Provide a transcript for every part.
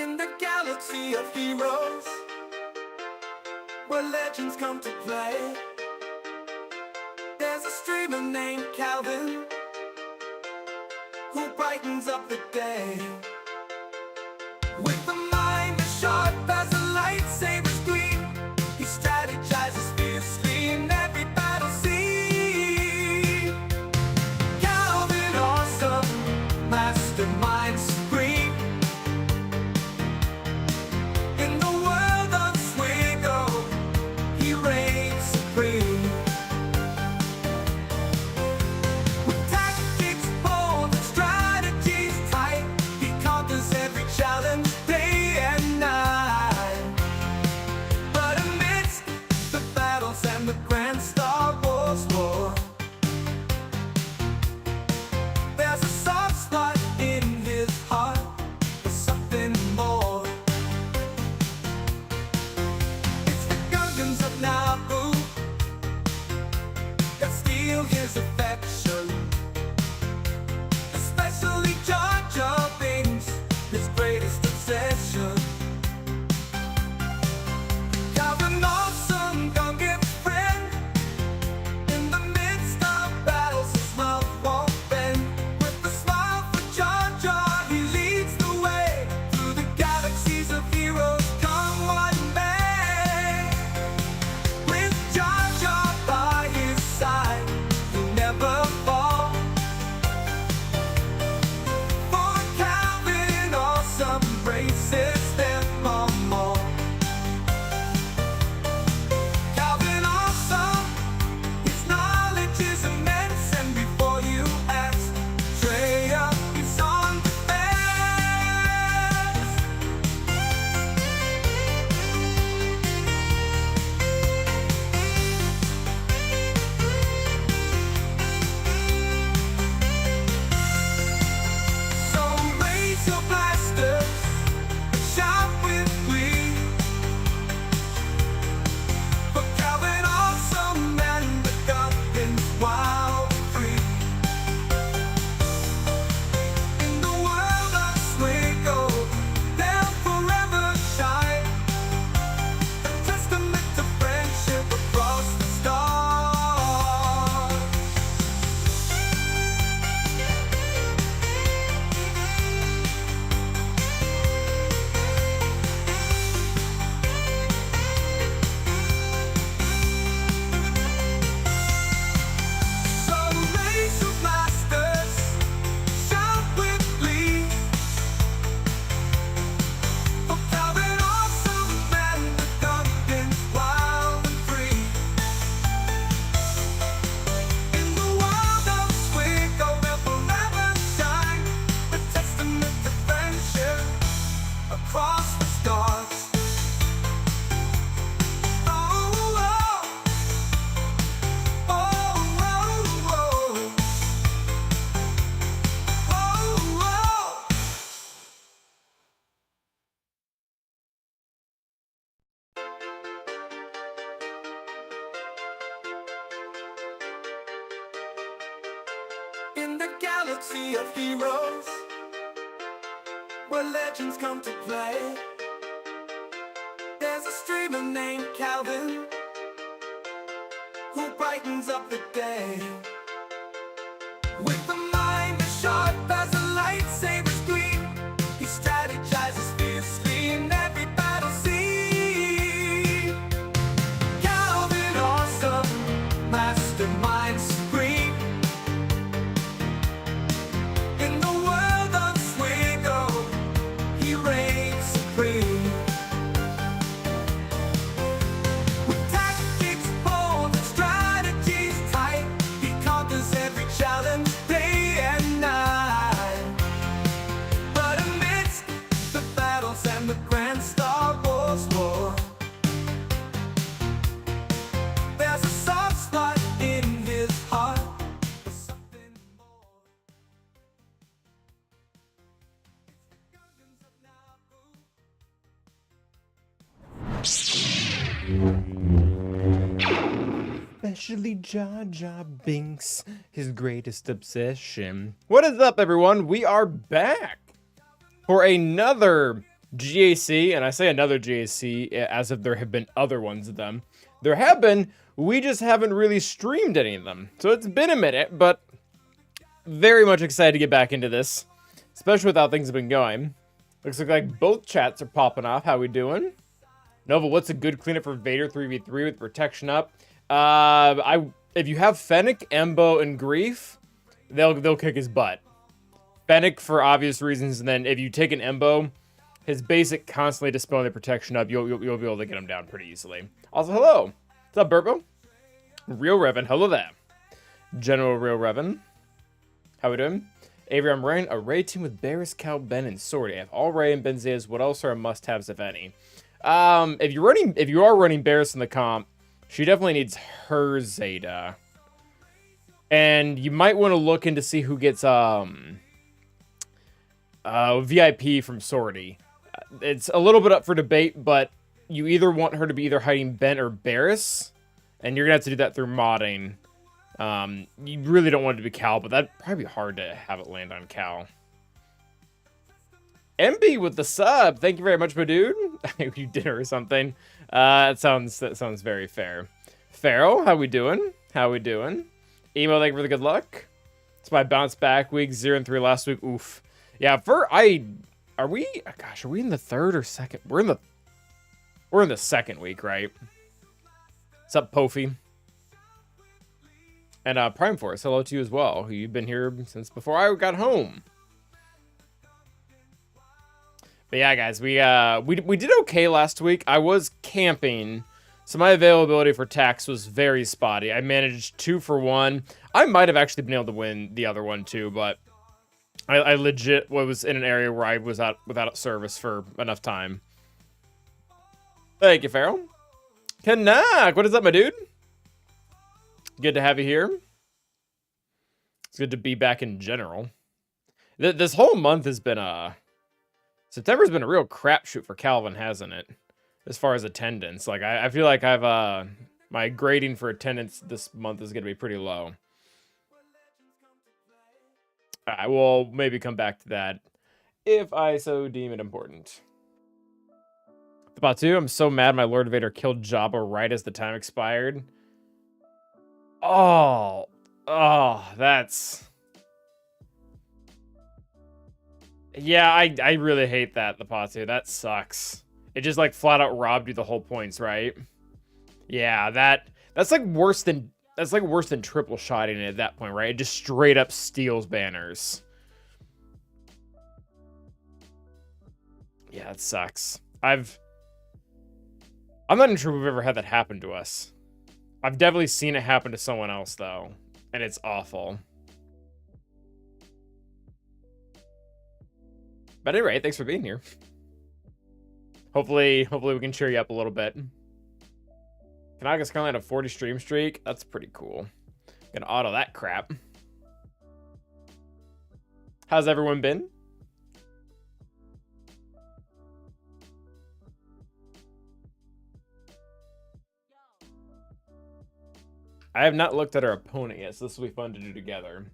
In the galaxy of heroes, where legends come to play, there's a streamer named Calvin who brightens up the day. With a mind as sharp as a lightsaber's gleam, he strategizes fiercely in every battle scene. Calvin, awesome, mastermind supreme. In the world of Swigo, he reigns supreme. With tactics bold and strategies tight, he conquers every challenge day and night. But amidst the battles and the grand Star Wars war, there's a soft spot in his heart for something more. It's the Gungans of Naboo that steal his affection, especially Jar Jar Binks, his greatest obsession. Calvin, awesome Gungan friend, in the midst of battles his love won't bend. With a smile for Jar Jar, he leads the way through the galaxies of heroes, come what may. With Jar Jar by his side, he'll never fall. For Calvin, awesome embraces them all more. Calvin, awesome, his knowledge is immense, and before you ask, Traya is on defense. So raise your blasters, shout with glee, for Calvin, awesome, and the Gungans wild and free. In the world of Swigo, they'll forever shine, a testament to friendship across the stars. So raise your blasters, shout with glee, for Calvin, awesome, and the Gungans wild and free. In the world of Swigo, they'll forever shine, a testament to friendship across the stars. Oh, oh, oh, oh, oh, oh, oh. In the galaxy of heroes, where legends come to play, there's a streamer named Calvin who brightens up the day. With a mind as sharp as a lightsaber's gleam, he strategizes fiercely in every battle scene. Calvin, awesome, mastermind supreme. In the world of Swigo, he reigns supreme. With tactics bold and strategies tight, he conquers every challenge day and night. But amidst the battles and the grand Star Wars war, there's a soft spot in his heart for something more. It's the Gungans of Naboo. Especially Jar Jar Binks, his greatest obsession. What is up, everyone? We are back for another GAC, and I say another GAC as if there have been other ones of them. There have been, we just haven't really streamed any of them. So it's been a minute, but very much excited to get back into this, especially with how things have been going. Looks like both chats are popping off. How we doing? Nova, what's a good cleanup for Vader 3v3 with protection up? If you have Fennec, Embo, and Grief, they'll kick his butt. Fennec for obvious reasons, and then if you take an Embo, his basic constantly dispelling the protection up, you'll be able to get him down pretty easily. Also, hello. What's up, Burbo? Real Revan, hello there. General Real Revan. How we doing? Avery, I'm running a raid team with Barris, Cal, Ben, and Swordy. I have all Ray and Benzias. What else are must-haves, if any? If you are running Barris in the comp, she definitely needs her Zeta. And you might want to look into see who gets VIP from Swordy. It's a little bit up for debate, but you either want her to be either hiding Ben or Barris, and you're gonna have to do that through modding. You really don't want it to be Cal, but that'd probably be hard to have it land on Cal. MB with the sub, thank you very much, my dude. You dinner or something. That sounds very fair. Farrell, how we doing? How we doing? Emo, thank you for the good luck. It's my bounce back week, 0 and 3 last week. Oof. Yeah, are we in the third or second? We're in the second week, right? What's up, Pofi? And Prime Force, hello to you as well. You've been here since before I got home. But yeah, guys, we did okay last week. I was camping, so my availability for tax was very spotty. I managed 2 for 1. I might have actually been able to win the other one too, but I legit was in an area where I was without service for enough time. Thank you, Farrell. Kanak, what is up, my dude? Good to have you here. It's good to be back in general. This whole month has been September's been a real crapshoot for Calvin, hasn't it? As far as attendance, like I feel like I've my grading for attendance this month is gonna be pretty low. I will maybe come back to that if I so deem it important. The Batu, I'm so mad my Lord Vader killed Jabba right as the time expired. Oh, that's... Yeah, I really hate that, the Patu. That sucks. It just, like, flat out robbed you the whole points, right? Yeah, that's like worse than triple shotting it at that point, right? It just straight up steals banners. Yeah, it sucks. I'm not even sure we've ever had that happen to us. I've definitely seen it happen to someone else, though, and it's awful. But anyway, thanks for being here. Hopefully we can cheer you up a little bit. Kanaga's currently on a 40 stream streak. That's pretty cool. Gonna auto that crap. How's everyone been? I have not looked at our opponent yet, so this will be fun to do together.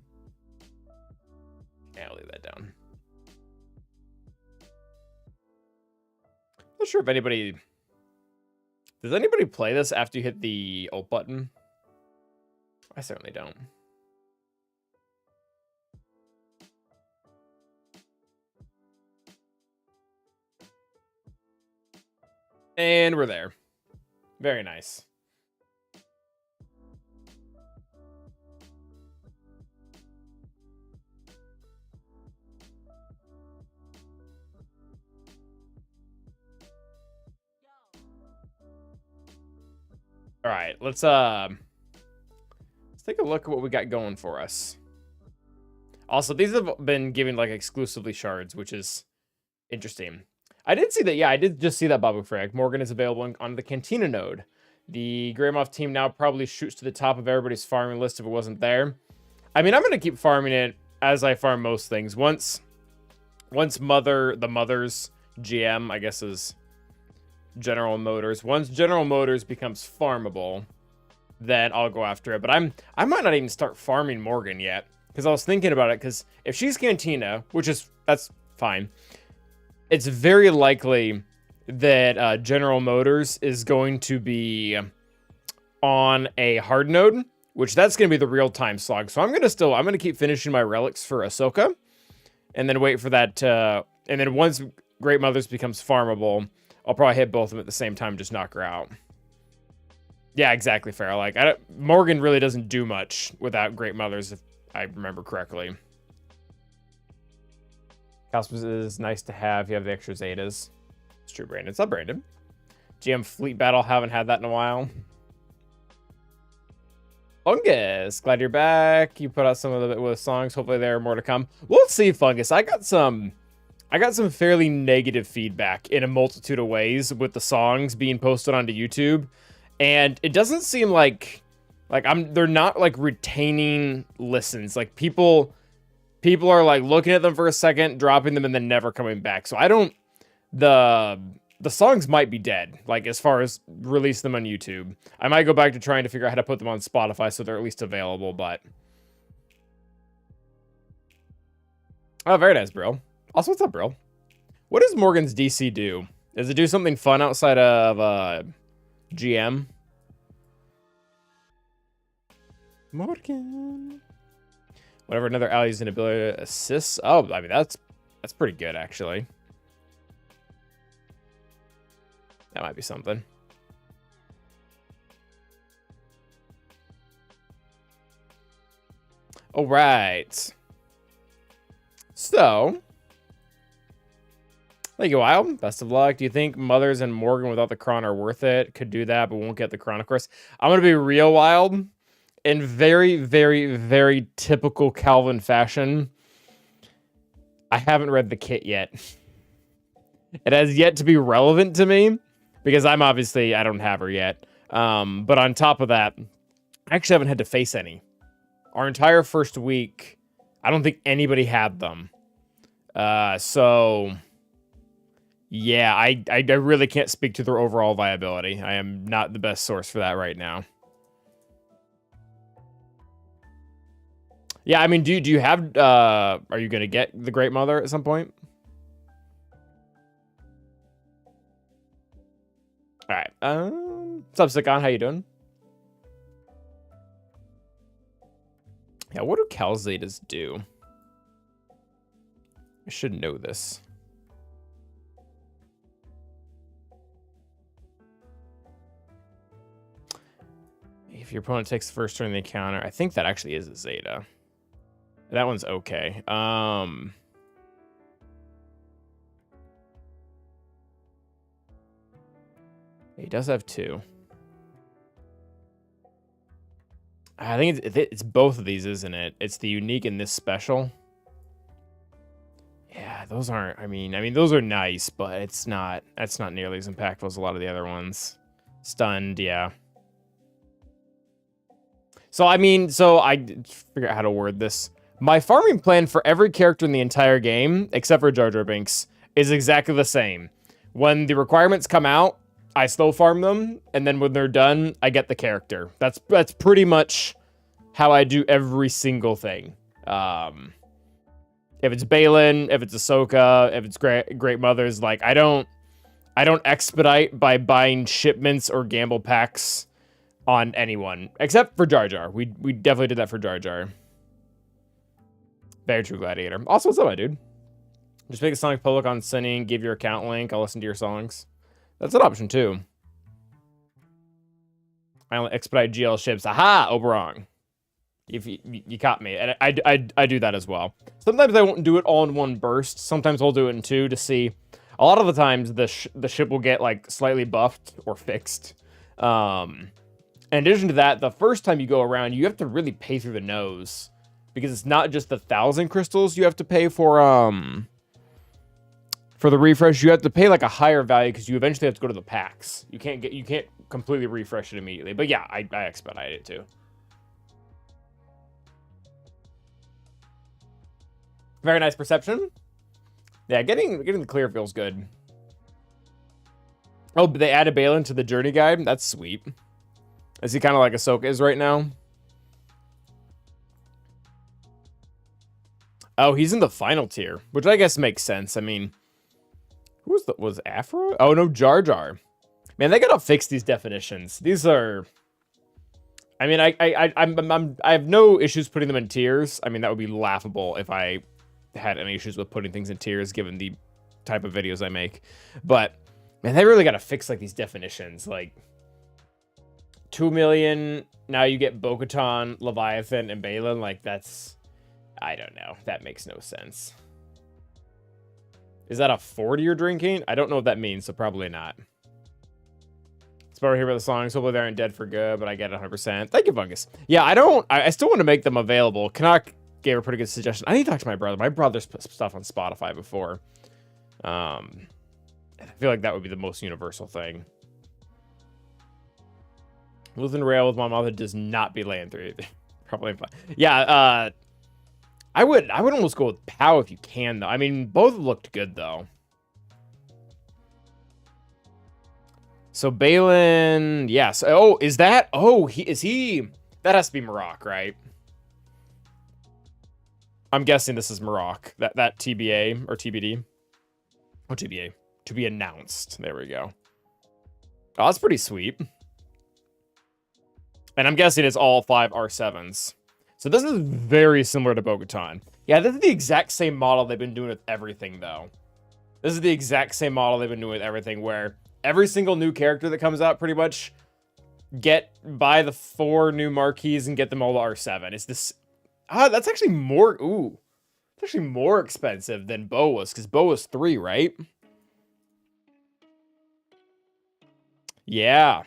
Yeah, I'll leave that down. Not sure if anybody... Does anybody play this after you hit the ult button? I certainly don't. And we're there. Very nice. All right, let's take a look at what we got going for us. Also, these have been giving like exclusively shards, which is interesting. I did see that. Yeah, I did just see that, Babu Frag. Morgan is available on the Cantina node. The Greymoth team now probably shoots to the top of everybody's farming list if it wasn't there. I mean, I'm gonna keep farming it as I farm most things. Once the Mother's GM, I guess, is General Motors. Once General Motors becomes farmable, then I'll go after it. But I might not even start farming Morgan yet, because I was thinking about it. Because if she's Cantina, that's fine. it's very likely that General Motors is going to be on a hard node, which that's going to be the real-time slog. So I'm going to keep finishing my relics for Ahsoka, and then wait for that, and then once Great Mothers becomes farmable, I'll probably hit both of them at the same time, just knock her out. Yeah, exactly, fair. Like, Morgan really doesn't do much without Great Mothers, if I remember correctly. Cosmos is nice to have. You have the extra Zetas. It's true, Brandon. It's up, Brandon. GM Fleet Battle, haven't had that in a while. Fungus, glad you're back. You put out some of the songs. Hopefully there are more to come. We'll see, Fungus. I got some fairly negative feedback in a multitude of ways with the songs being posted onto YouTube, and it doesn't seem like they're not like retaining listens. Like people are like looking at them for a second, dropping them, and then never coming back. So the songs might be dead, like as far as release them on YouTube. I might go back to trying to figure out how to put them on Spotify so they're at least available, but... Oh, very nice, bro. Also, what's up, bro? What does Morgan's DC do? Does it do something fun outside of GM? Morgan. Whatever, another ally's an ability to assist. Oh, I mean, that's pretty good, actually. That might be something. All right. So, thank you, Wild. Best of luck. Do you think Mothers and Morgan without the Chron are worth it? Could do that, but won't get the Chron, of course. I'm going to be real, Wild. In very, very, very typical Calvin fashion, I haven't read the kit yet. It has yet to be relevant to me, because I don't have her yet. But on top of that, I actually haven't had to face any. Our entire first week, I don't think anybody had them. So, yeah, I really can't speak to their overall viability. I am not the best source for that right now. Yeah, I mean, do you have, are you going to get the Great Mother at some point? All right. What's up, Sikon? How you doing? Yeah, what do Cal Zetas do? I should know this. If your opponent takes the first turn in the encounter, I think that actually is a Zeta. That one's okay. He does have two. I think it's both of these, isn't it? It's the unique and this special. Yeah, those aren't. I mean, those are nice, but it's not. That's not nearly as impactful as a lot of the other ones. Stunned, yeah. So I figure out how to word this. My farming plan for every character in the entire game, except for Jar Jar Binks, is exactly the same. When the requirements come out, I slow farm them, and then when they're done, I get the character. That's pretty much how I do every single thing. If it's Balin, if it's Ahsoka, if it's Great Mothers, like I don't expedite by buying shipments or gamble packs on anyone except for Jar Jar. We definitely did that for Jar Jar. Very true, Gladiator. Also, what's up, my dude? Just make a Sonic Policon sending, give your account link. I'll listen to your songs. That's an option, too. I only expedite GL ships. Aha! Oberon. If you caught me. And I do that as well. Sometimes I won't do it all in one burst. Sometimes I'll do it in two to see. A lot of the times, the ship will get, like, slightly buffed or fixed. In addition to that, the first time you go around, you have to really pay through the nose. Because it's not just the 1,000 crystals you have to pay for the refresh. You have to pay like a higher value because you eventually have to go to the packs. You can't completely refresh it immediately. But yeah, I expedite it too. Very nice perception. Yeah, getting the clear feels good. Oh, but they added Balin to the journey guide. That's sweet. Is he kind of like Ahsoka is right now? Oh, he's in the final tier, which I guess makes sense. I mean, was Afro? Oh no, Jar Jar. Man, they gotta fix these definitions. These are. I mean, I have no issues putting them in tiers. I mean, that would be laughable if I had any issues with putting things in tiers, given the type of videos I make. But man, they really gotta fix like these definitions. Like 2 million. Now you get Bo-Katan, Leviathan, and Balin. Like that's. I don't know. That makes no sense. Is that a 40 you're drinking? I don't know what that means, so probably not. Spoiler here about the songs. Hopefully they aren't dead for good, but I get it 100%. Thank you, Fungus. Yeah, I still want to make them available. Canuck gave a pretty good suggestion. I need to talk to my brother. My brother's put stuff on Spotify before. I feel like that would be the most universal thing. Lutheran Rail with my mother does not be laying through either. Probably fine. Yeah, I would almost go with Pow if you can, though. I mean, both looked good, though. So Balin, yes. Oh, is that? Oh, is he? That has to be Marok, right? I'm guessing this is Marok. That TBA or TBD. Oh, TBA. To be announced. There we go. Oh, that's pretty sweet. And I'm guessing it's all 5 R7s. So this is very similar to Bo-Katan. Yeah, this is the exact same model they've been doing with everything, though. This is the exact same model they've been doing with everything, where every single new character that comes out, pretty much, buy the 4 new marquees and get them all to R7. It's this... that's actually more... Ooh. It's actually more expensive than Bo was, because Bo was 3, right? Yeah.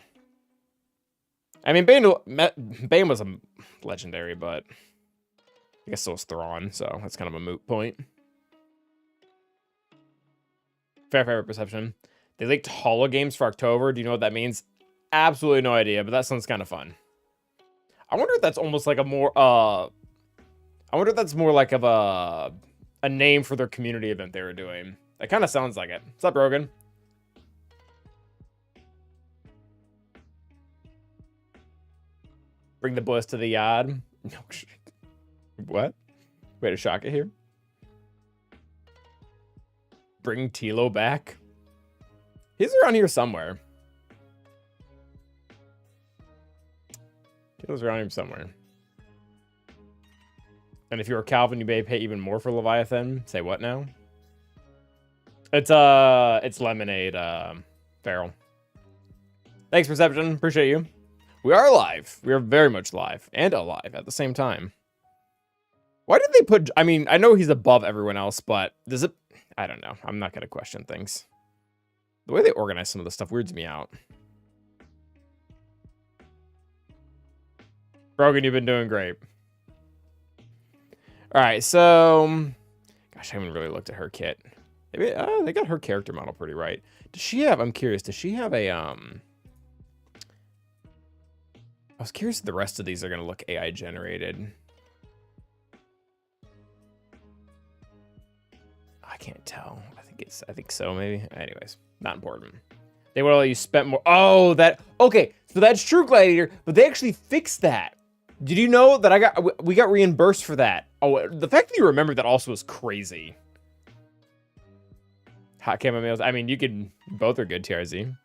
I mean, Bane was a legendary, but I guess so was Thrawn, so that's kind of a moot point. Fair perception. They leaked Holo games for October. Do you know what that means? Absolutely no idea, but that sounds kind of fun. I wonder if that's almost like a more, I wonder if that's more like of a name for their community event they were doing. That kind of sounds like it. What's up, Rogan? Bring the boys to the yard. No shit. What? Way to shock it here. Bring Tilo back. He's around here somewhere. Tilo's around here somewhere. And if you're Calvin, you may pay even more for Leviathan. Say what now? It's Lemonade, Feral. Thanks, Perception. Appreciate you. We are live. We are very much live and alive at the same time. Why did they put... I mean, I know he's above everyone else, but does it... I don't know. I'm not going to question things. The way they organize some of this stuff weirds me out. Brogan, you've been doing great. All right, so... Gosh, I haven't really looked at her kit. Maybe they got her character model pretty right. Does she have... I'm curious. Does she have a... I was curious if the rest of these are going to look AI generated. I can't tell. I think so, maybe. Anyways, not important. They would let you spend more. Oh, that. Okay, so that's true, Gladiator, but they actually fixed that. Did you know that we got reimbursed for that? Oh, the fact that you remembered that also is crazy. Hot camo meals. I mean, you could, both are good, TRZ.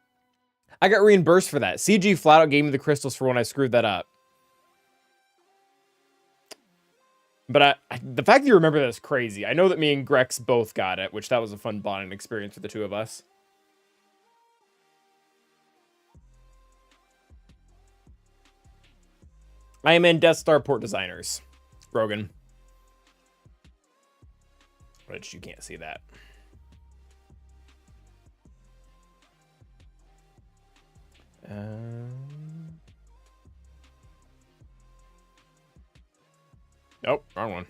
I got reimbursed for that. CG flat out gave me the crystals for when I screwed that up. But the fact that you remember that is crazy. I know that me and Grex both got it, which that was a fun bonding experience for the two of us. I am in Death Star Port Designers, Rogan. Which you can't see that. Nope, wrong one.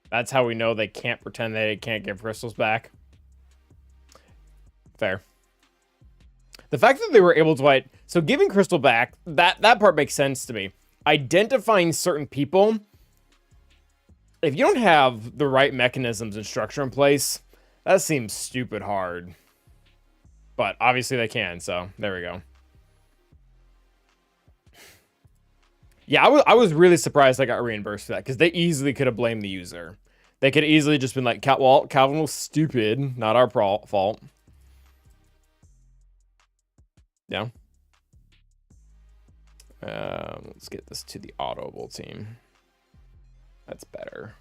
That's how we know they can't pretend they can't give crystals back. Fair. The fact that they were able to, so giving crystal back, that part makes sense to me. Identifying certain people, if you don't have the right mechanisms and structure in place, that seems stupid hard. But obviously they can, so there we go. Yeah, I was really surprised I got reimbursed for that because they easily could have blamed the user. They could easily just been like, well, Calvin was stupid, not our fault. Yeah. Let's get this to the Audible team. That's better.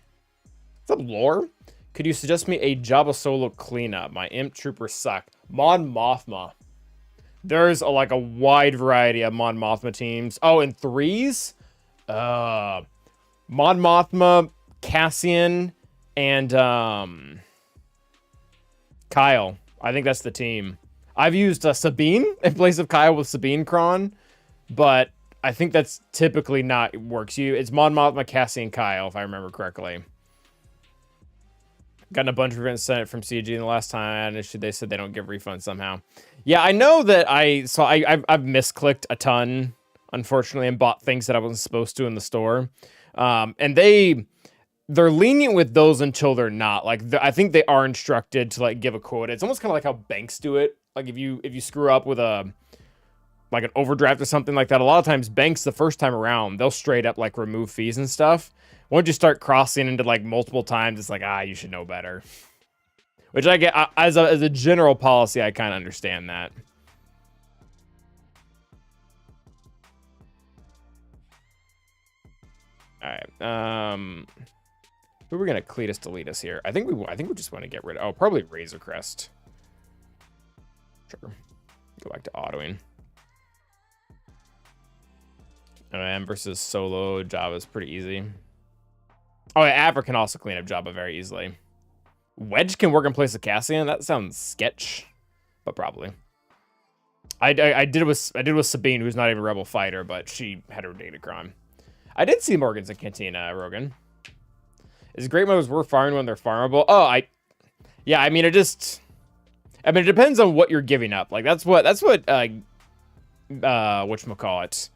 What's up, Lore? Could you suggest me a Jabba solo cleanup? My Imp Troopers suck. Mon Mothma. There's like a wide variety of Mon Mothma teams. Oh, and threes? Mon Mothma, Cassian, and Kyle. I think that's the team. I've used Sabine in place of Kyle with Sabine Kron, but I think that's typically not works. It's Mon Mothma, Cassian, Kyle, if I remember correctly. Gotten a bunch of refunds sent from CG in the last time. They said they don't give refunds somehow. Yeah, I know that I've misclicked a ton, unfortunately, and bought things that I wasn't supposed to in the store. And they're lenient with those until they're not. Like I think they are instructed to like give a quote. It's almost kind of like how banks do it. Like if you screw up with an overdraft or something like that, a lot of times banks the first time around, they'll straight up like remove fees and stuff. Once you start crossing into like multiple times, it's like, you should know better. Which I get as a general policy, I kind of understand that. All right. Who are we gonna Cletus delete us here? I think we just want to get rid of. Oh, probably Razor Crest. Sure. Go back to autoing. M versus solo Jabba is pretty easy. Oh, yeah, Aver can also clean up Jabba very easily. Wedge can work in place of Cassian. That sounds sketch, but probably. I did it with Sabine, who's not even a rebel fighter, but she had her datacron. I did see Morgans in Cantina, Rogan. Is great modes worth farming when they're farmable? Oh, yeah. I mean, it depends on what you're giving up. Like that's what whatchamacallit.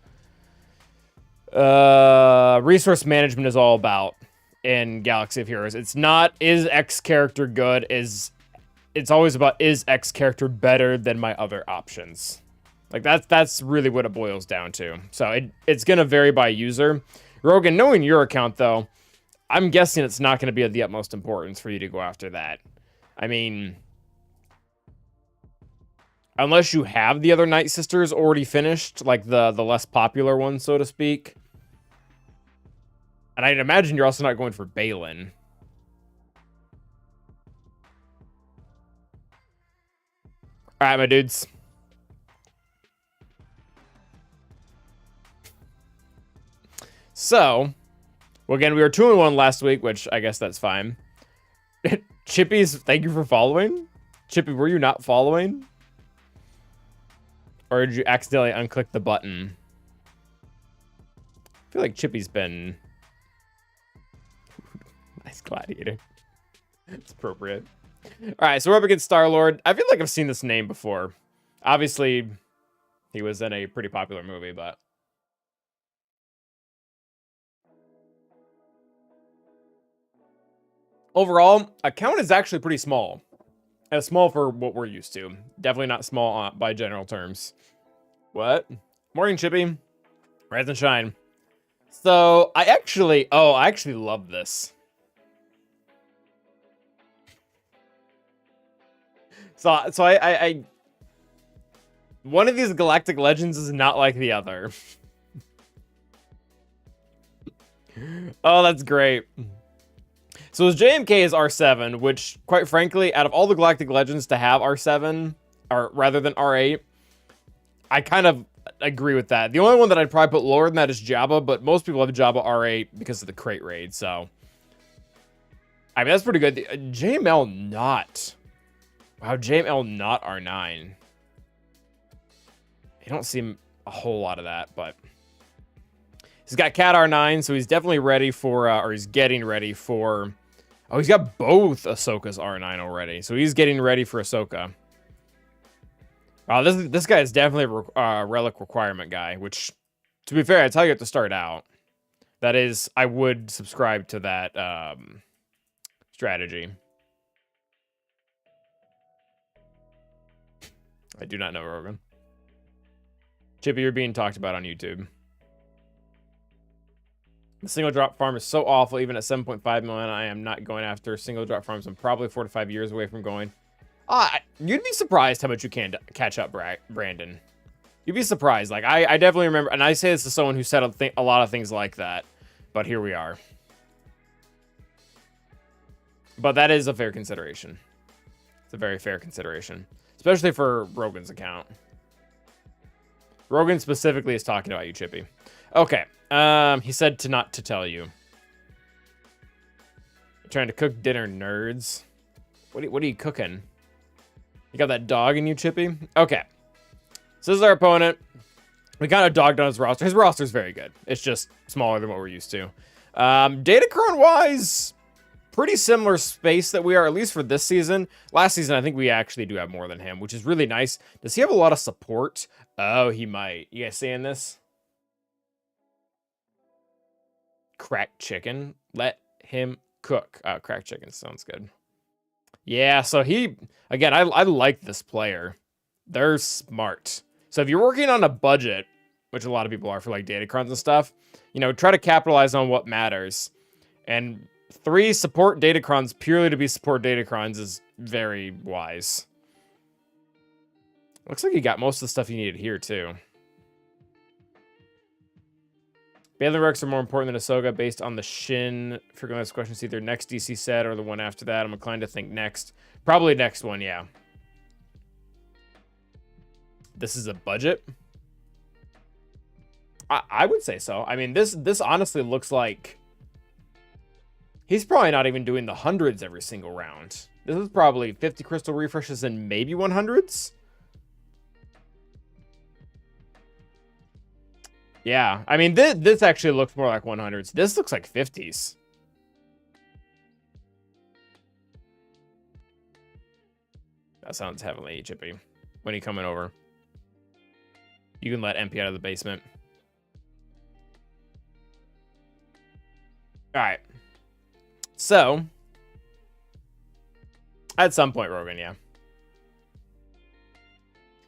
Resource management is all about in Galaxy of Heroes. It's not, is X character good? It's always about, is X character better than my other options? Like that's really what it boils down to. So it's gonna vary by user. Rogan, knowing your account though, I'm guessing it's not gonna be of the utmost importance for you to go after that. I mean, unless you have the other Night Sisters already finished, like the less popular ones, so to speak. And I'd imagine you're also not going for Balin. All right, my dudes. So, well, again, we were 2-1 last week, which I guess that's fine. Chippy's, thank you for following. Chippy, were you not following? Or did you accidentally unclick the button? I feel like Chippy's been... Nice gladiator. It's appropriate. Alright, so we're up against Star-Lord. I feel like I've seen this name before. Obviously, he was in a pretty popular movie, but... Overall, account is actually pretty small. It's small for what we're used to. Definitely not small by general terms. What? Morning, Chippy. Rise and shine. So, I actually love this. So I one of these Galactic Legends is not like the other. Oh, that's great. So his JMK is R7, which, quite frankly, out of all the Galactic Legends to have R7, or rather than R8, I kind of agree with that. The only one that I'd probably put lower than that is Jabba, but most people have Jabba R8 because of the crate raid, so... I mean, that's pretty good. JML not... Wow, JML not R9. I don't see a whole lot of that, but... He's got Cat R9, so he's definitely ready for... or he's getting ready for... Oh, he's got both Ahsoka's R9 already, so he's getting ready for Ahsoka. Wow, this guy is definitely a relic requirement guy, which, to be fair, that's how you have to start out. That is, I would subscribe to that strategy. I do not know, Rogan. Chippy, you're being talked about on YouTube. The single drop farm is so awful. Even at 7.5 million, I am not going after single drop farms. I'm probably 4 to 5 years away from going. You'd be surprised how much you can catch up, Brandon. You'd be surprised. Like, I definitely remember, and I say this to someone who said a lot of things like that, but here we are. But that is a fair consideration. It's a very fair consideration, especially for Rogan's account. Rogan specifically is talking about you, Chippy. Okay. He said not to tell you. You're trying to cook dinner, nerds. What are you cooking? You got that dog in you, Chippy? Okay. So this is our opponent. We kind of dogged on his roster. His roster is very good. It's just smaller than what we're used to. Datacron-wise, pretty similar space that we are, at least for this season. Last season, I think we actually do have more than him, which is really nice. Does he have a lot of support? Oh, he might. You guys seeing this? Cracked chicken. Let him cook. Oh, cracked chicken sounds good. Yeah, so again, I like this player. They're smart. So if you're working on a budget, which a lot of people are for like Datacrons and stuff, you know, try to capitalize on what matters. And 3 support Datacrons purely to be support Datacrons is very wise. Looks like you got most of the stuff you needed here, too. Baylor Rex are more important than Ahsoka based on the Shin. Forgetting this question, it's either next DC set or the one after that. I'm inclined to think next. Probably next one, yeah. This is a budget? I would say so. I mean, this honestly looks like he's probably not even doing the hundreds every single round. This is probably 50 crystal refreshes and maybe 100s. Yeah, I mean, this actually looks more like 100s. This looks like 50s. That sounds heavily Chippy. When are you coming over? You can let MP out of the basement. All right. So, at some point, Rogan, yeah.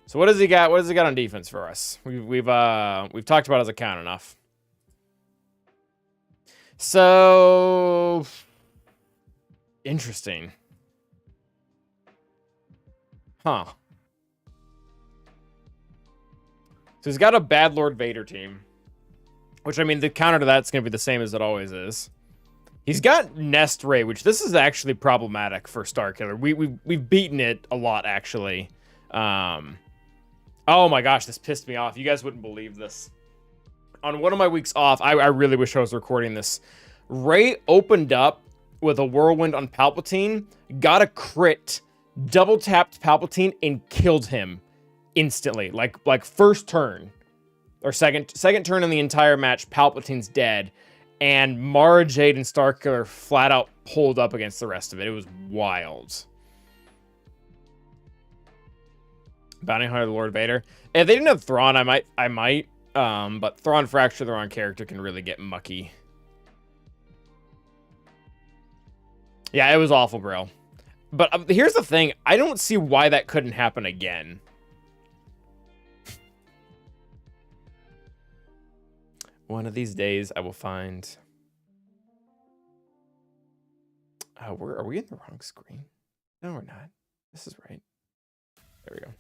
So what does he got? What does he got on defense for us? We've talked about his account enough. So interesting. Huh. So he's got a bad Lord Vader team. Which, I mean, the counter to that's going to be the same as it always is. He's got Nest Ray, which this is actually problematic for Starkiller. We've beaten it a lot, actually. Oh my gosh, this pissed me off. You guys wouldn't believe this. On one of my weeks off, I really wish I was recording this. Ray opened up with a whirlwind on Palpatine, got a crit, double tapped Palpatine, and killed him instantly. Like first turn. Or second turn in the entire match, Palpatine's dead. And Mara Jade and Starkiller flat out pulled up against the rest of it. It was wild. Bounty Hunter, Lord Vader. If they didn't have Thrawn, I might. But Thrawn Fracture the wrong character can really get mucky. Yeah, it was awful, bro. But here's the thing. I don't see why that couldn't happen again. One of these days, I will find... Oh, are we in the wrong screen? No, we're not. This is right. There we go.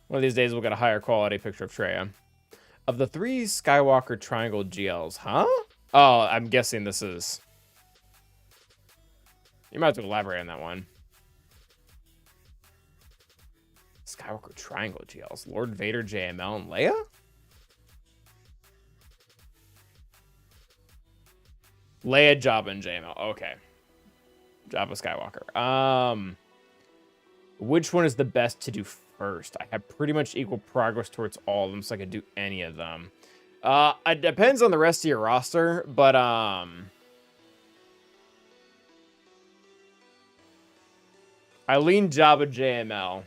One of these days, we'll get a higher quality picture of Traya. Of the 3 Skywalker Triangle GLs, huh? Oh, I'm guessing this is... You might have to elaborate on that one. Skywalker Triangle GLs. Lord Vader, JML, and Leia? Leia, Jabba, and JML. Okay. Jabba Skywalker. Which one is the best to do first? I have pretty much equal progress towards all of them, so I could do any of them. It depends on the rest of your roster, but I lean Jabba JML.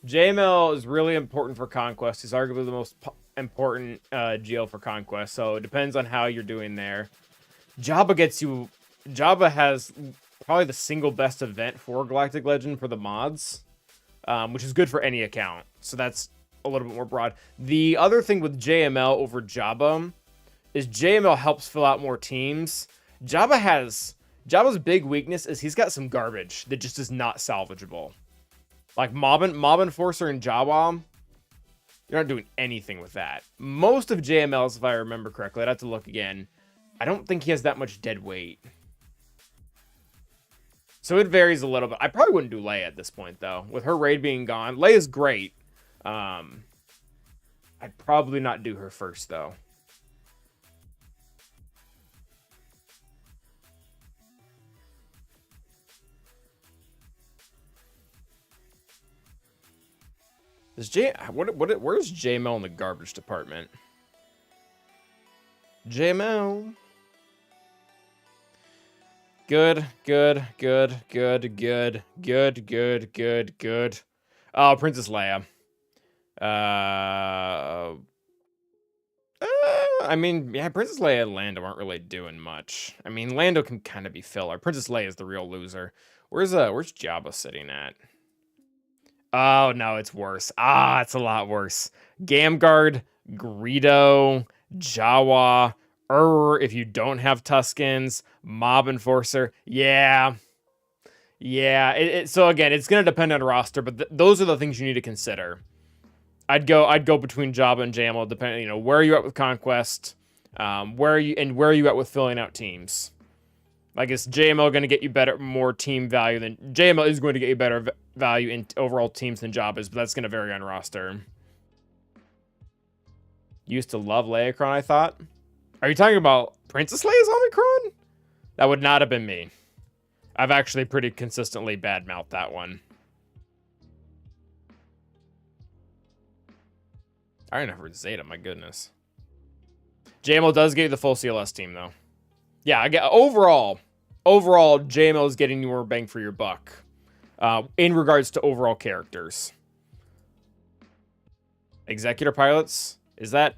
JML is really important for Conquest. He's arguably the most important GL for Conquest, so it depends on how you're doing there. Jabba has probably the single best event for Galactic Legend for the mods, which is good for any account. So that's a little bit more broad. The other thing with JML over Jabba is JML helps fill out more teams. Jabba's big weakness is he's got some garbage that just is not salvageable. Like Mob Enforcer and Jawa, you're not doing anything with that. Most of JML's, if I remember correctly, I'd have to look again. I don't think he has that much dead weight. So it varies a little bit. I probably wouldn't do Leia at this point, though. With her raid being gone. Leia's great. I'd probably not do her first, though. Where's JML in the garbage department? JML. Good. Oh, Princess Leia. I mean, yeah, Princess Leia and Lando aren't really doing much. I mean, Lando can kind of be filler. Princess Leia is the real loser. Where's Jabba sitting at? Oh, no, it's worse. Ah, it's a lot worse. Gamguard, Greedo, Jawa, if you don't have Tuskens, Mob Enforcer. Yeah. So again, it's going to depend on roster, but those are the things you need to consider. I'd go between Jabba and JML, depending, where are you at with Conquest? Where are you at with filling out teams? Like, is JML going to get you more team value than JML is going to get you better value in overall teams than Jabba's, but that's going to vary on roster. Used to love Leia-Kron, I thought. Are you talking about Princess Leia's Omicron? That would not have been me. I've actually pretty consistently badmouthed that one. I already know for Zeta, my goodness. JML does get you the full CLS team, though. Yeah, overall, JML is getting you more bang for your buck in regards to overall characters. Executor pilots, is that?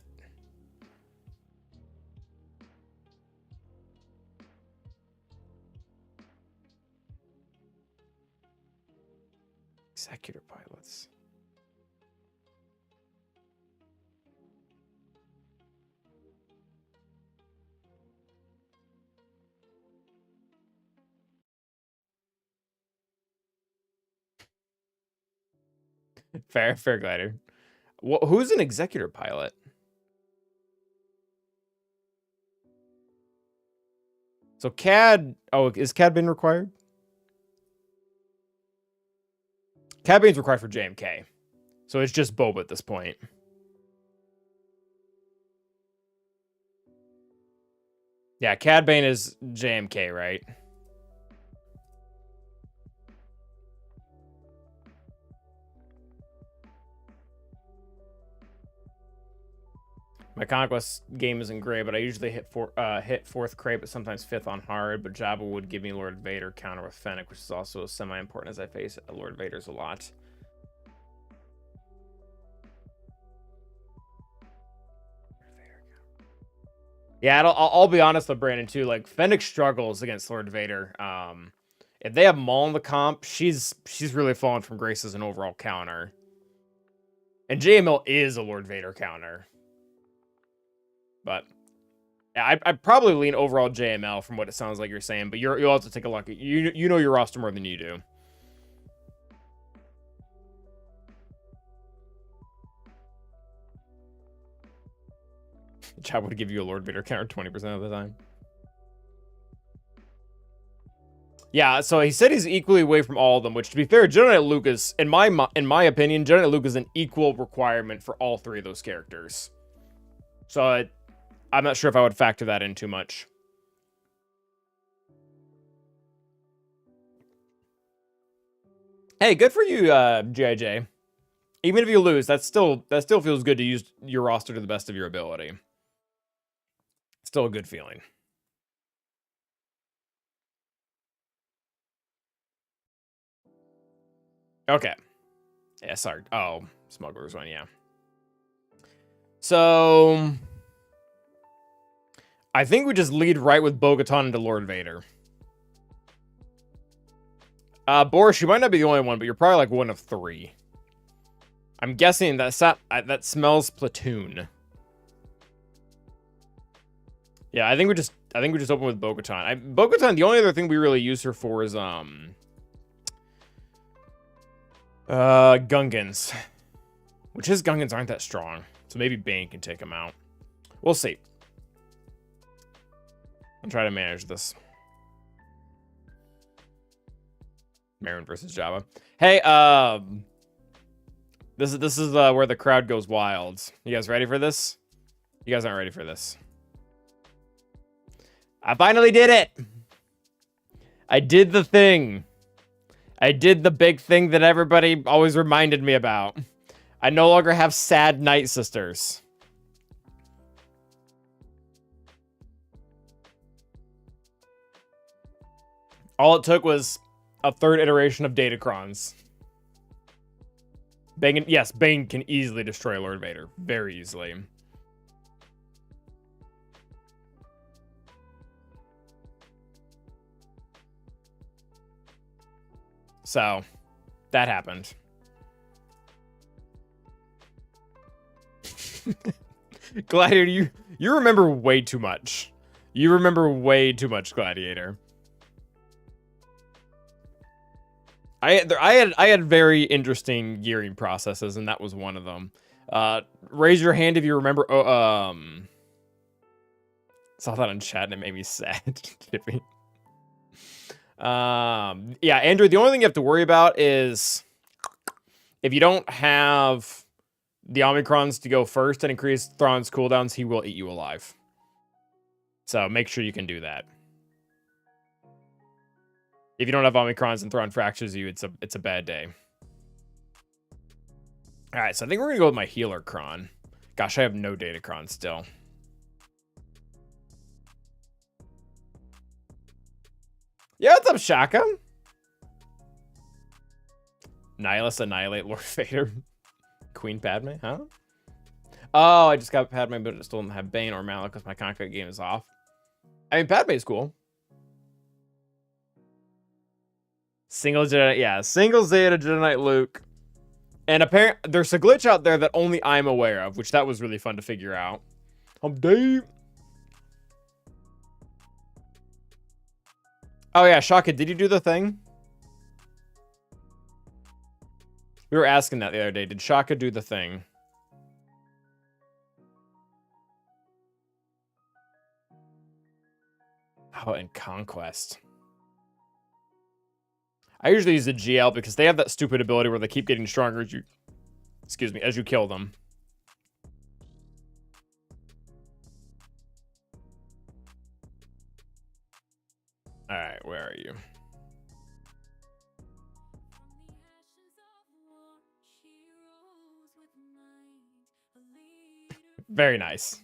Executor pilots. Fair glider. Who's an executor pilot? So CAD. Oh, is CAD Bane required? CAD Bane's required for JMK. So it's just Boba at this point. Yeah, Cad Bane is JMK, right? My Conquest game isn't great, but I usually hit fourth crate, but sometimes fifth on hard. But Jabba would give me Lord Vader counter with Fennec, which is also semi-important as I face Lord Vader's a lot. Yeah, I'll be honest with Brandon too. Like Fennec struggles against Lord Vader. If they have Maul in the comp, she's really fallen from grace as an overall counter. And JML is a Lord Vader counter. But yeah, I'd probably lean overall JML from what it sounds like you're saying. But you'll have to take a look at you know your roster more than you do. Chad would give you a Lord Vader counter 20% of the time. Yeah, so he said he's equally away from all of them, which to be fair, Jedi Knight Luke is, in my opinion, Jedi Knight Luke is an equal requirement for all three of those characters. So I'm not sure if I would factor that in too much. Hey, good for you, GIJ. Even if you lose, that still feels good to use your roster to the best of your ability. Still a good feeling. Okay. Yeah, sorry. Oh, Smuggler's one, yeah. So I think we just lead right with Bo-Katan into Lord Vader. Boris, you might not be the only one, but you're probably like one of three. I'm guessing that smells platoon. Yeah, I think we just open with Bo-Katan. Bo-Katan, the only other thing we really use her for is Gungans. Which his Gungans aren't that strong. So maybe Bane can take him out. We'll see. I'll try to manage this. Marin versus Jabba. Hey, this is where the crowd goes wild. You guys ready for this? You guys aren't ready for this. I finally did it. I did the thing. I did the big thing that everybody always reminded me about. I no longer have sad Night Sisters. All it took was a third iteration of Datacrons. Bane can easily destroy Lord Vader. Very easily. So, that happened. Gladiator, you remember way too much. You remember way too much, Gladiator. I had very interesting gearing processes, and that was one of them. Raise your hand if you remember. Saw that on chat and it made me sad. Yeah, Andrew, the only thing you have to worry about is if you don't have the Omicrons to go first and increase Thrawn's cooldowns, he will eat you alive. So make sure you can do that. If you don't have Omicrons and Thrawn fractures you, it's a bad day. All right, so I think we're gonna go with my healer Kron. Gosh, I have no Datacron still. Yeah, what's up, Shaka? Nihilus annihilate Lord Vader. Queen Padme, huh? Oh, I just got Padme, but I still don't have Bane or Malak because my Conquest game is off. I mean, Padme's cool. Single Jedi, yeah, single Zeta Jedi Knight Luke. And apparently, there's a glitch out there that only I'm aware of, which that was really fun to figure out. I'm deep. Oh yeah, Shaka, did you do the thing? We were asking that the other day. Did Shaka do the thing? Oh, and Conquest. I usually use the GL because they have that stupid ability where they keep getting stronger as you, as you kill them. All right, where are you? Very nice.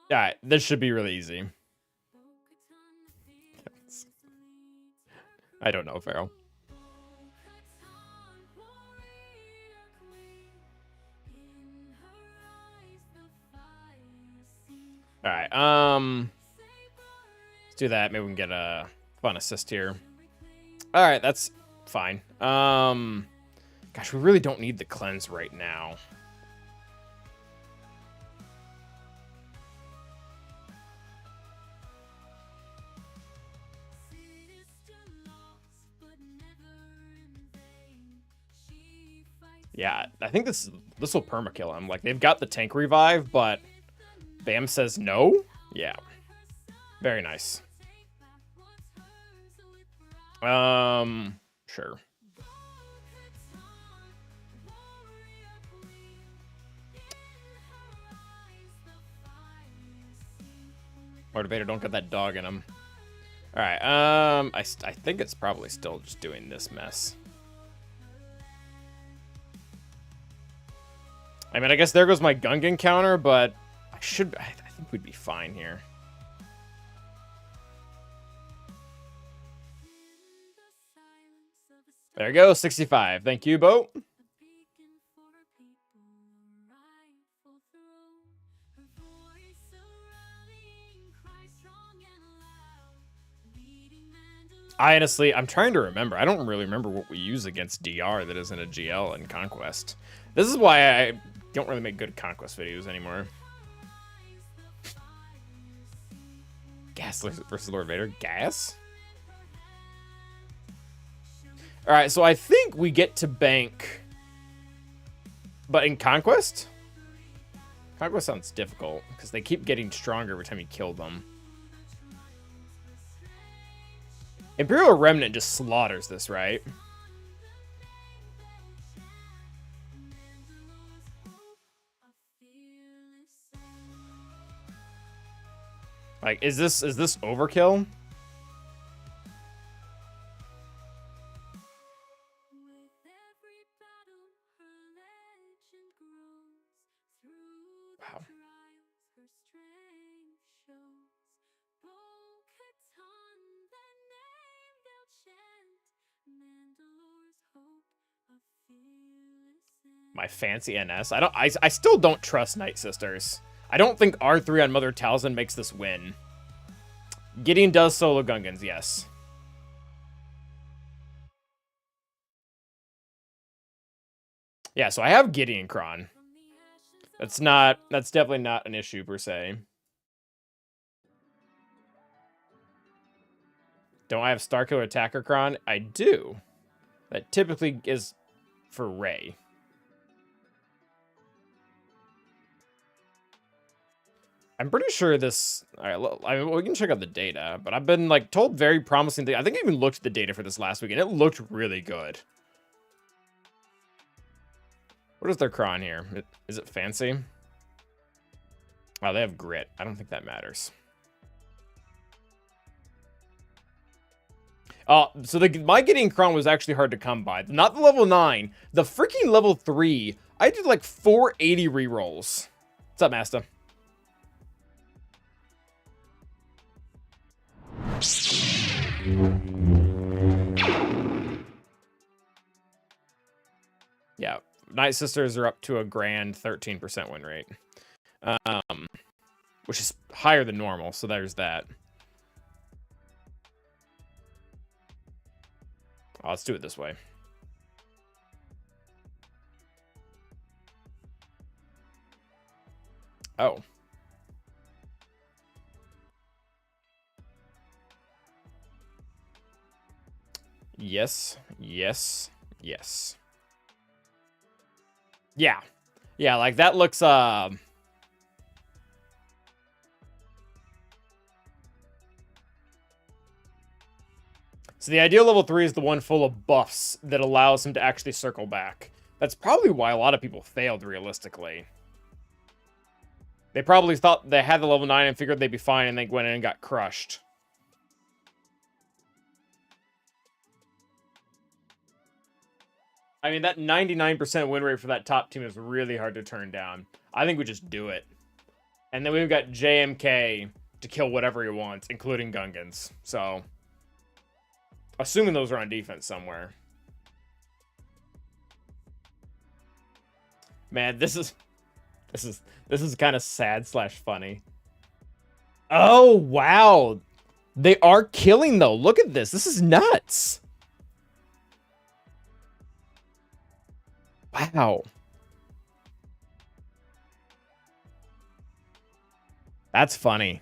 All right, this should be really easy. I don't know, Pharaoh. All right, let's do that. Maybe we can get a fun assist here. All right, that's fine. Gosh, we really don't need the cleanse right now. Yeah, I think this will permakill him. Like, they've got the tank revive, but Bam says no? Yeah. Very nice. Sure. Lord Vader, don't get that dog in him. All right, I think it's probably still just doing this mess. I mean, I guess there goes my Gungan counter, but I think we'd be fine here. There you go, 65. Thank you, Bo. I'm trying to remember. I don't really remember what we use against DR that isn't a GL in Conquest. This is why I don't really make good conquest videos anymore. Gas versus Lord Vader. Gas? Alright, so I think we get to bank. But in Conquest? Conquest sounds difficult, because they keep getting stronger every time you kill them. Imperial Remnant just slaughters this, right? Like, is this overkill? Wow. My fancy NS. I still don't trust Night Sisters. I don't think R3 on Mother Talzin makes this win. Gideon does solo Gungans, yes. Yeah, so I have Gideon Kron. That's definitely not an issue per se. Don't I have Starkiller Attacker Kron? I do. That typically is for Rey. I'm pretty sure this... Alright, I mean, we can check out the data, but I've been, like, told very promising things. I think I even looked at the data for this last week, and it looked really good. What is their Kron here? Is it fancy? Oh, they have grit. I don't think that matters. So my Gideon Kron was actually hard to come by. Not the level 9. The freaking level 3. I did like 480 rerolls. What's up, Master? Yeah, Night Sisters are up to a grand 13% win rate. Which is higher than normal, so there's that. Oh, let's do it this way. Oh. Yes, yes, yes. Yeah. Yeah, like that looks, So the ideal level 3 is the one full of buffs that allows him to actually circle back. That's probably why a lot of people failed, realistically. They probably thought they had the level 9 and figured they'd be fine, and they went in and got crushed. I mean, that 99% win rate for that top team is really hard to turn down. I think we just do it. And then we've got JMK to kill whatever he wants, including Gungans. So... assuming those are on defense somewhere. Man, this is kind of sad / funny. Oh, wow. They are killing, though. Look at this. This is nuts. Wow. That's funny.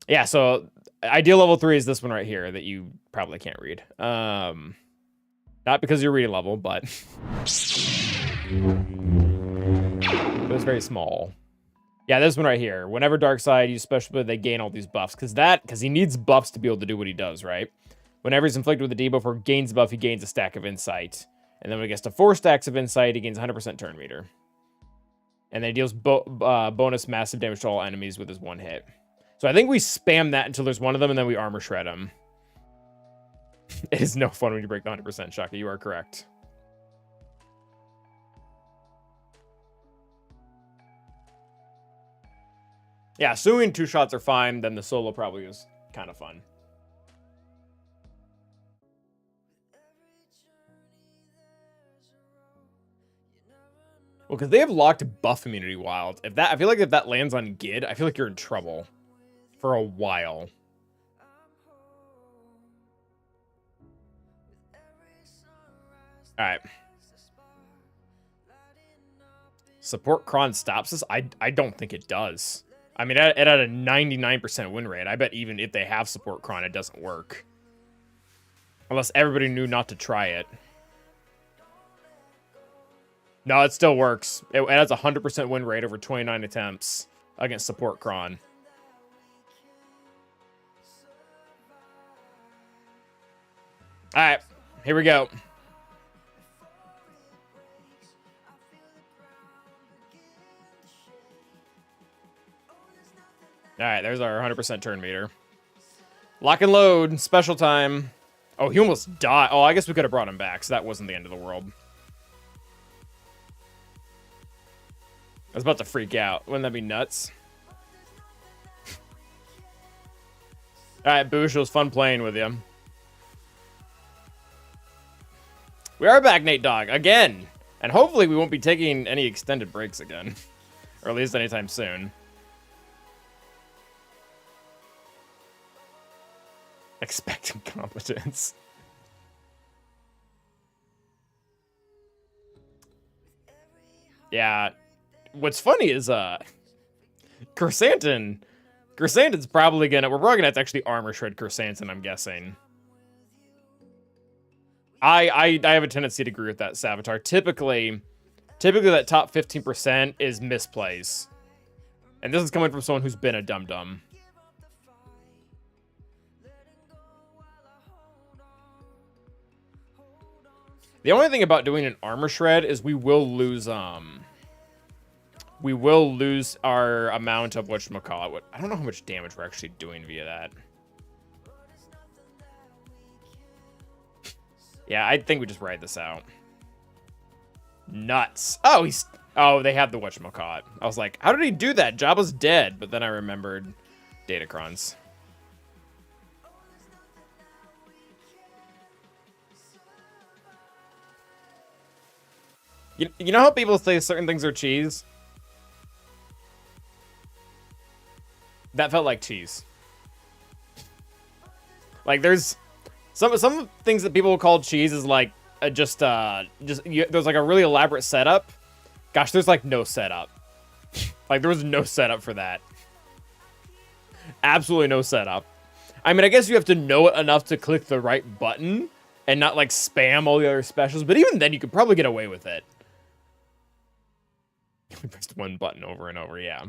Yeah, so ideal level 3 is this one right here that you probably can't read. Not because you're reading level, but it was very small. Yeah, this one right here. Whenever Darkseid uses special ability, they gain all these buffs. Because he needs buffs to be able to do what he does, right? Whenever he's inflicted with a debuff or gains a buff, he gains a stack of insight. And then when he gets to 4 stacks of insight, he gains 100% turn meter. And then he deals bonus massive damage to all enemies with his one hit. So I think we spam that until there's one of them, and then we armor shred them. It is no fun when you break the 100%, Shaka. You are correct. Yeah, assuming 2 shots are fine, then the solo probably is kind of fun. Well, because they have locked buff immunity wild. I feel like if that lands on Gid, I feel like you're in trouble for a while. All right. Support Kron stops us? I don't think it does. I mean, it had a 99% win rate. I bet even if they have support Kron, it doesn't work. Unless everybody knew not to try it. No, it still works. It has a 100% win rate over 29 attempts against support Kron. All right, here we go. All right, there's our 100% turn meter. Lock and load, special time. Oh, he almost died. Oh, I guess we could have brought him back, so that wasn't the end of the world. I was about to freak out. Wouldn't that be nuts? All right, Boosh, it was fun playing with you. We are back, Nate Dogg, again. And hopefully we won't be taking any extended breaks again. Or at least anytime soon. Expecting competence. Yeah. What's funny is, Chrysanthemum's probably gonna, we're probably gonna have to actually armor shred Chrysanthemum, I'm guessing. I have a tendency to agree with that, Savitar. Typically that top 15% is misplays. And this is coming from someone who's been a dum-dum. The only thing about doing an armor shred is we will lose our amount of whatchamacallit. I don't know how much damage we're actually doing via that. Yeah, I think we just ride this out. Nuts. Oh, they have the whatchamacallit. I was like, how did he do that? Jabba's dead. But then I remembered Datacrons. You know how people say certain things are cheese? That felt like cheese. Like there's some things that people call cheese is like there's like a really elaborate setup. Gosh, there's like no setup. Like there was no setup for that. Absolutely no setup. I mean, I guess you have to know it enough to click the right button and not like spam all the other specials, but even then you could probably get away with it. We pressed one button over and over, yeah.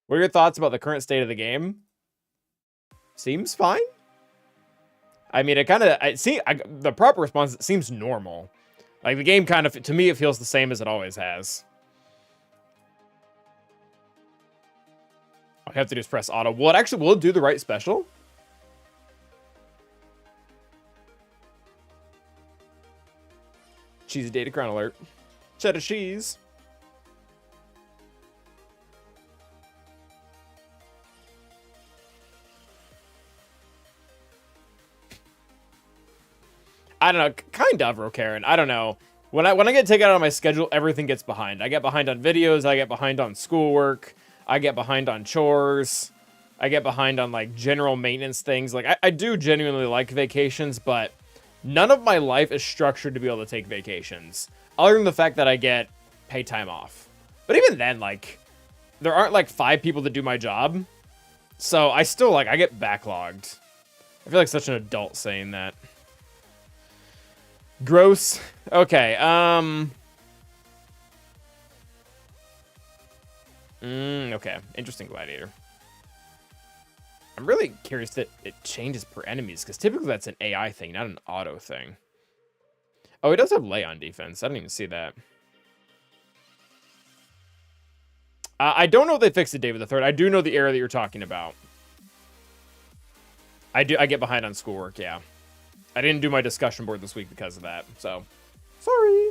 What are your thoughts about the current state of the game? Seems fine. I mean, the proper response, it seems normal. Like, the game kind of, to me, it feels the same as it always has. All I have to do is press auto. Well, it actually will do the right special. Cheesy Datacron alert. Cheddar cheese. I don't know, kind of, Rokaren. I don't know. When I get taken out of my schedule, everything gets behind. I get behind on videos, I get behind on schoolwork, I get behind on chores, I get behind on like general maintenance things. Like I do genuinely like vacations, but none of my life is structured to be able to take vacations. Other than the fact that I get paid time off. But even then, like, there aren't like 5 people that do my job. So I still like, I get backlogged. I feel like such an adult saying that. Gross. Okay, okay. Interesting gladiator. I'm really curious that it changes per enemies, because typically that's an AI thing, not an auto thing. Oh, it does have lay on defense. I didn't even see that. I don't know if they fixed it, David the Third. I do know the error that you're talking about. I get behind on schoolwork, yeah. I didn't do my discussion board this week because of that, so sorry.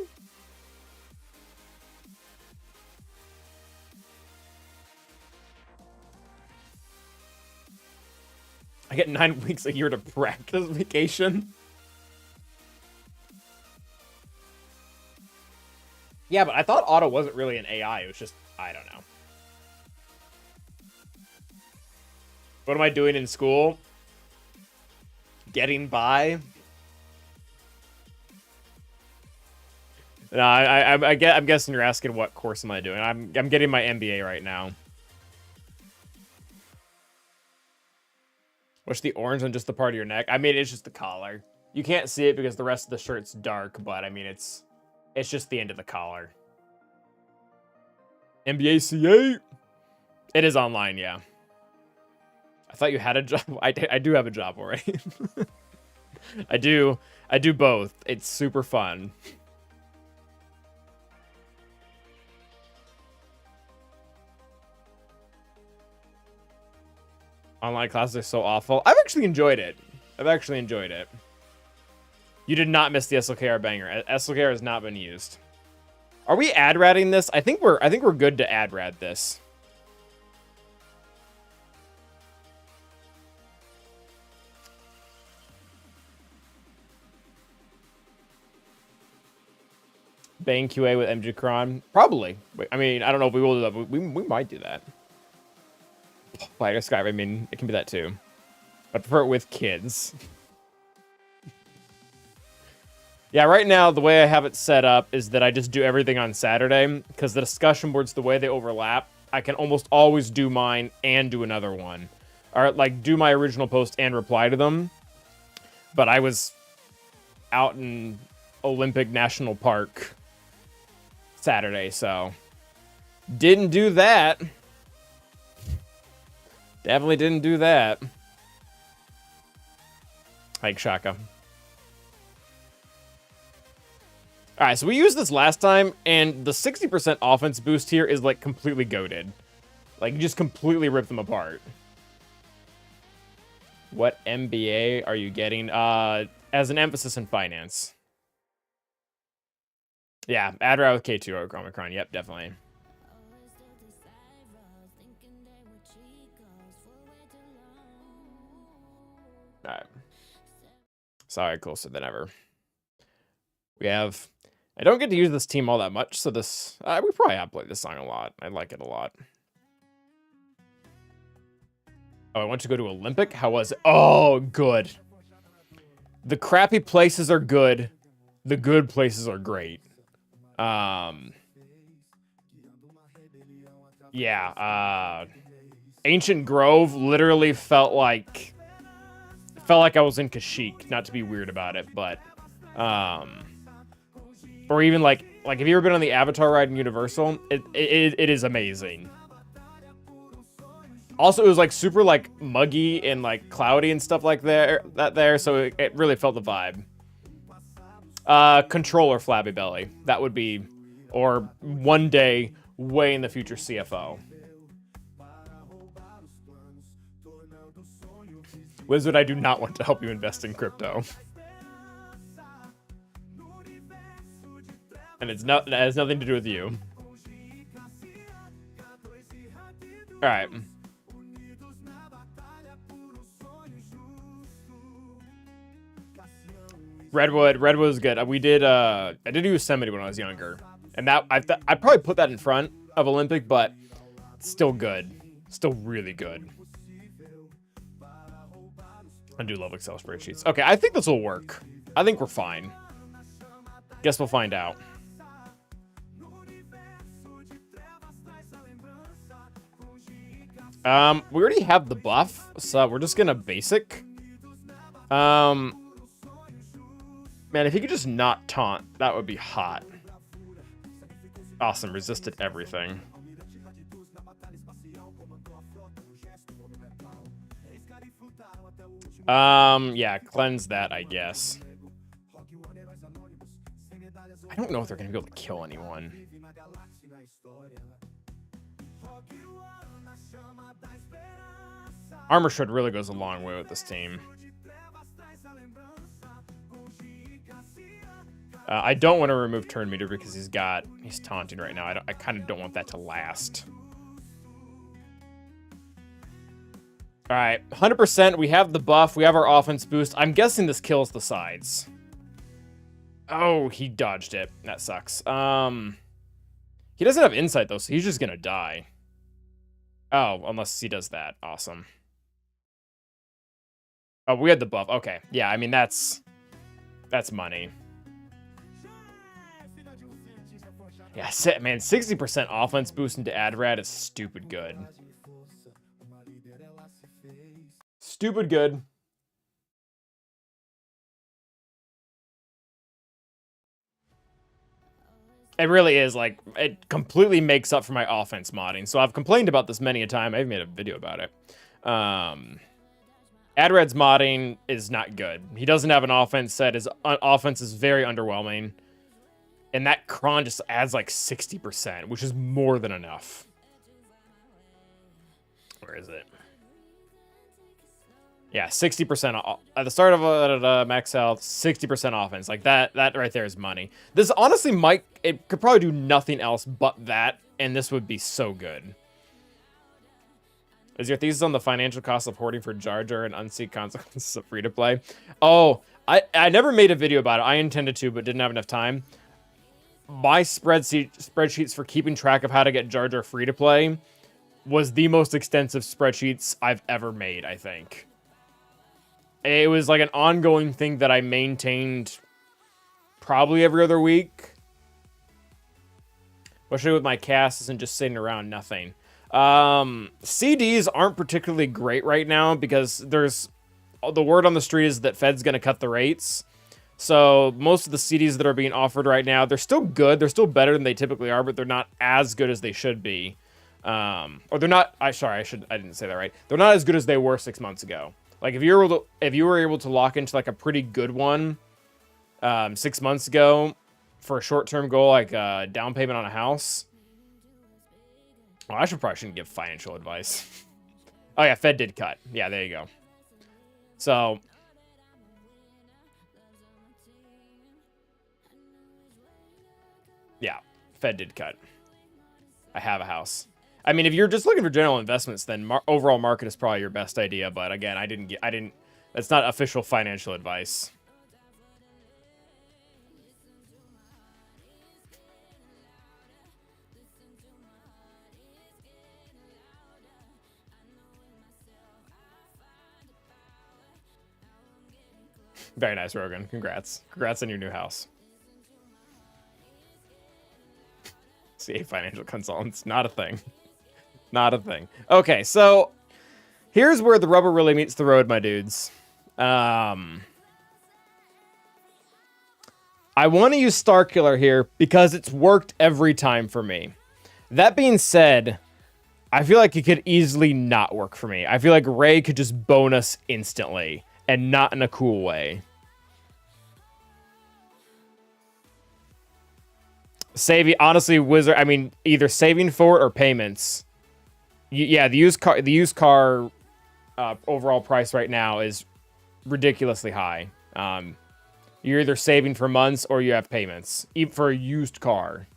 I get 9 weeks a year to practice vacation. Yeah, but I thought auto wasn't really an AI. It was just, I don't know. What am I doing in school? Getting by. No, I'm guessing you're asking what course am I doing. I'm getting my MBA right now. What's the orange on just the part of your neck? I mean, it's just the collar. You can't see it because the rest of the shirt's dark, but I mean, it's just the end of the collar. MBA C8? It is online, yeah. I thought you had a job. I do have a job already. I do both. It's super fun. Online classes are so awful. I've actually enjoyed it. You did not miss the SLKR banger. SLKR has not been used. Are we ad-radding this? I think we're good to ad-rad this. Bang QA with MG Cron? Probably. I mean, I don't know if we will do that, but we might do that. Like Skype, I mean, it can be that too. I prefer it with kids. Yeah, right now, the way I have it set up is that I just do everything on Saturday, because the discussion boards, the way they overlap, I can almost always do mine and do another one. Or, like, do my original post and reply to them. But I was out in Olympic National Park Saturday, so didn't do that. Definitely didn't do that. Like Shaka. Alright, so we used this last time, and the 60% offense boost here is, like, completely goated. Like, you just completely rip them apart. What MBA are you getting? As an emphasis in finance. Yeah, Adra with K2 or Omicron. Yep, definitely. Alright. Sorry, closer than ever. We have... I don't get to use this team all that much, so this... we probably have played this song a lot. I like it a lot. Oh, I went to go to Olympic? How was it? Oh, good. The crappy places are good. The good places are great. Yeah, Ancient Grove literally felt like I was in Kashyyyk, not to be weird about it, but or even like have you ever been on the Avatar ride in Universal? It is amazing. Also, it was like super like muggy and like cloudy and stuff like that, so it really felt the vibe. Controller Flabby Belly. That would be, or one day, way in the future, CFO. Wizard, I do not want to help you invest in crypto. And it has nothing to do with you. Alright. Redwood is good. We did I did Yosemite when I was younger, and that I probably put that in front of Olympic, but it's still good, still really good. I do love Excel spreadsheets. Okay, I think this will work. I think we're fine. Guess we'll find out. We already have the buff, so we're just gonna basic. Man, if he could just not taunt, that would be hot. Awesome, resisted everything. Yeah, cleanse that, I guess. I don't know if they're gonna be able to kill anyone. Armor Shred really goes a long way with this team. I don't want to remove Turn Meter because he's taunting right now. I kind of don't want that to last. All right, 100%. We have the buff. We have our offense boost. I'm guessing this kills the sides. Oh, he dodged it. That sucks. He doesn't have insight though, so he's just gonna die. Oh, unless he does that. Awesome. Oh, we had the buff. Okay. Yeah, I mean that's money. Yeah, man, 60% offense boost into Adrad is stupid good. Stupid good. It really is, like, it completely makes up for my offense modding. So I've complained about this many a time. I've made a video about it. Adrad's modding is not good. He doesn't have an offense set. His offense is very underwhelming. And that cron just adds like 60%, which is more than enough. Where is it? Yeah, 60% at the start of max health, 60% offense. Like that right there is money. This honestly it could probably do nothing else but that, and this would be so good. Is your thesis on the financial cost of hoarding for Jar Jar and unseen consequences of free-to-play? Oh, I never made a video about it. I intended to, but didn't have enough time. My spreadsheets for keeping track of how to get Jar Jar free-to-play was the most extensive spreadsheets I've ever made, I think. It was like an ongoing thing that I maintained probably every other week. Especially with my casts and just sitting around nothing. CDs aren't particularly great right now because there's the word on the street is that Fed's going to cut the rates. So most of the CDs that are being offered right now, they're still good. They're still better than they typically are, but they're not as good as they should be. Or they're not, I didn't say that right. They're not as good as they were 6 months ago. Like if you were able to lock into like a pretty good one 6 months ago for a short-term goal, like down payment on a house. Oh, I probably shouldn't give financial advice. Oh yeah, Fed did cut. Yeah, there you go. So yeah, Fed did cut. I have a house. I mean, if you're just looking for general investments, then overall market is probably your best idea. But again, that's not official financial advice. Very nice, Rogan. Congrats. Congrats on your new house. CA Financial Consultants. Not a thing. Not a thing. Okay, so here's where the rubber really meets the road, my dudes. I want to use Starkiller here because it's worked every time for me. That being said, I feel like it could easily not work for me. I feel like Ray could just bonus instantly and not in a cool way. Honestly, Wizard, I mean, either saving for it or payments. Yeah, the used car overall price right now is ridiculously high. You're either saving for months or you have payments, even for a used car.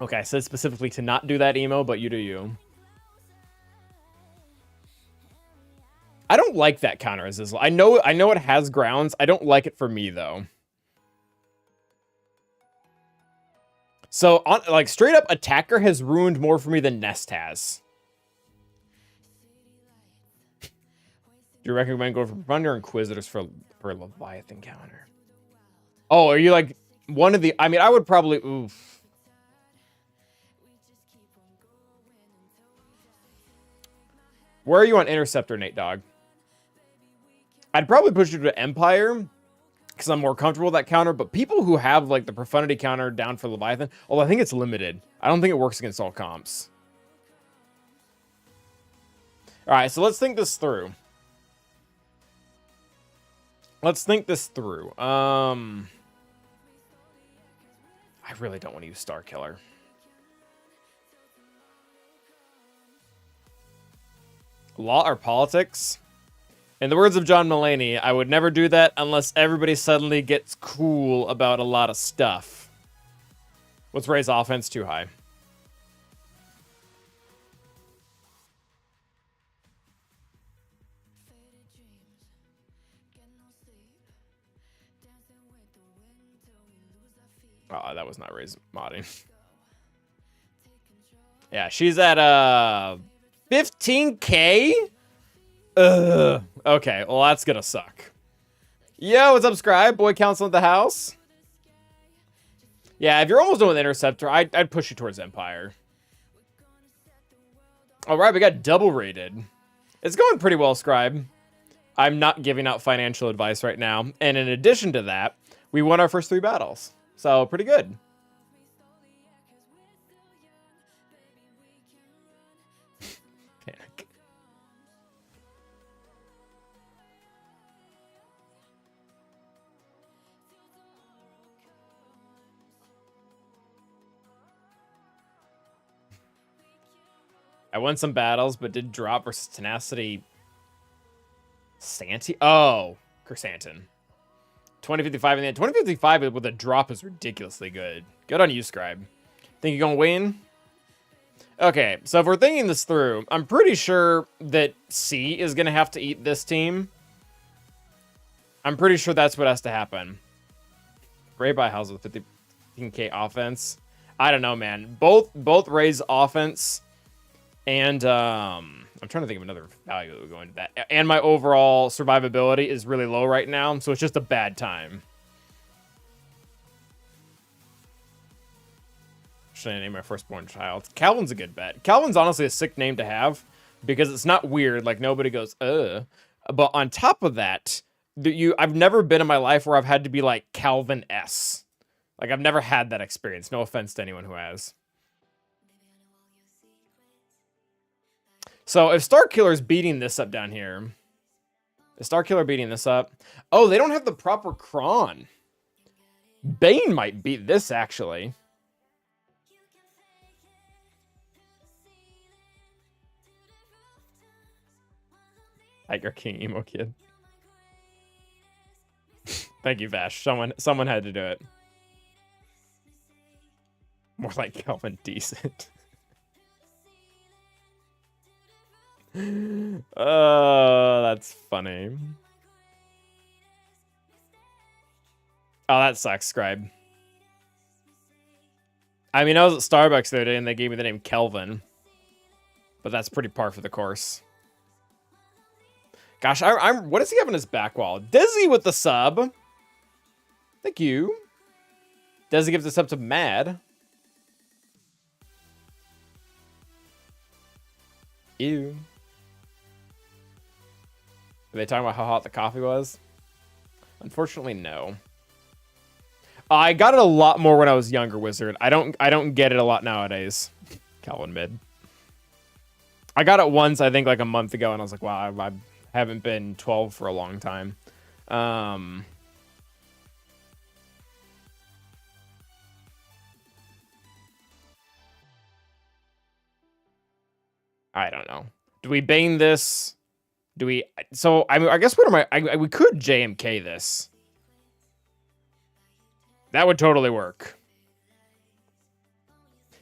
Okay, I said specifically to not do that, Emo, but you do you. I don't like that counter as Izzle. I know it has grounds. I don't like it for me though. So like straight up attacker has ruined more for me than Nest has. Do you recommend going for Profundity or Inquisitors for Leviathan counter? Oh, are you like one of the? I mean, I would probably. Oof. Where are you on Interceptor, Nate Dogg? I'd probably push you to Empire because I'm more comfortable with that counter. But people who have like the Profundity counter down for Leviathan, although I think it's limited. I don't think it works against all comps. All right, so let's think this through. I really don't want to use Starkiller. Law or politics? In the words of John Mulaney, I would never do that unless everybody suddenly gets cool about a lot of stuff. Let's raise offense too high. Oh, that was not raise modding. Yeah, she's at 15K? Ugh. Okay, well that's gonna suck. Yo, what's up, Scribe? Boy Council at the house. Yeah, if you're almost done with Interceptor, I'd push you towards Empire. All right, we got double rated. It's going pretty well, Scribe. I'm not giving out financial advice right now. And in addition to that, we won our first 3 battles. So, pretty good. Panic. I won some battles, but did drop versus Tenacity. Santi? Oh, Chrysantin. 2055 in the end. 2055 with a drop is ridiculously good. Good on you, Scribe. Think you're gonna win? Okay, so if we're thinking this through, I'm pretty sure that C is gonna have to eat this team. I'm pretty sure that's what has to happen. Great buy house with 15k offense. I don't know, man. Both Ray's offense and I'm trying to think of another value that would go into that. And my overall survivability is really low right now, so it's just a bad time. Should I name my firstborn child? Calvin's a good bet. Calvin's honestly a sick name to have because it's not weird. Like, nobody goes, But on top of that, I've never been in my life where I've had to be like Calvin S. Like, I've never had that experience. No offense to anyone who has. So if Starkiller's beating this up down here, is Starkiller beating this up? Oh, they don't have the proper Kron. Bane might beat this, actually. Tiger King Emo Kid. Thank you, Vash. Someone had to do it. More like Kelvin Decent. Oh, that's funny. Oh, that sucks, Scribe. I mean, I was at Starbucks the other day and they gave me the name Kelvin. But that's pretty par for the course. Gosh, what does he have on his back wall? Dizzy with the sub. Thank you. Dizzy gives the sub to Mad. Ew. Are they talking about how hot the coffee was? Unfortunately, no. I got it a lot more when I was younger, Wizard. I don't get it a lot nowadays. Calvin mid. I got it once, I think, like a month ago, and I was like, wow, I haven't been 12 for a long time. I don't know. Do we Bane this? Do we? So I guess what am I? We could JMK this. That would totally work.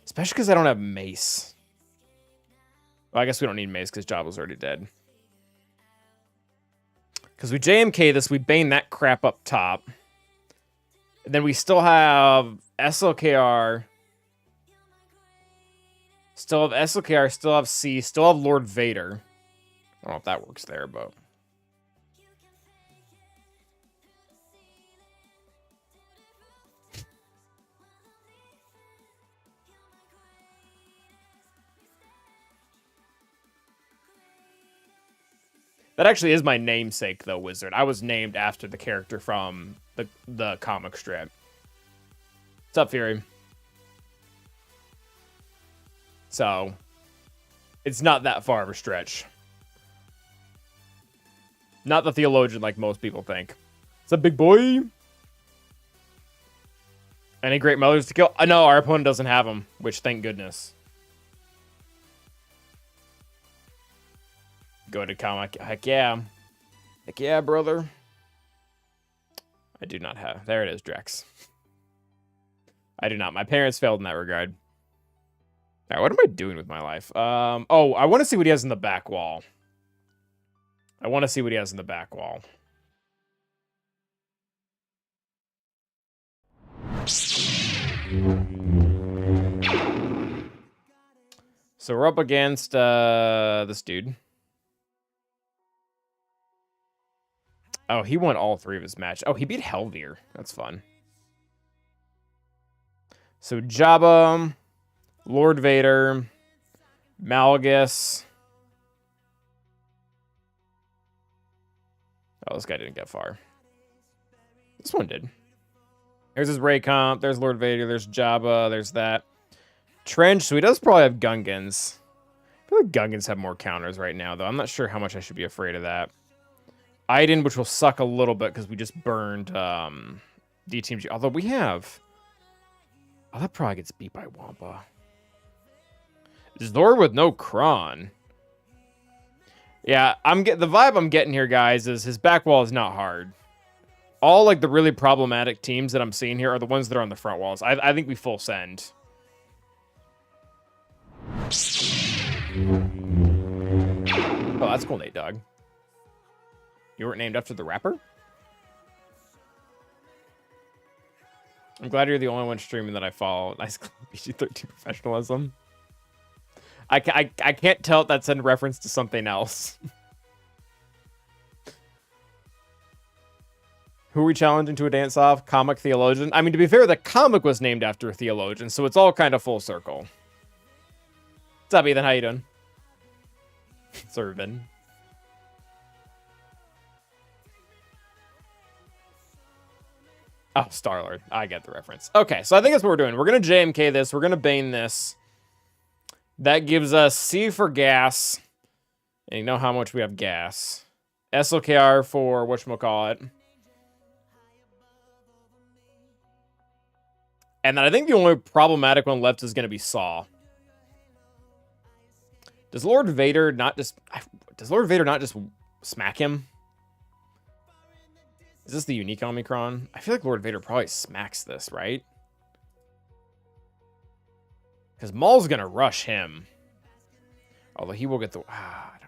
Especially because I don't have Mace. Well, I guess we don't need Mace because Jabba's already dead. Because we JMK this, we Bane that crap up top. And then we still have SLKR. Still have SLKR, still have C, still have Lord Vader. I don't know if that works there, but... That actually is my namesake, though, Wizard. I was named after the character from the comic strip. What's up, Fury? So, it's not that far of a stretch. Not the theologian like most people think. What's up, big boy? Any great mothers to kill? No, our opponent doesn't have them, which thank goodness. Go to comic. Heck yeah. Heck yeah, brother. I do not have. There it is, Drex. I do not. My parents failed in that regard. All right, what am I doing with my life? Oh, I want to see what he has in the back wall. I want to see what he has in the back wall. So we're up against this dude. Oh, he won all 3 of his matches. Oh, he beat Helvier. That's fun. So Jabba, Lord Vader, Malgus. Oh, this guy didn't get far. This one did. There's his Ray comp. There's Lord Vader. There's Jabba. There's that. Trench. So he does probably have Gungans. I feel like Gungans have more counters right now, though. I'm not sure how much I should be afraid of that. Iden, which will suck a little bit because we just burned D-Team G. Although we have... Oh, that probably gets beat by Wampa. Zor with no Kron. Yeah, the vibe I'm getting here, guys, is his back wall is not hard. All like the really problematic teams that I'm seeing here are the ones that are on the front walls. I think we full send. Oh, that's cool, Nate Dog. You weren't named after the rapper? I'm glad you're the only one streaming that I follow. Nice PG-13 professionalism. I can't tell if that's in reference to something else. Who are we challenging to a dance-off? Comic theologian? I mean, to be fair, the comic was named after a theologian, so it's all kind of full circle. What's up, Ethan? How you doing? Servin. Oh, Star-Lord. I get the reference. Okay, so I think that's what we're doing. We're going to JMK this. We're going to Bane this. That gives us C for gas. And you know how much we have gas. SLKR for whatchamacallit. And then I think the only problematic one left is going to be Saw. Does Lord Vader not just smack him? Is this the unique Omicron? I feel like Lord Vader probably smacks this, right? Because Maul's going to rush him. Although he will get the... I don't know.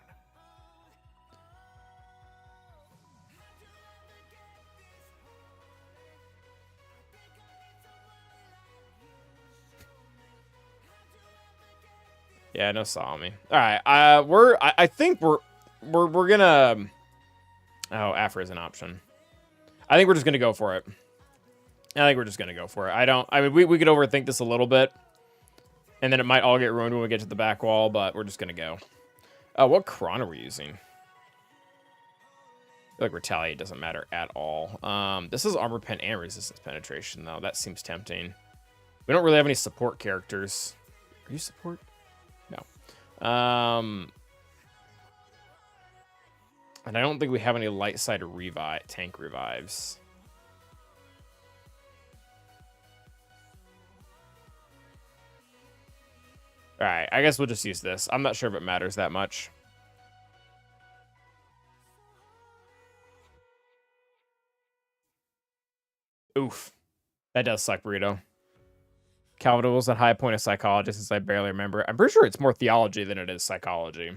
Yeah, no saw me. All right, I think we're gonna. Oh, Afra is an option. I think we're just gonna go for it. I mean, we could overthink this a little bit, and then it might all get ruined when we get to the back wall. But we're just gonna go. Oh, what Kron are we using? I feel like Retaliate doesn't matter at all. This is Armor Pen and Resistance Penetration, though. That seems tempting. We don't really have any support characters. Are you support? No. And I don't think we have any light side tank revives. All right, I guess we'll just use this. I'm not sure if it matters that much. Oof. That does suck, Burrito. Calvin was at high point of psychology since I barely remember. I'm pretty sure it's more theology than it is psychology.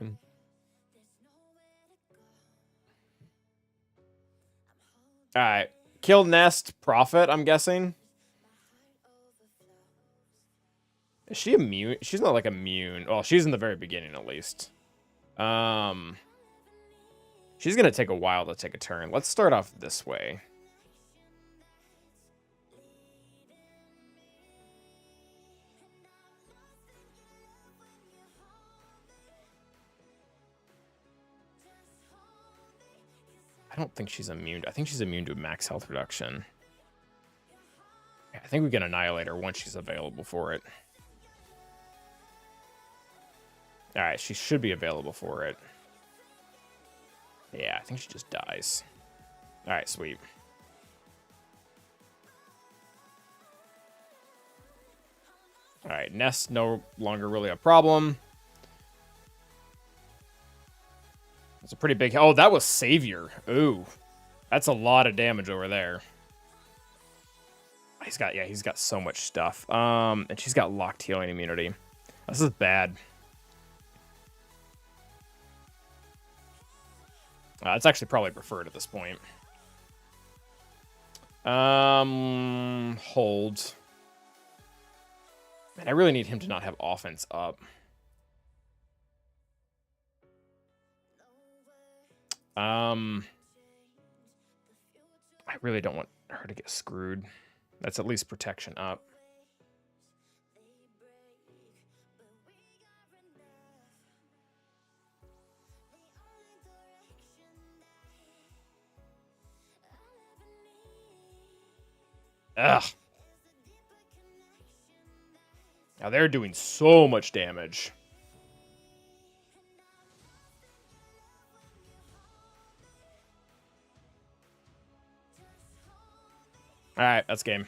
All right. Kill Nest Prophet, I'm guessing. Is she immune? She's not like immune. Well, she's in the very beginning at least. She's going to take a while to take a turn. Let's start off this way. I don't think she's immune. I think she's immune to max health reduction. I think we can annihilate her once she's available for it. All right, she should be available for it. Yeah, I think she just dies. All right, sweet. All right, Nest no longer really a problem. It's a pretty big... Oh, that was Savior. Ooh. That's a lot of damage over there. He's got so much stuff. And she's got locked healing immunity. This is bad. It's actually probably preferred at this point. Hold. Man, I really need him to not have offense up. I really don't want her to get screwed. That's at least protection up. Ugh. Now they're doing so much damage. All right, that's game.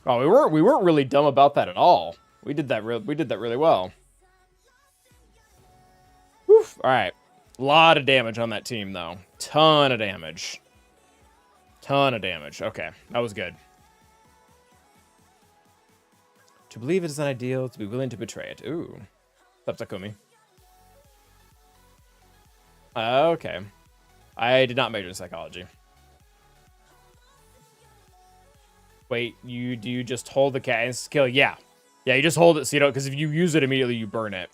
Oh, we weren't really dumb about that at all. We did that really well. Woof. All right, a lot of damage on that team though. Ton of damage. Ton of damage. Okay, that was good. To believe it is an ideal, to be willing to betray it. Ooh, that's Takumi. Okay, I did not major in psychology. Wait, do you just hold the cat and skill? Yeah. Yeah, you just hold it so you don't, because if you use it immediately, you burn it.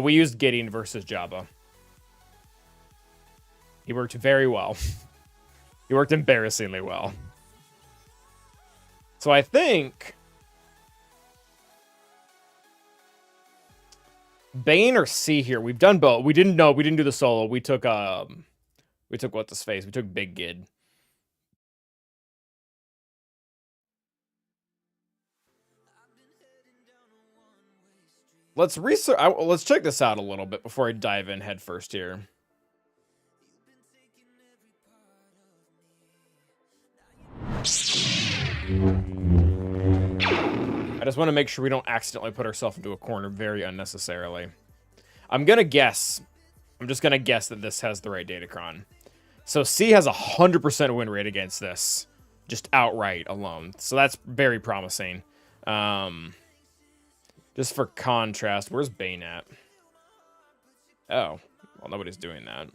We used Gideon versus Jabba. He worked very well. He worked embarrassingly well. So I think Bane or C here. We've done both. We didn't do the solo. We took what's his face? We took Big Gid. Let's research. Let's check this out a little bit before I dive in head first here. I just want to make sure we don't accidentally put ourselves into a corner very unnecessarily. I'm just gonna guess that this has the right Datacron. So C has 100% win rate against this, just outright alone. So that's very promising. Just for contrast, where's Bane at? Oh, well, nobody's doing that.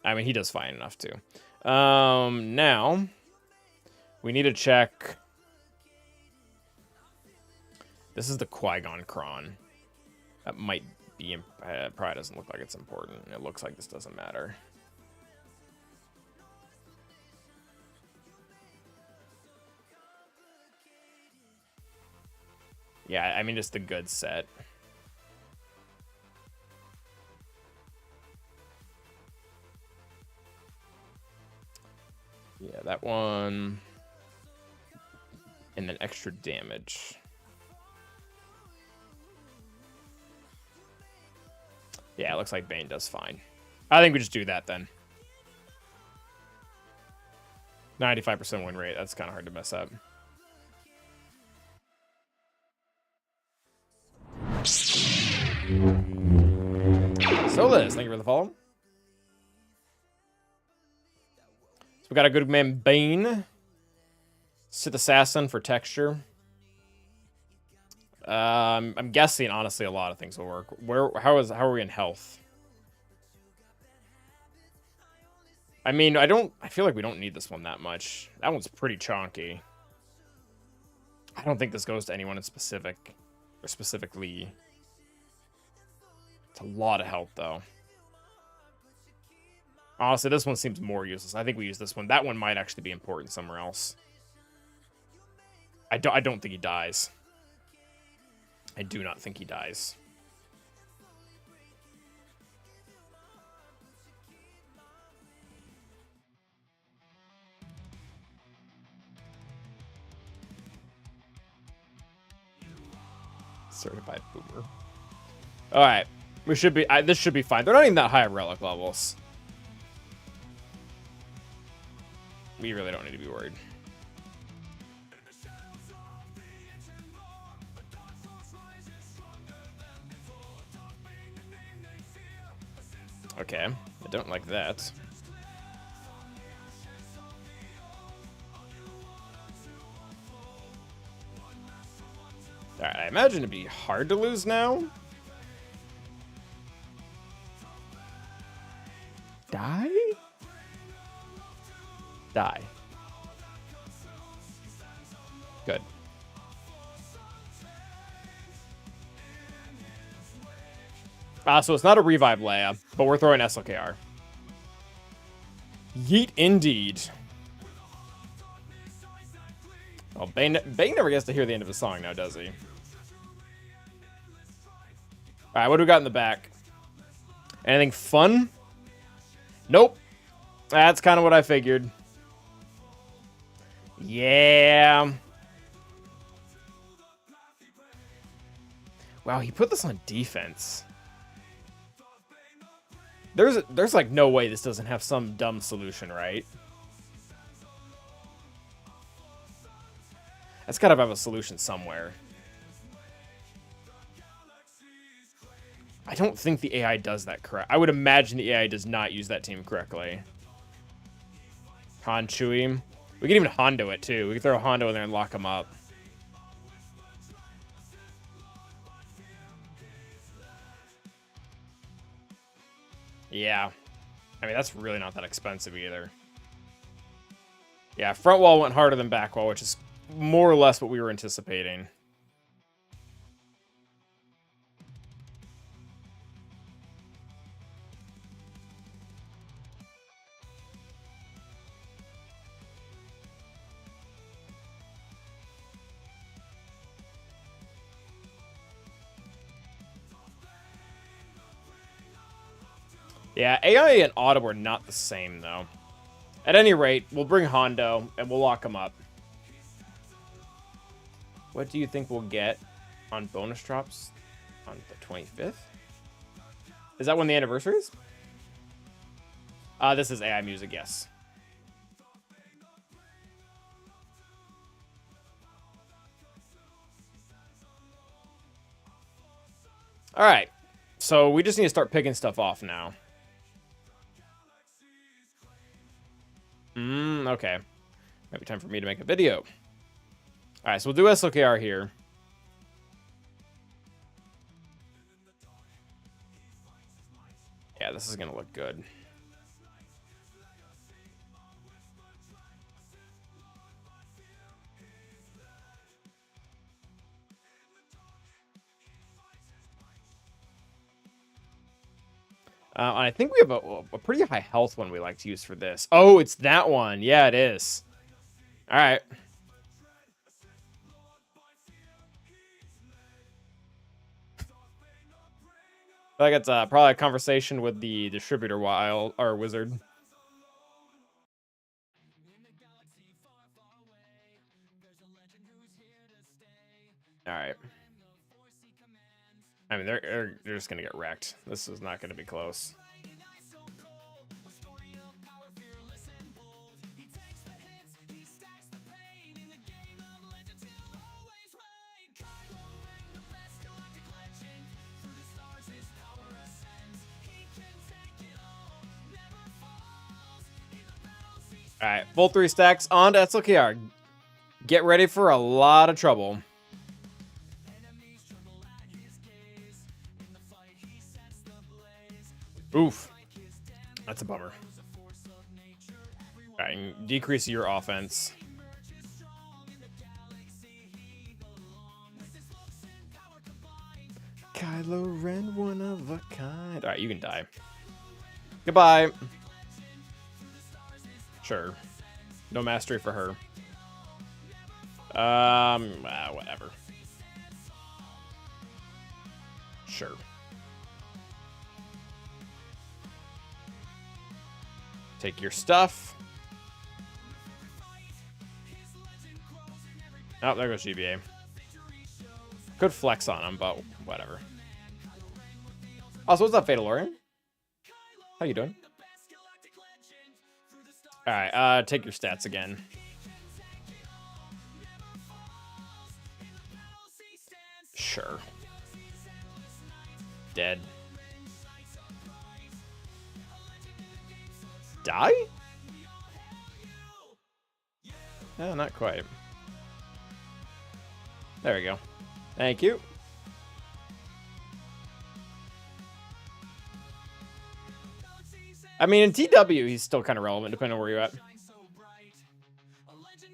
I mean, he does fine enough, too. Now, we need to check. This is the Qui-Gon Kron. That might be, probably doesn't look like it's important. It looks like this doesn't matter. Yeah, I mean, just the good set. Yeah, that one. And then extra damage. Yeah, it looks like Bane does fine. I think we just do that then. 95% win rate. That's kind of hard to mess up. So Liz, thank you for the follow. So we got a good man Bane. Sith Assassin for texture. I'm guessing honestly a lot of things will work. How are we in health? I mean, I feel like we don't need this one that much. That one's pretty chonky. I don't think this goes to anyone in specific or specifically. It's a lot of health though. Honestly, this one seems more useless. I think we use this one. That one might actually be important somewhere else. I don't think he dies. I do not think he dies. Certified boomer. All right, we should be. This should be fine. They're not even that high at relic levels. We really don't need to be worried. Okay, I don't like that. Alright, I imagine it'd be hard to lose now. Die? Die. Good. So it's not a revive Leia, but we're throwing SLKR. Yeet indeed. Well, Bane never gets to hear the end of the song now, does he? Alright, what do we got in the back? Anything fun? Nope. That's kind of what I figured. Yeah. Wow, he put this on defense. There's like no way this doesn't have some dumb solution, right? It's gotta have a solution somewhere. I don't think the AI does that correct. I would imagine the AI does not use that team correctly. Han Chewie. We can even Hondo it too. We can throw Hondo in there and lock him up. Yeah. I mean, that's really not that expensive either. Yeah, front wall went harder than back wall, which is more or less what we were anticipating. Yeah, AI and Auto are not the same, though. At any rate, we'll bring Hondo, and we'll lock him up. What do you think we'll get on bonus drops on the 25th? Is that when the anniversary is? This is AI music, yes. All right, so we just need to start picking stuff off now. Okay. Might be time for me to make a video. All right, so we'll do SLKR here. Yeah, this is going to look good. I think we have a pretty high health one we like to use for this. Oh, it's that one. Yeah, it is. All right. I feel like it's probably a conversation with the distributor wizard. All right. I mean, they're just gonna get wrecked. This is not gonna be close. All right, full 3 stacks on to SLKR. Get ready for a lot of trouble. Oof. That's a bummer. All right, decrease your offense. Kylo Ren, one of a kind. All right, you can die. Goodbye. Sure. No mastery for her. Whatever. Sure. Take your stuff. Oh, there goes GBA. Could flex on him, but whatever. Also, what's up, Fatalorian? How you doing? All right, take your stats again. Sure. Dead. Die? No, not quite. There we go. Thank you. I mean, in TW, he's still kind of relevant, depending on where you're at.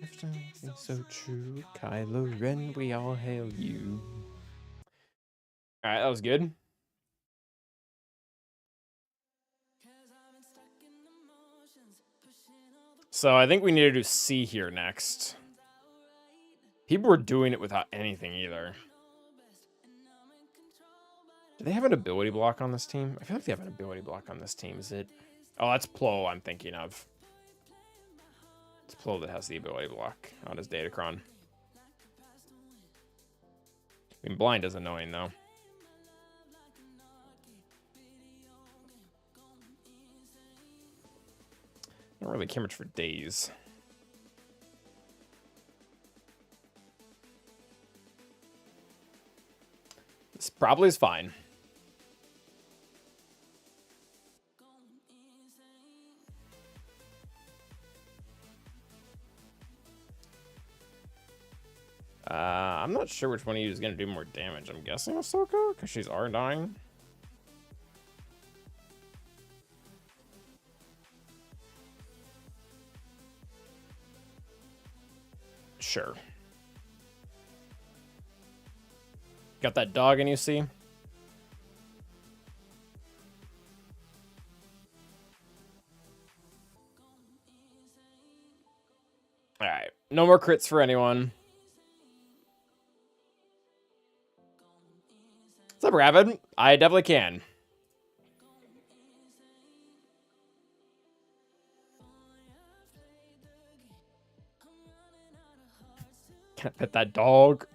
If something's so true, Kylo Ren, we all hail you. All right, that was good. So I think we need to do C here next. People were doing it without anything either. Do they have an ability block on this team? I feel like they have an ability block on this team. Is it? Oh, that's Plo I'm thinking of. It's Plo that has the ability block on his Datacron. I mean, blind is annoying though. I don't really care much for days. This probably is fine. I'm not sure which one of you is going to do more damage. I'm guessing Ahsoka, because she's R9. Sure. Got that dog in you, see? Alright. No more crits for anyone. What's up, Ravid? I definitely can. Can I pet that dog?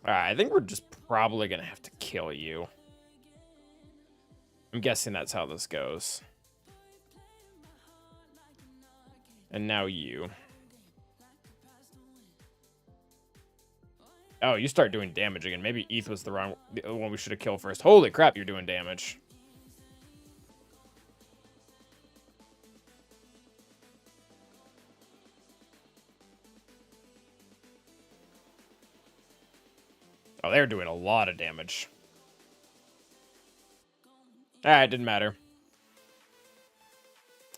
Alright, I think we're just probably gonna have to kill you. I'm guessing that's how this goes. And now you. Oh, you start doing damage again. Maybe Eth was the one we should have killed first. Holy crap, you're doing damage. Oh, they're doing a lot of damage. Alright, didn't matter.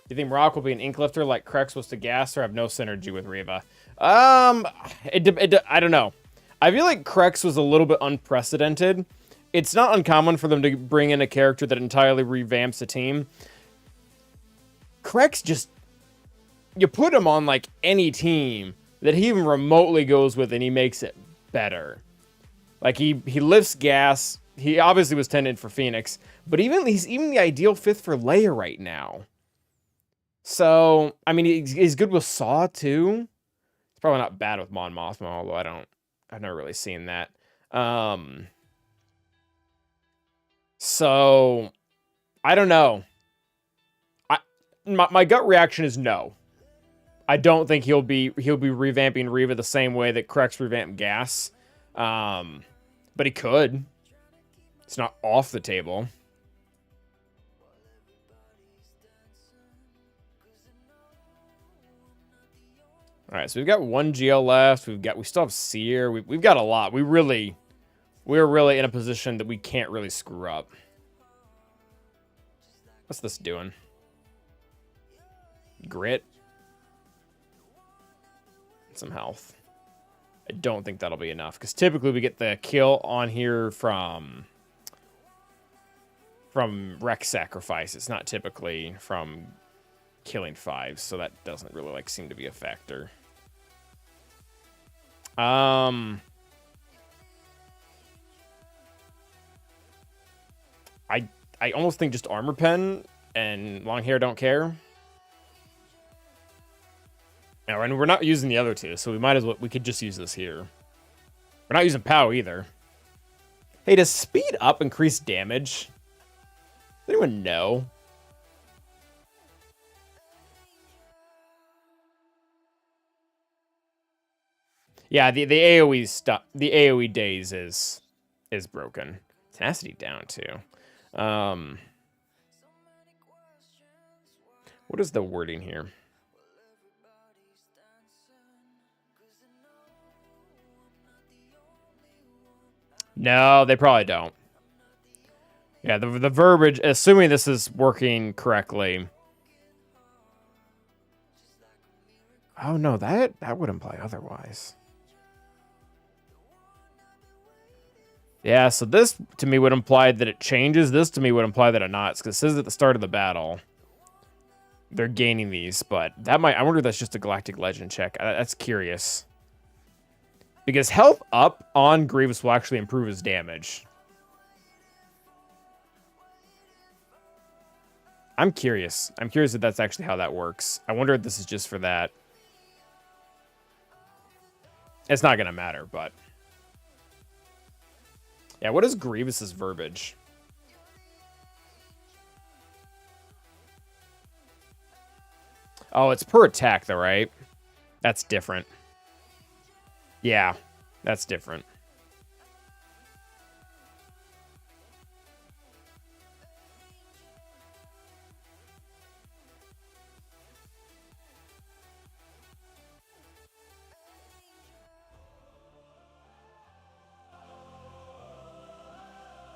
You think Rock will be an ink lifter like Krex was to Gas, or have no synergy with Reva? I don't know. I feel like Krex was a little bit unprecedented. It's not uncommon for them to bring in a character that entirely revamps a team. Krex just... You put him on, like, any team that he even remotely goes with and he makes it better. Like, he lifts Gas. He obviously was tended for Phoenix. But he's even the ideal fifth for Leia right now. So, I mean, he's good with Saw, too. He's probably not bad with Mon Mothma, although I've never really seen that. So, I don't know. My gut reaction is no. I don't think he'll be revamping Reva the same way that Krex revamped Gas. But he could. It's not off the table. All right, so we've got one GL left. We still have Seer. We've got a lot. We're really in a position that we can't really screw up. What's this doing? Grit. Some health. I don't think that'll be enough, because typically we get the kill on here from Rex Sacrifice. It's not typically from killing 5, so that doesn't really seem to be a factor. I almost think just Armor Pen and Long Hair Don't Care. Now, and we're not using the other two, so we could just use this here. We're not using POW either. Hey, does speed up increase damage? Does anyone know? Yeah, the AoE stuff, the AoE days is broken. Tenacity down too. What is the wording here? No, they probably don't. Yeah, the verbiage, assuming this is working correctly. Oh no, that would imply otherwise. Yeah, so this to me would imply that it changes. This to me would imply that it not. Because it says at the start of the battle, they're gaining these. But that might, I wonder if that's just a Galactic Legend check. That's curious. Because health up on Grievous will actually improve his damage. I'm curious. I'm curious if that's actually how that works. I wonder if this is just for that. It's not going to matter, but... Yeah, what is Grievous's verbiage? Oh, it's per attack, though, right? That's different. Yeah, that's different.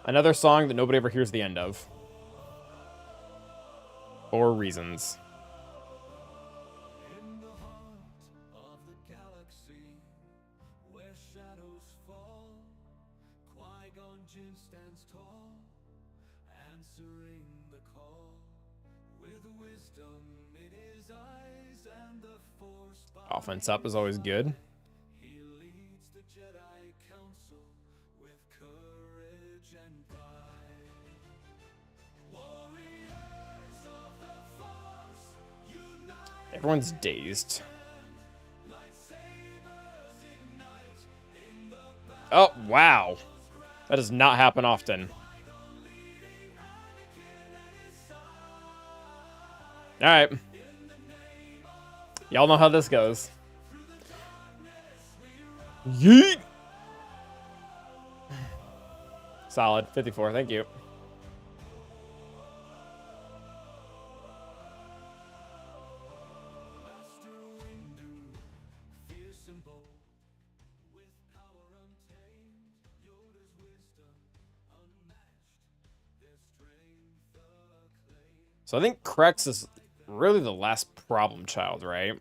Another song that nobody ever hears the end of. For reasons. In the heart of the galaxy, where shadows fall, Qui-Gon Jinn stands tall, answering the call, with wisdom in his eyes and the Force by Offense up is always good. he leads the Jedi Council with courage and pride. Warriors of the Force, unite, Everyone's dazed. lightsabers ignite in the battle. Oh, wow. That does not happen often. Alright. Y'all know how this goes. Yeet! Solid. 54, thank you. Master Windu, fierce and bold, with power untamed, Yoda's wisdom unmatched, their strength acclaimed. So I think Krex is really the last problem child, right?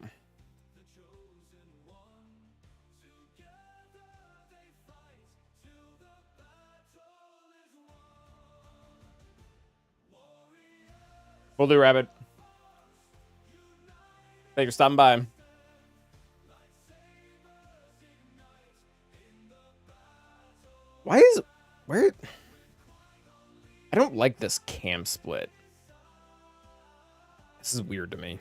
Will do, Rabbit. Thanks for stopping by. Where? I don't like this cam split. This is weird to me.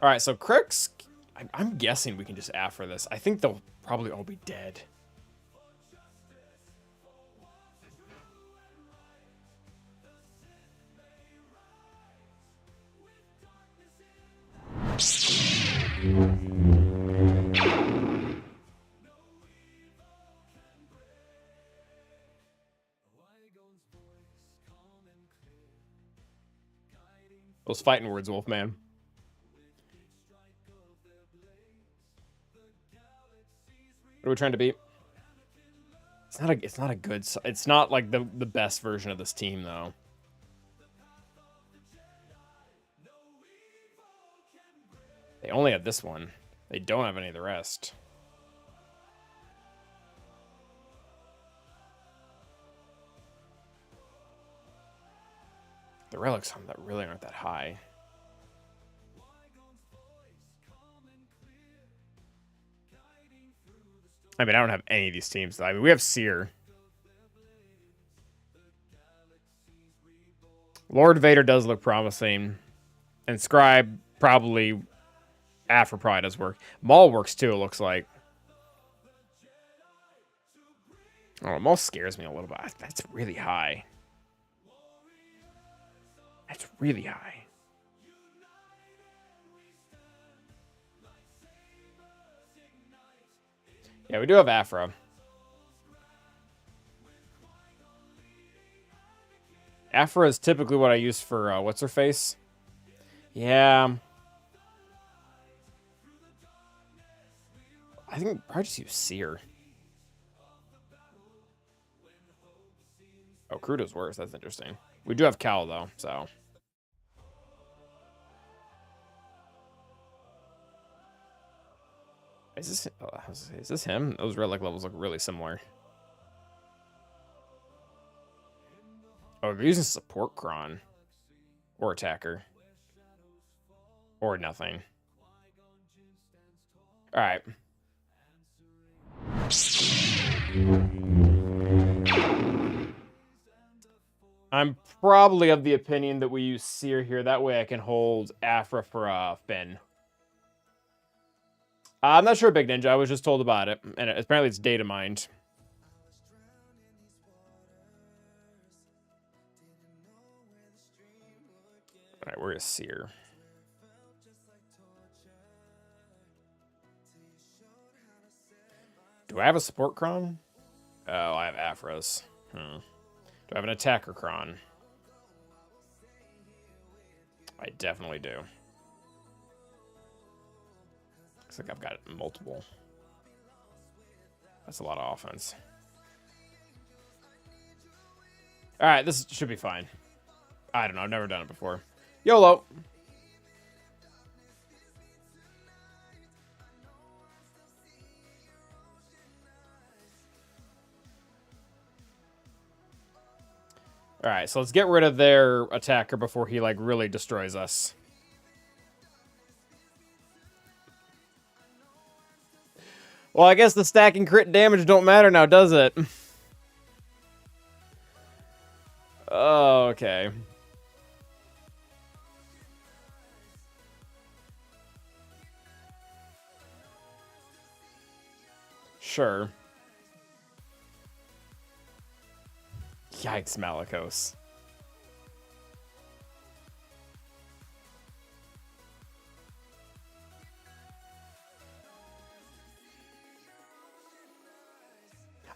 All right, so Krex, I'm guessing we can just after this. I think they'll probably all be dead. Those fighting words, Wolfman. What are we trying to beat? It's not a good. It's not like the best version of this team though. They only have this one. They don't have any of the rest. The relics on that really aren't that high. I mean, I don't have any of these teams. I mean, we have Seer. Lord Vader does look promising. And Scribe probably... After probably does work. Maul works too, it looks like. Oh, Maul scares me a little bit. That's really high. That's really high. Yeah, we do have Afra. Afra is typically what I use for, what's her face? Yeah. I think probably just use Seer. Oh, Crudo's worse. That's interesting. We do have Cal, though, so... Is this him? Those relic levels look really similar. Oh, they're using support cron. Or attacker. Or nothing. Alright. I'm probably of the opinion that we use Seer here. That way I can hold Afra for Finn. I'm not sure, Big Ninja. I was just told about it. And apparently it's data mined. Alright, where is Seer? Do I have a support cron? Oh, I have Afra's. Do I have an attacker cron? I definitely do. Looks like I've got multiple. That's a lot of offense. Alright, this should be fine. I don't know, I've never done it before. YOLO! Alright, so let's get rid of their attacker before he, like, really destroys us. Well, I guess the stacking crit damage don't matter now, does it? Oh, okay. Sure. Yikes, Malicos.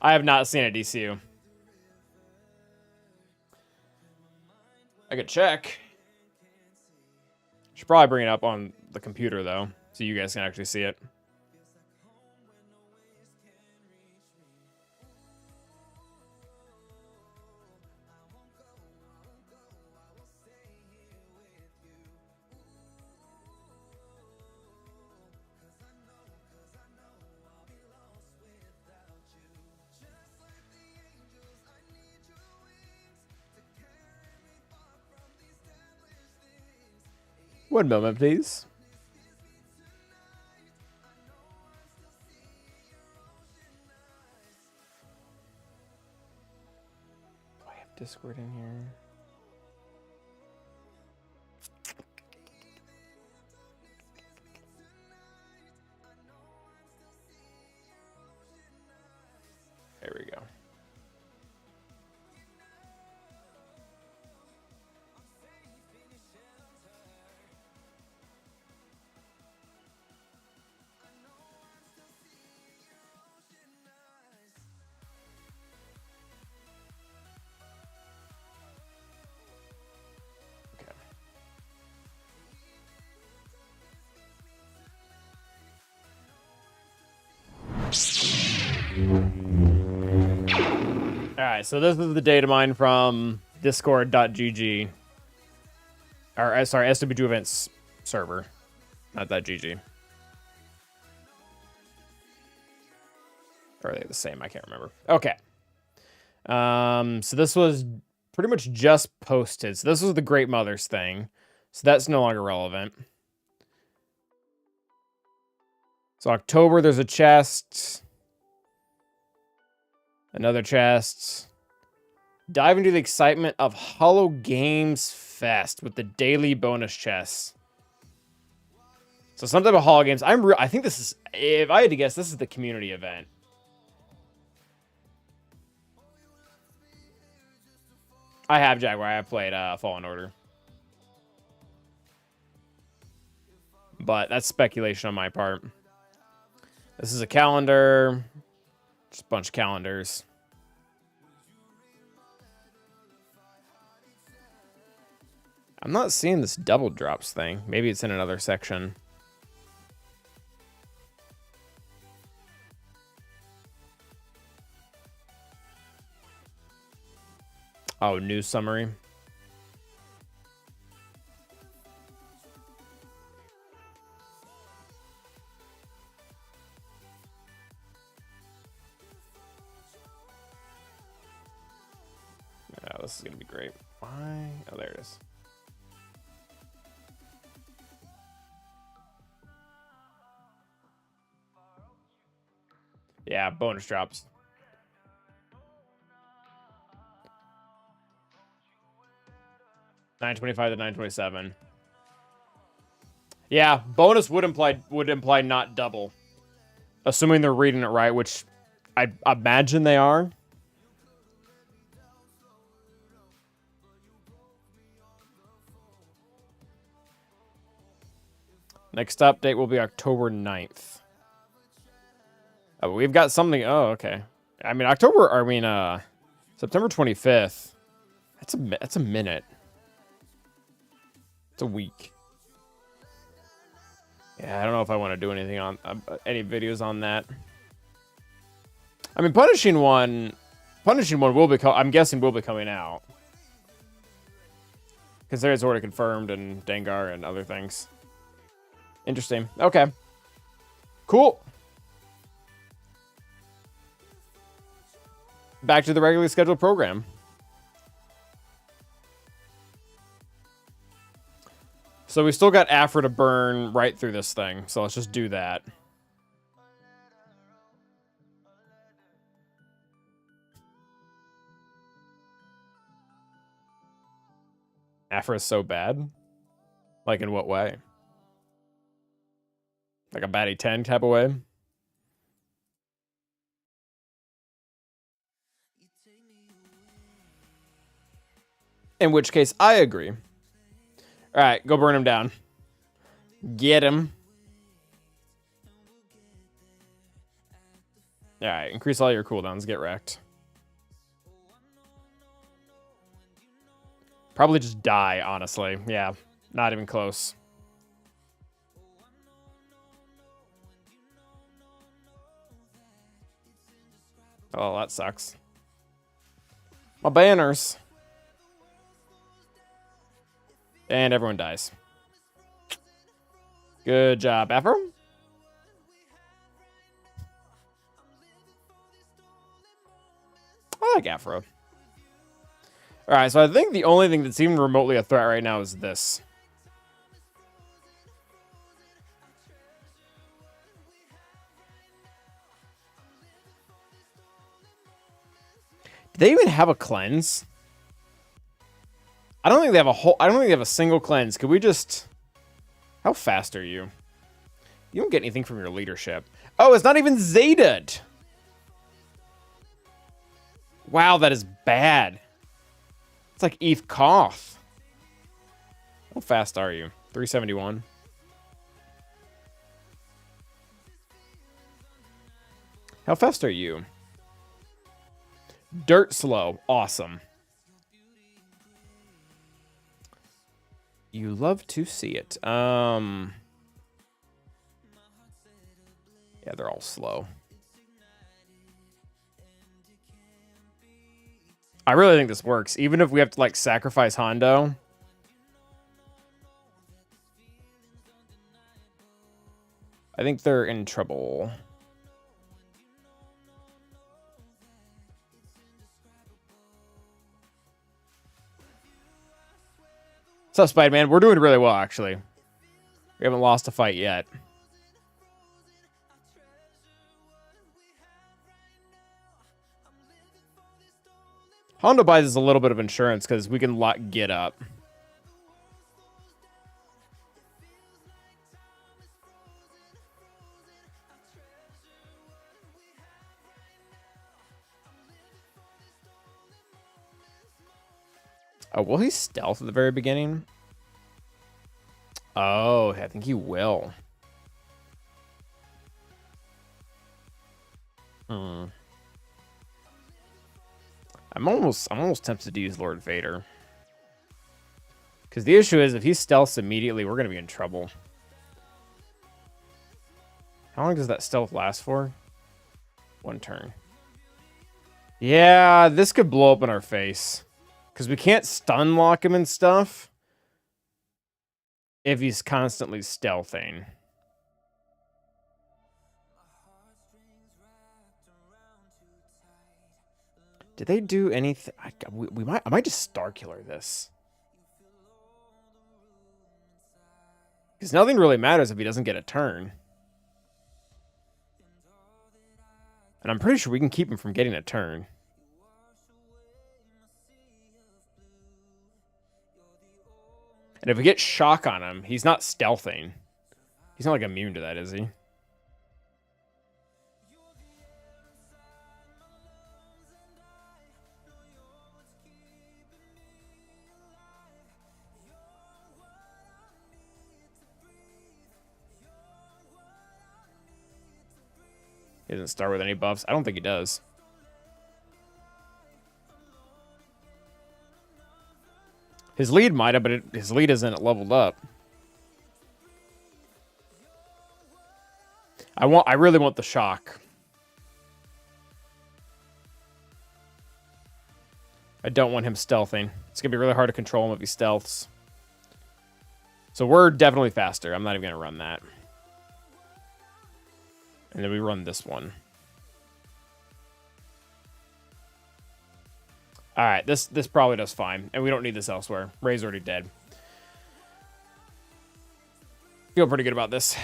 I have not seen a DCU. I could check. Should probably bring it up on the computer, though, so you guys can actually see it. One moment, please. Do I have Discord in here? There we go. Alright, so this is the data mine from discord.gg. Or, sorry, SW2 events server. Not that .gg. Or are they the same? I can't remember. Okay. So this was pretty much just posted. So this was the Great Mothers thing. So that's no longer relevant. So October, there's a chest. Another chest. Dive into the excitement of Hollow Games Fest with the daily bonus chests. So some type of Hollow Games. I think this is, if I had to guess, this is the community event. I have Jaguar. I have played Fallen Order. But that's speculation on my part. This is a calendar. Just a bunch of calendars. I'm not seeing this double drops thing. Maybe it's in another section. Oh, news summary. this is gonna be great. Why? Oh, there it is. Yeah, bonus drops. $9.25 to $9.27. Yeah, bonus would imply not double. Assuming they're reading it right, which I imagine they are. Next update will be October 9th. Oh, we've got something. Oh, okay. I mean, September 25th. That's a minute. It's a week. Yeah, I don't know if I want to do anything on any videos on that. I mean, Punishing One will be. I'm guessing will be coming out. Because there is already confirmed and Dengar and other things. Interesting. Okay. Cool. Back to the regularly scheduled program. So we still got Afro to burn right through this thing. So let's just do that. Afro is so bad? Like in what way? Like a baddie 10 type of way? In which case, I agree. All right, go burn him down. Get him. All right, increase all your cooldowns. Get wrecked. Probably just die, honestly. Yeah, not even close. Oh, that sucks. My banners. And everyone dies. Good job, Afro. I like Afro. Alright, so I think the only thing that's even remotely a threat right now is this. Do they even have a cleanse? I don't think they have a single cleanse. Could we just... How fast are you? You don't get anything from your leadership. Oh, it's not even Zetaed. Wow, that is bad. It's like Eth Koth. How fast are you? 371. How fast are you? Dirt slow. Awesome. You love to see it. Yeah, they're all slow. I really think this works. Even if we have to, like, sacrifice Hondo. I think they're in trouble. What's up, Spider-Man? We're doing really well, actually. We haven't lost a fight yet. Hondo buys us a little bit of insurance because we can lock Get up. Oh, will he stealth at the very beginning? Oh, I think he will. I'm almost tempted to use Lord Vader. Because the issue is, if he stealths immediately, we're going to be in trouble. How long does that stealth last for? 1 turn. Yeah, this could blow up in our face. Because we can't stun lock him and stuff if he's constantly stealthing. Did they do anything? I might just Star Killer this. Because nothing really matters if he doesn't get a turn. And I'm pretty sure we can keep him from getting a turn. And if we get shock on him, he's not stealthing. He's not like immune to that, is he? He doesn't start with any buffs. I don't think he does. His lead might have, but his lead isn't leveled up. I really want the shock. I don't want him stealthing. It's gonna be really hard to control him if he stealths. So we're definitely faster. I'm not even gonna run that. And then we run this one. All right, this probably does fine, and we don't need this elsewhere. Ray's already dead. Feel pretty good about this.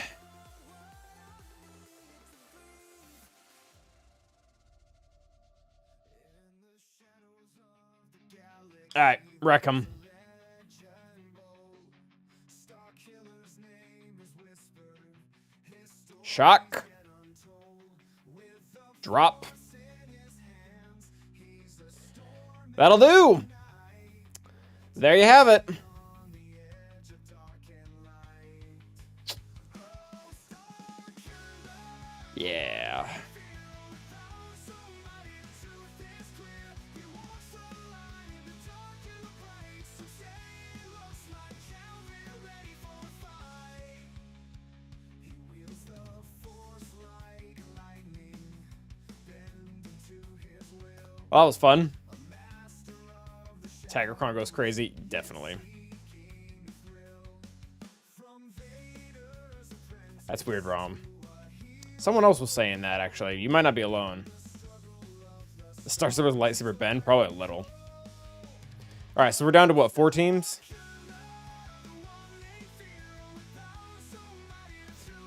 All right, wreck him. Shock. Drop. That'll do. There you have it. Yeah. Well, that was fun. Tigercron goes crazy. Definitely. That's weird, Rom. Someone else was saying that, actually. You might not be alone. The Star Silver's lightsaber bend? Probably a little. Alright, so we're down to what, 4 teams?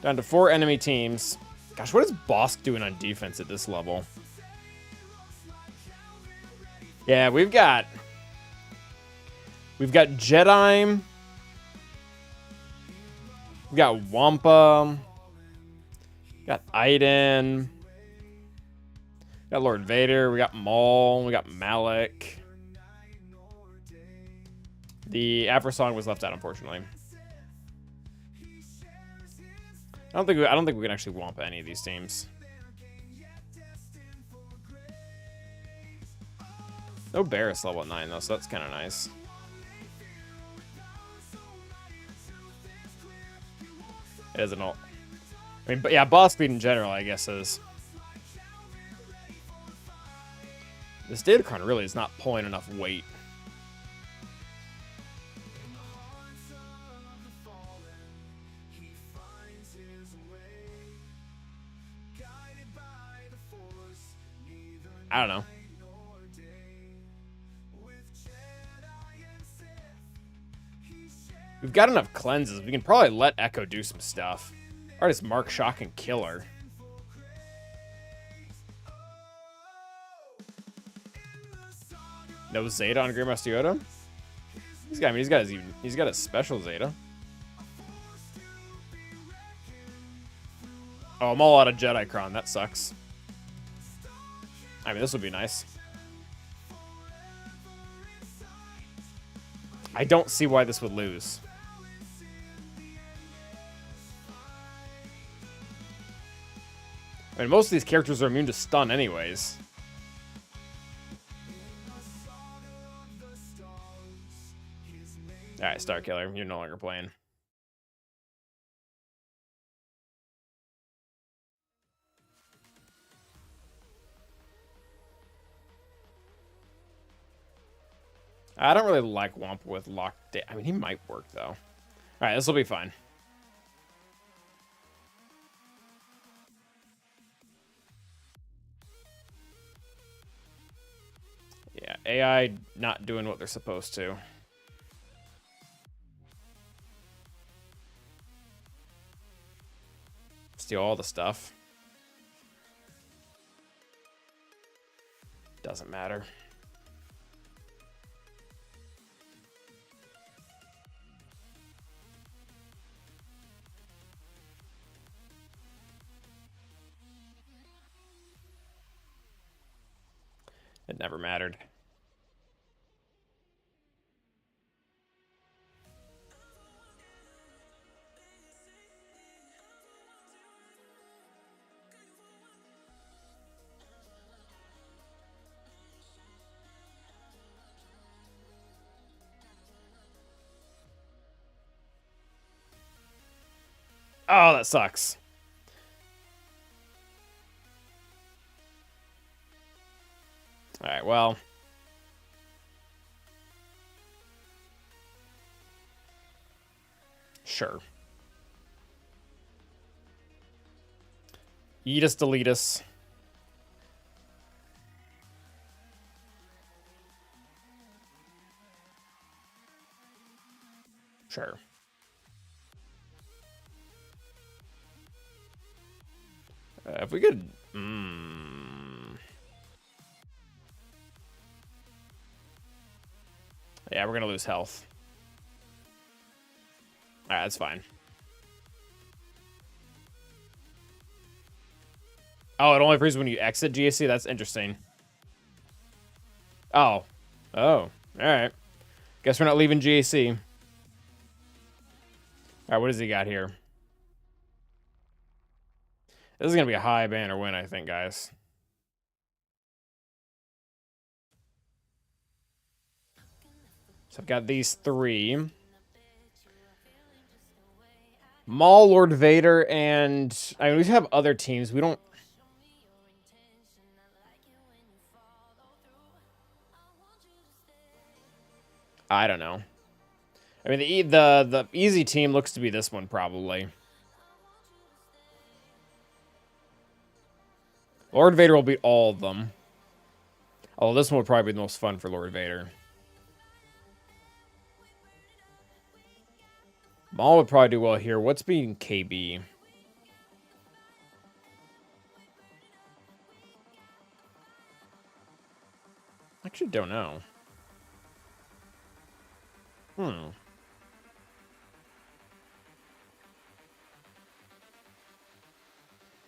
Down to 4 enemy teams. Gosh, what is Bosk doing on defense at this level? Yeah, we've got Jedi. We got Wampa. Got Iden. Got Lord Vader. We got Maul. We got Malik. The Afro song was left out, unfortunately. I don't think we can actually Wampa any of these teams. No Barris level at 9 though, so that's kind of nice. It isn't all. I mean, but yeah, boss speed in general, I guess, is. This Datacron really is not pulling enough weight. I don't know. We've got enough cleanses. We can probably let Echo do some stuff. Artist Mark, Shock, and Killer. No Zeta on Grandmaster Yoda? He's got a special Zeta. Oh, I'm all out of Jedicron. That sucks. I mean, this would be nice. I don't see why this would lose. I mean, most of these characters are immune to stun anyways. Alright, Star Killer, you're no longer playing. I don't really like Wampa with locked. I mean, he might work though. All right, this will be fine. AI not doing what they're supposed to. Steal all the stuff. Doesn't matter. It never mattered. Oh, that sucks. All right, well. Sure. Eat us, delete us. Sure. If we could... Yeah, we're going to lose health. Alright, that's fine. Oh, it only freezes when you exit GSC? That's interesting. Oh. Oh. Alright. Guess we're not leaving GAC. Alright, what does he got here? This is going to be a high banner win, I think, guys. So I've got these three. Maul, Lord Vader, and... I mean, we have other teams. We don't... I don't know. I mean, the easy team looks to be this one, probably. Lord Vader will beat all of them. Oh, this one would probably be the most fun for Lord Vader. Maul would probably do well here. What's beating KB? Actually, don't know. What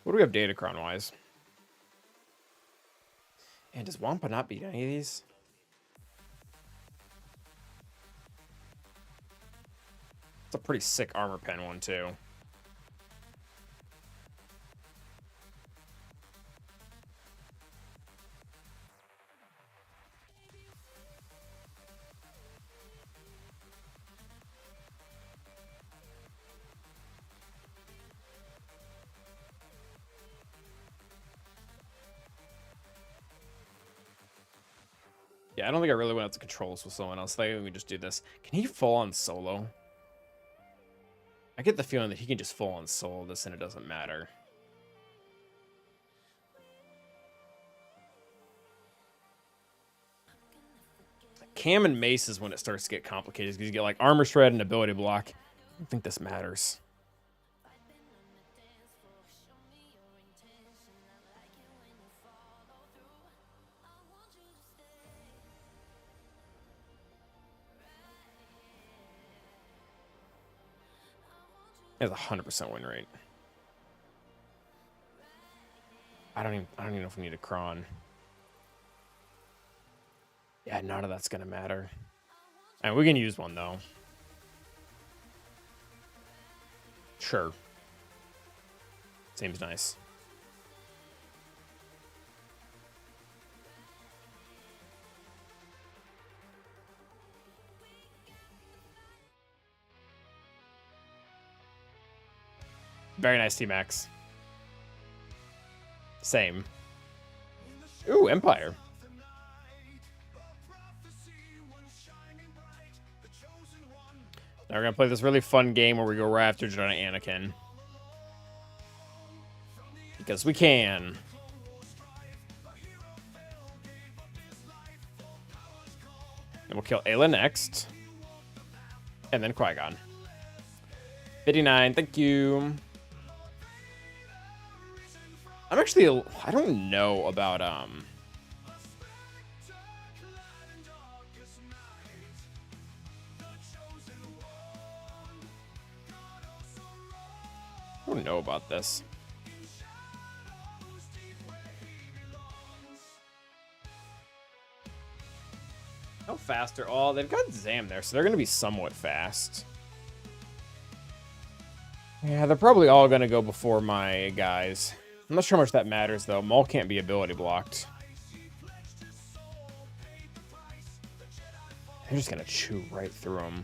do we have Datacron-wise? And does Wampa not beat any of these? It's a pretty sick armor pen one, too. Yeah, I don't think I really want to control this with someone else. I think we just do this. Can he full on solo? I get the feeling that he can just full on solo this and it doesn't matter. Cam and Mace is when it starts to get complicated because you get like armor shred and ability block. I don't think this matters. It has a 100% win rate. I don't even know if we need a Kron. Yeah, none of that's gonna matter. And we can use one though. Sure. Seems nice. Very nice, T-Max. Same. Ooh, Empire. Now we're going to play this really fun game where we go right after Jedi Anakin. Because we can. And we'll kill Ayla next. And then Qui-Gon. 59, thank you. I'm actually, I don't know about, I don't know about this. How fast are all? They've got Zam there, so they're going to be somewhat fast. Yeah, they're probably all going to go before my guys. I'm not sure how much that matters, though. Maul can't be ability blocked. They're just going to chew right through him.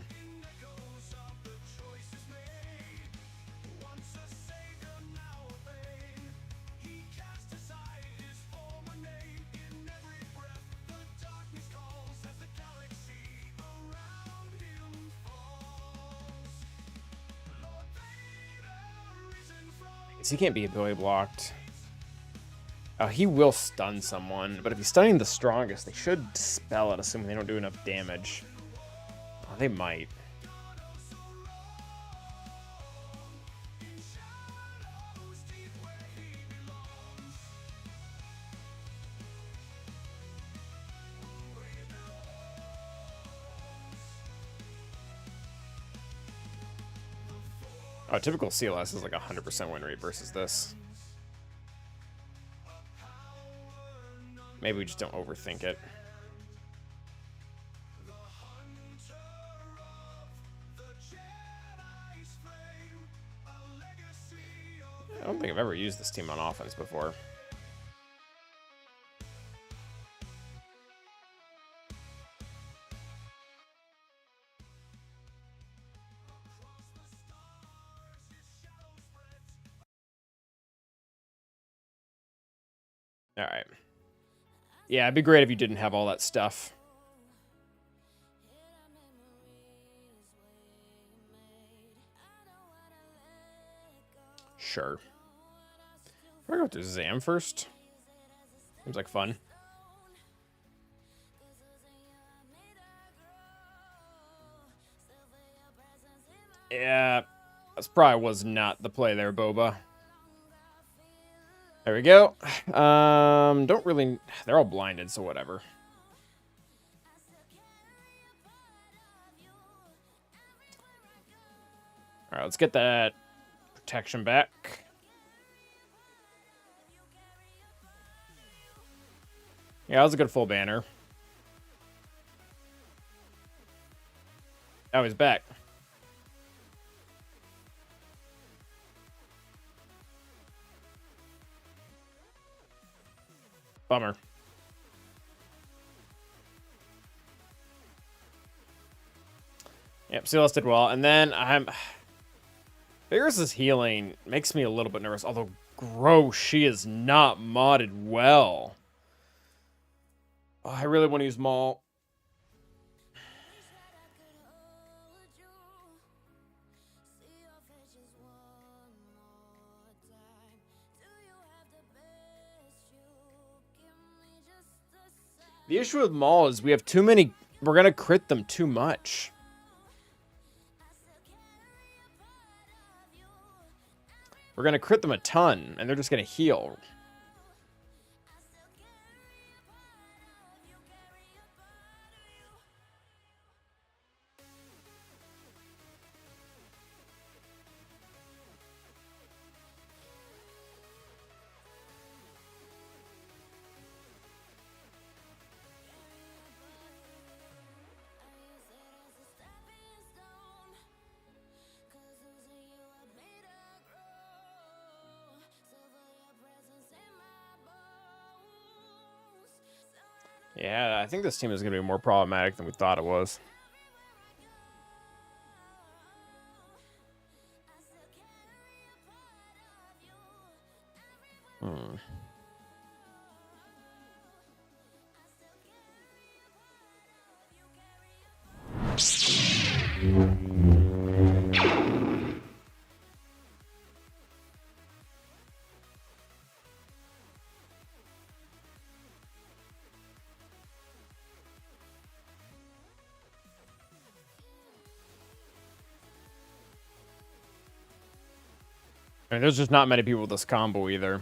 He can't be ability blocked. Oh, he will stun someone, but if he's stunning the strongest, they should dispel it, assuming they don't do enough damage. Oh, they might. Oh, typical CLS is like 100% win rate versus this. Maybe we just don't overthink it. I don't think I've ever used this team on offense before. All right. Yeah, it'd be great if you didn't have all that stuff. Sure. We're going to go to Zam first. Seems like fun. Yeah, that's probably was not the play there, Boba. There we go. Don't really... They're all blinded, so whatever. All right, let's get that protection back. Yeah, that was a good full banner. Oh, he's back. Bummer. Yep, Silas did well. And then Varys' healing makes me a little bit nervous. Although, gross, she is not modded well. Oh, I really want to use Maul. The issue with Maul is we have too many... We're going to crit them too much. We're going to crit them a ton, and they're just going to heal. Yeah, I think this team is going to be more problematic than we thought it was. mean, there's just not many people with this combo either.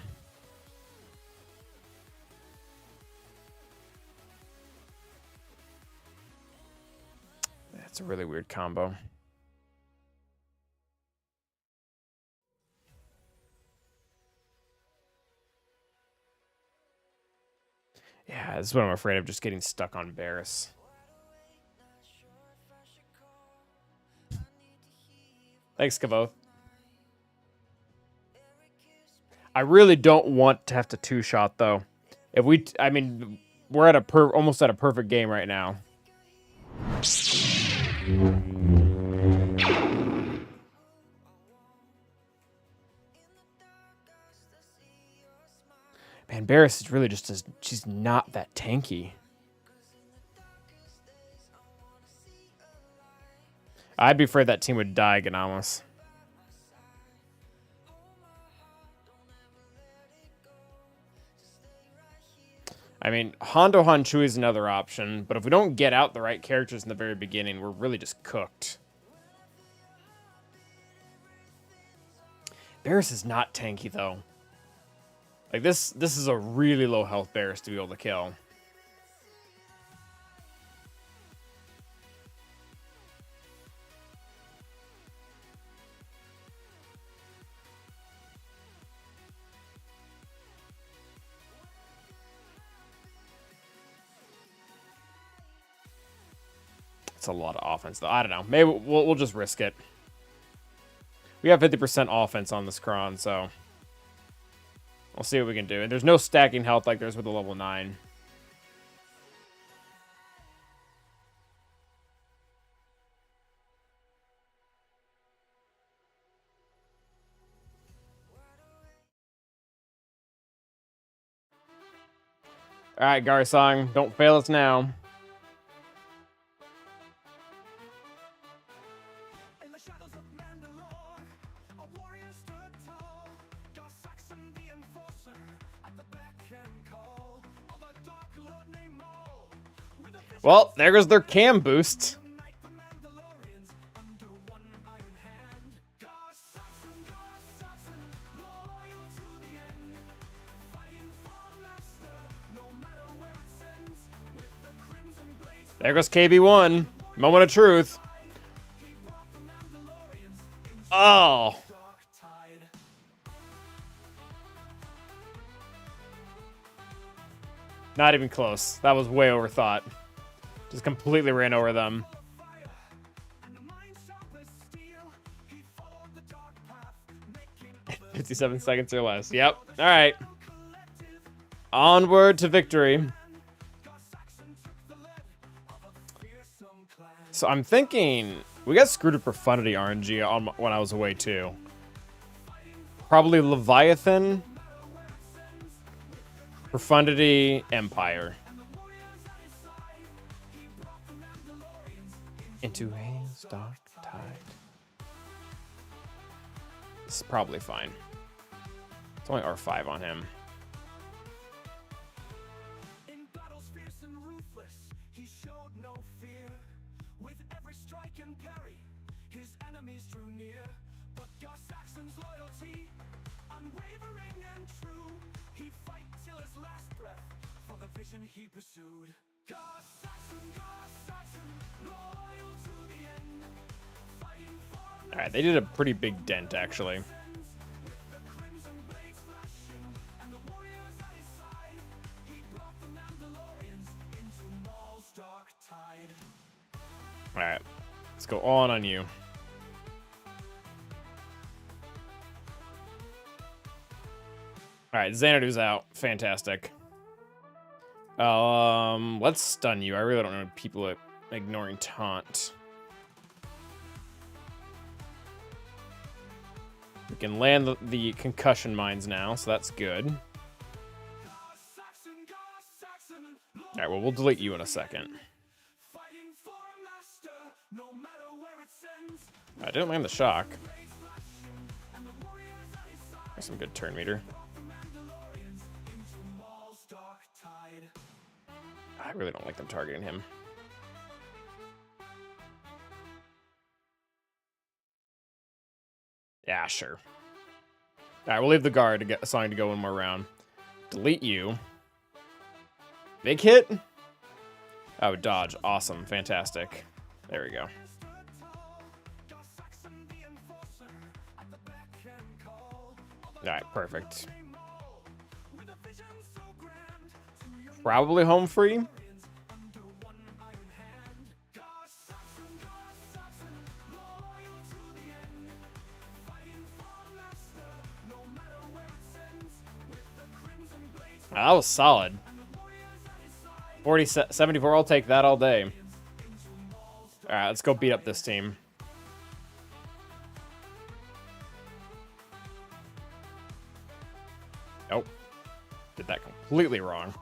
That's a really weird combo. Yeah, this is what I'm afraid of, just getting stuck on Varus. Thanks, Kavoth. I really don't want to have to two-shot, though. If we... I mean, we're at almost at a perfect game right now. Man, Varus is really just... she's not that tanky. I'd be afraid that team would die, Ganamos. I mean, Hondo Hanchui is another option, but if we don't get out the right characters in the very beginning, we're really just cooked. Varus is not tanky, though. Like, this is a really low health Varus to be able to kill. It's a lot of offense, though. I don't know. Maybe we'll just risk it. We have 50% offense on this Kron, so we'll see what we can do. And there's no stacking health like there's with the level 9. All right, Garsong, don't fail us now. Well, there goes their cam boost. There goes KB1. Moment of truth. Oh. Not even close. That was way overthought. Just completely ran over them. "57 seconds or less." Yep. All right. Onward to victory. So I'm thinking we got screwed with Profundity RNG when I was away too. Probably Leviathan, Profundity, Empire. Into Hades' dark tide. This is probably fine. It's only R5 on him. In battles fierce and ruthless, he showed no fear. With every strike and parry, his enemies drew near. But Gar Saxon's loyalty, unwavering and true, he fight till his last breath for the vision he pursued. Gar Saxon, loyal to the end, fighting for. All right, they did a pretty big dent actually. All right, let's go on you. All right, Xanadu's out. Fantastic. Let's stun you. I really don't know people ignoring taunt. We can land the concussion mines now, so that's good. All right, well, we'll delete you in a second. I didn't land the shock. That's some good turn meter. I really don't like them targeting him. Yeah, sure. Alright, we'll leave the guard to get assigned to go one more round. Delete you. Big hit? Oh, dodge. Awesome. Fantastic. There we go. Alright, perfect. Probably home free. That was solid. 74, I'll take that all day. Alright, let's go beat up this team. Nope. Did that completely wrong.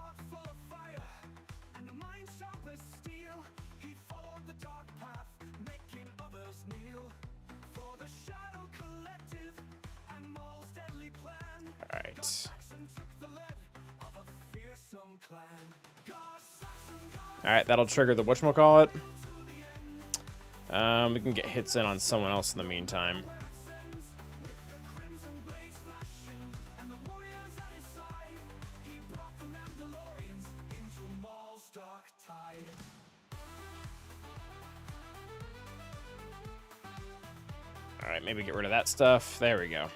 Alright. Alright, that'll trigger the whatchamacallit. We can get hits in on someone else in the meantime. Alright, maybe get rid of that stuff. There we go.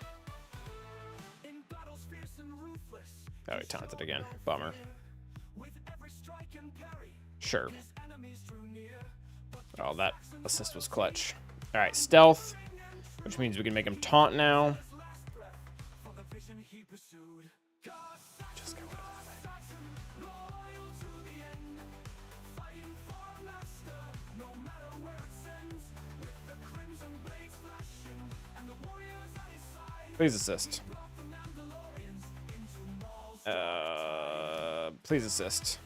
Oh, he taunted again. Bummer. Sure. Oh, that assist was clutch. Alright, stealth, which means we can make him taunt now. Just go with that. Please assist. Please assist.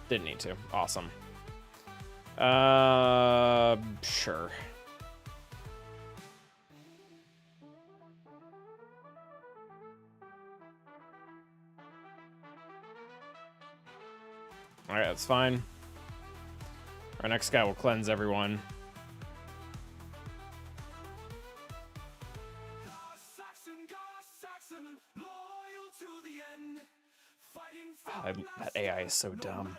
Didn't need to. Awesome. Sure. Alright, that's fine. Our next guy will cleanse everyone. That AI is so dumb.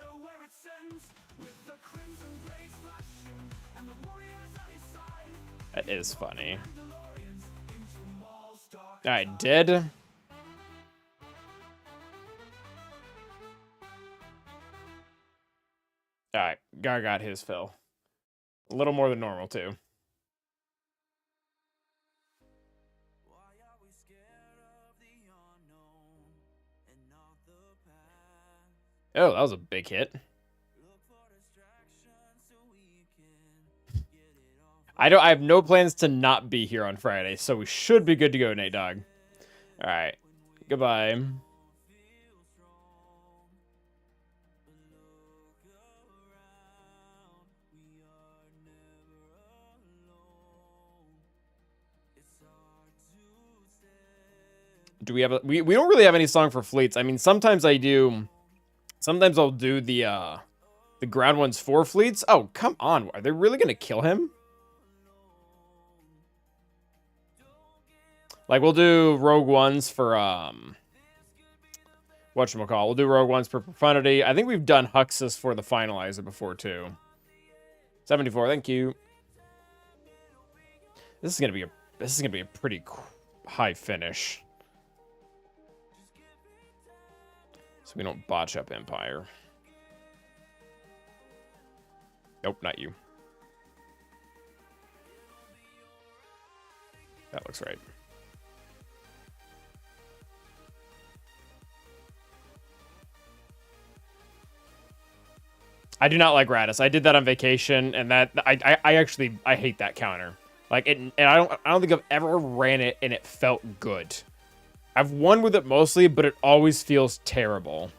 That is funny. Alright, dead. Alright, Gar got his fill. A little more than normal, too. Oh, that was a big hit. I have no plans to not be here on Friday, so we should be good to go, Nate Dogg. All right. Goodbye. Do we have a we don't really have any song for fleets. I mean, sometimes I do. Sometimes I'll do the ground ones for fleets. Oh, come on. Are they really going to kill him? Like, we'll do rogue ones for, whatchamacall. We'll do rogue ones for profundity. I think we've done Huxus for the finalizer before, too. 74, thank you. This is going to be a pretty high finish. So we don't botch up Empire. Nope, not you. That looks right. I do not like Radis. I did that on vacation, and that I actually hate that counter. Like it, and I don't think I've ever ran it and it felt good. I've won with it mostly, but it always feels terrible.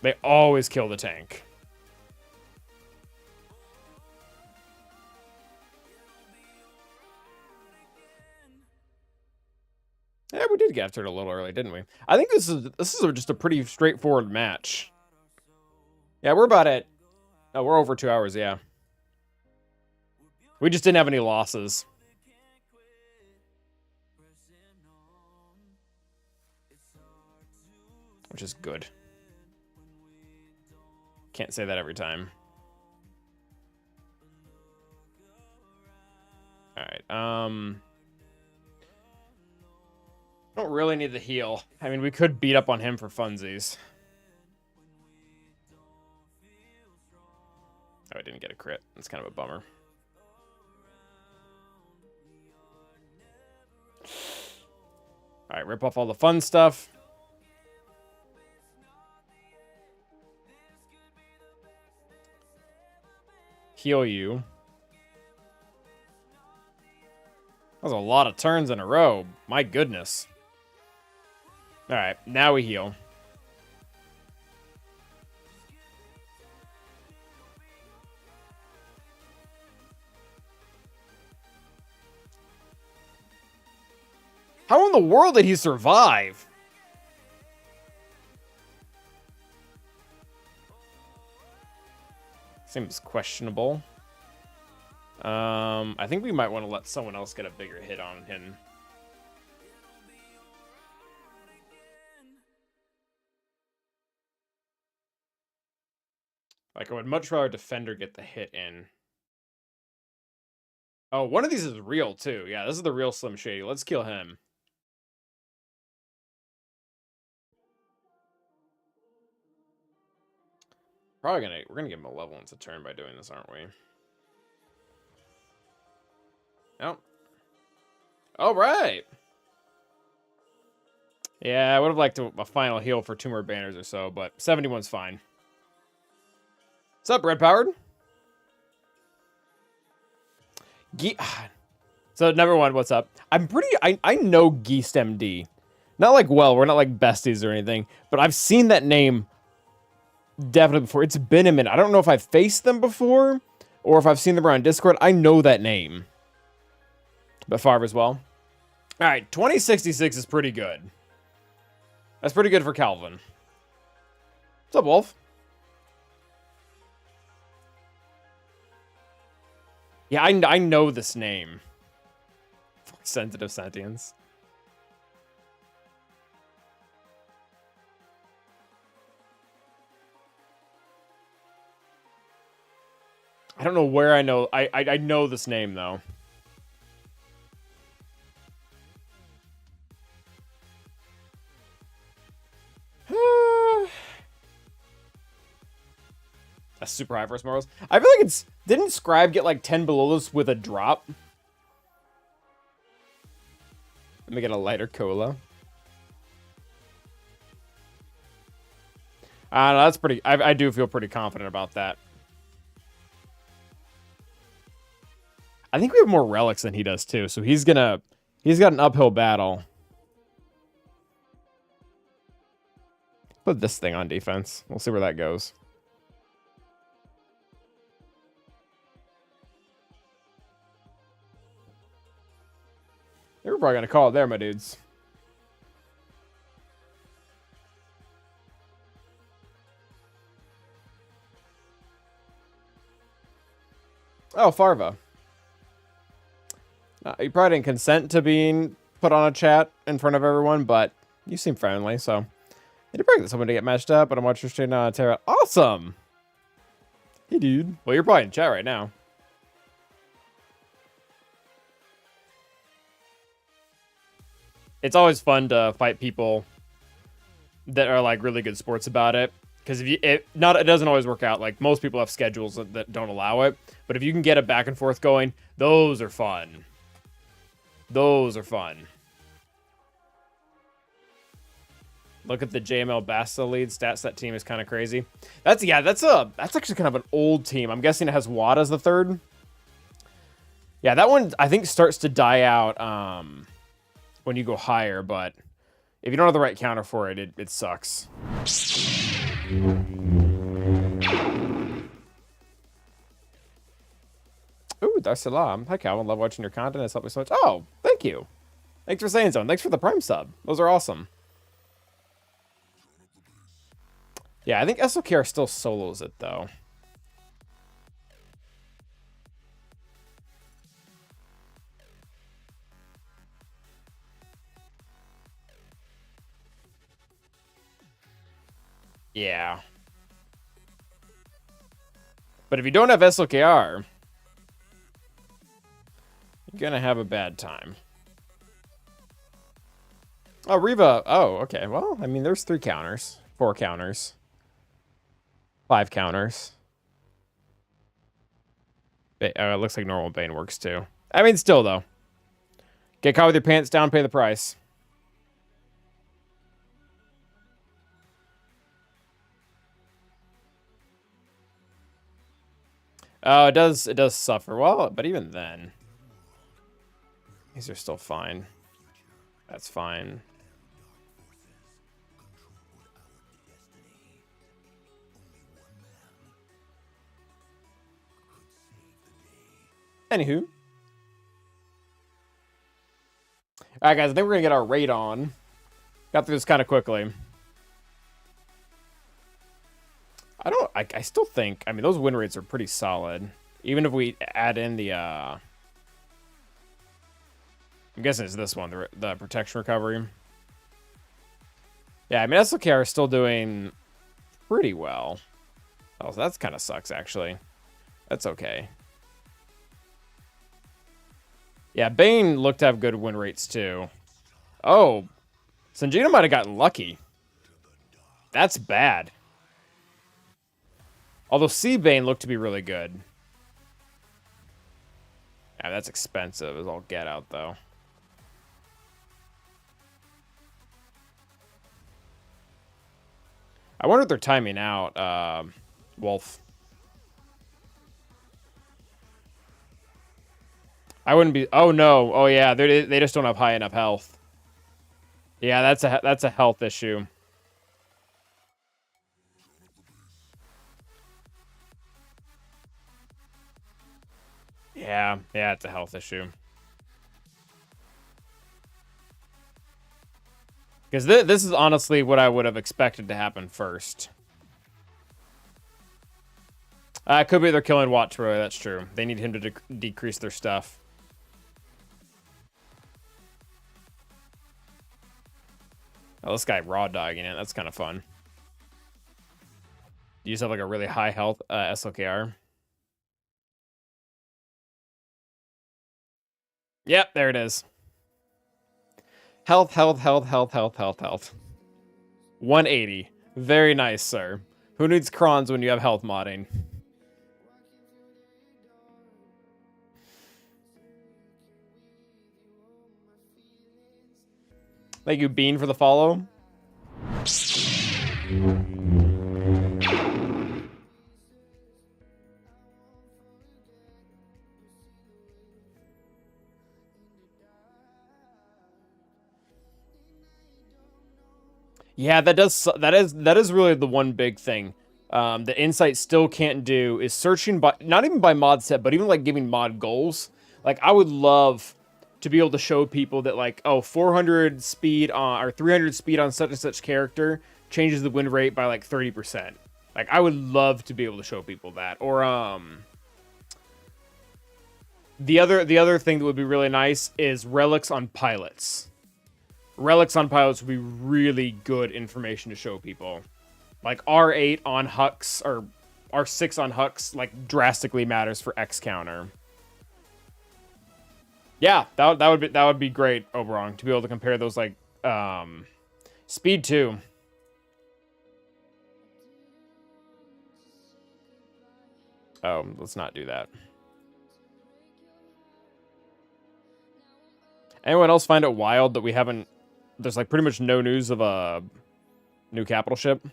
They always kill the tank. Yeah, we did get after it a little early, didn't we? I think this is just a pretty straightforward match. Yeah, we're about at... Oh, we're over 2 hours, yeah. We just didn't have any losses. which is good. Can't say that every time. All right. Don't really need the heal. I mean, we could beat up on him for funsies. Oh, I didn't get a crit. That's kind of a bummer. All right, rip off all the fun stuff. Heal you. That was a lot of turns in a row. My goodness. All right, now we heal. How in the world did he survive? Seems questionable. I think we might want to let someone else get a bigger hit on him. Like, I would much rather Defender get the hit in. Oh, one of these is real, too. Yeah, this is the real Slim Shady. Let's kill him. We're gonna give Malevolence a turn by doing this, aren't we? Nope. All right. Yeah, I would have liked a final heal for 2 more banners or so, but 71's fine. What's up, Red Powered? So, number one, what's up? I know Geest MD. Not like, well, we're not like besties or anything, but I've seen that name definitely before. It's been a minute. I don't know if I've faced them before or if I've seen them around Discord. I know that name. But Favre as well. All right, 2066 is pretty good. That's pretty good for Calvin. What's up, Wolf? Yeah, I know this name. Sensitive Sentience. I don't know where I know. I know this name, though. That's super high for Morals. I feel like it's... Didn't Scribe get like 10 below this with a drop? Let me get a lighter cola. No, that's pretty... I do feel pretty confident about that. I think we have more relics than he does, too. So he's gonna... He's got an uphill battle. Put this thing on defense. We'll see where that goes. They were probably going to call it there, my dudes. Oh, Farva. You probably didn't consent to being put on a chat in front of everyone, but you seem friendly, so... You did break someone to get matched up, but I'm watching stream now on Terra. Awesome! Hey, dude. Well, you're probably in chat right now. It's always fun to fight people that are like really good sports about it, because if it doesn't always work out. Like most people have schedules that don't allow it, but if you can get a back and forth going, those are fun. Those are fun. Look at the JML Basta lead stats. That team is kind of crazy. That's actually kind of an old team. I'm guessing it has Watt as the third. Yeah, that one I think starts to die out when you go higher, but if you don't have the right counter for it, it sucks. Ooh, Darsalam. Hi, Calvin. Love watching your content. It's helped me so much. Oh, thank you. Thanks for saying so. And thanks for the Prime sub. Those are awesome. Yeah, I think SOKR still solos it, though. Yeah. But if you don't have SLKR, you're gonna have a bad time. Oh, Reva. Oh, okay. Well, I mean, there's 3 counters, 4 counters, 5 counters. It looks like normal Bane works too. I mean, still though. Get caught with your pants down, pay the price. Oh, it does suffer. Well, but even then, these are still fine. That's fine. Anywho. Alright, guys, I think we're gonna get our raid on. Got through this kind of quickly. I still think, I mean, those win rates are pretty solid. Even if we add in the, I'm guessing it's this one, the protection recovery. Yeah, I mean, SLKR is still doing pretty well. Oh, so that's kind of sucks, actually. That's okay. Yeah, Bane looked to have good win rates, too. Oh, Sanjina might have gotten lucky. That's bad. Although C-Bane looked to be really good. Yeah, that's expensive as all get out, though. I wonder if they're timing out Wolf. I wouldn't be... Oh, no. Oh, yeah. They just don't have high enough health. Yeah, that's a health issue. Yeah, it's a health issue. Because this is honestly what I would have expected to happen first. It could be they're killing Wat Troy, that's true. They need him to decrease their stuff. Oh, this guy raw dogging it. That's kind of fun. You just have like a really high health SLKR. Yep, there it is. Health. 180. Very nice, sir. Who needs crons when you have health modding? Thank you, Bean, for the follow. Yeah, that is really the one big thing. The Insight still can't do is searching by, not even by mod set, but even like giving mod goals. Like, I would love to be able to show people that, like, oh, 400 speed on, or 300 speed on such and such character changes the win rate by like 30%. Like, I would love to be able to show people that. Or the other thing that would be really nice is relics on pilots. Relics on pilots would be really good information to show people. Like, R8 on Hux, or R6 on Hux, like, drastically matters for X counter. Yeah, that would be great, Oberon, to be able to compare those, like, speed 2. Oh, let's not do that. Anyone else find it wild that we haven't... There's, like, pretty much no news of a new capital ship?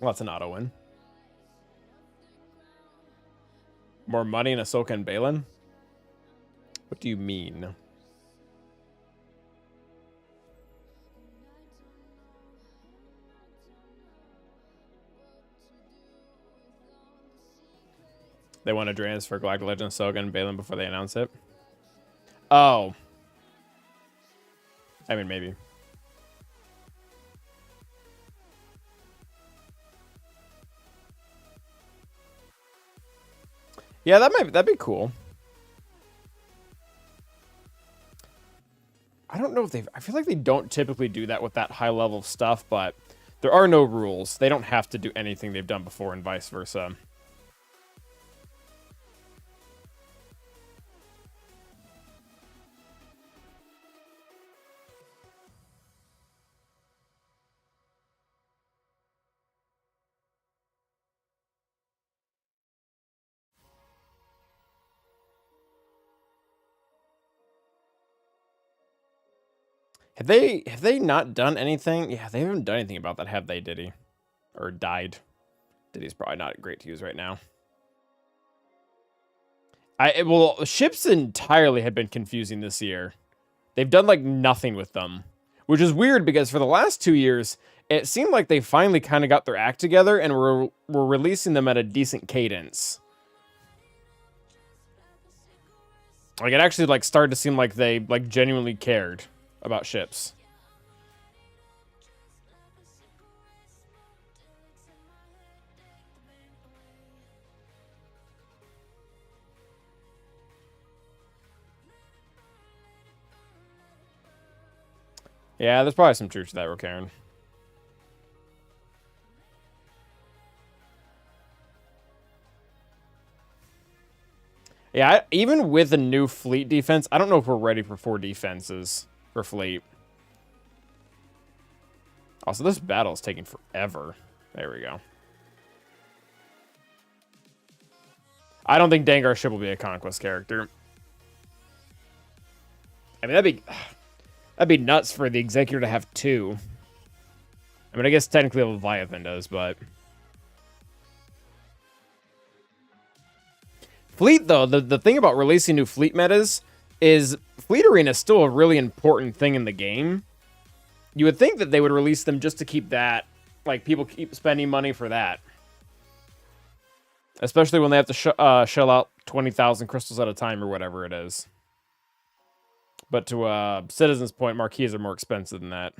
Well, that's an auto win. More money in Ahsoka and Balin? What do you mean? They want to transfer Galactic Legend Ahsoka and Balin before they announce it? Oh. I mean, maybe. Yeah, that'd be cool. I don't know if I feel like they don't typically do that with that high level stuff, but there are no rules. They don't have to do anything they've done before and vice versa. Have they not done anything? Yeah, they haven't done anything about that, have they, Diddy? Or died. Diddy's probably not great to use right now. Well, ships entirely have been confusing this year. They've done like nothing with them, which is weird because for the last 2 years, it seemed like they finally kind of got their act together and were releasing them at a decent cadence. Like it actually like started to seem like they like genuinely cared about ships. Yeah, there's probably some truth to that, Rokaren. Yeah, even with a new fleet defense, I don't know if we're ready for 4 defenses for fleet. Also, this battle is taking forever. There we go. I don't think Dengar ship will be a conquest character. I mean, that'd be nuts for the Executor to have 2. I mean, I guess technically Leviathan does, but... Fleet, though, the thing about releasing new fleet metas is Fleet Arena is still a really important thing in the game. You would think that they would release them just to keep that, like, people keep spending money for that. Especially when they have to shell out 20,000 crystals at a time or whatever it is. But to Citizen's point, marquees are more expensive than that.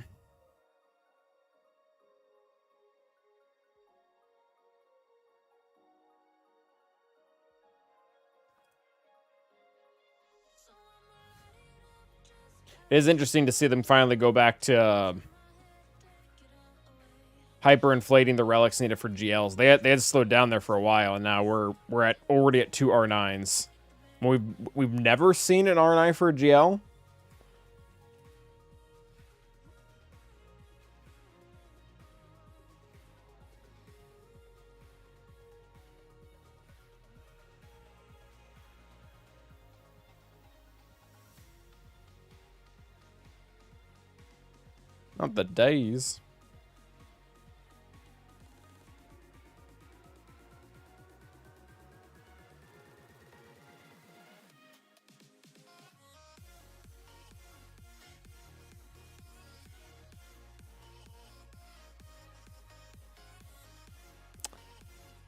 It is interesting to see them finally go back to hyperinflating the relics needed for GLs. They had slowed down there for a while, and now we're already at 2 R9s. We've never seen an R9 for a GL. Not the days.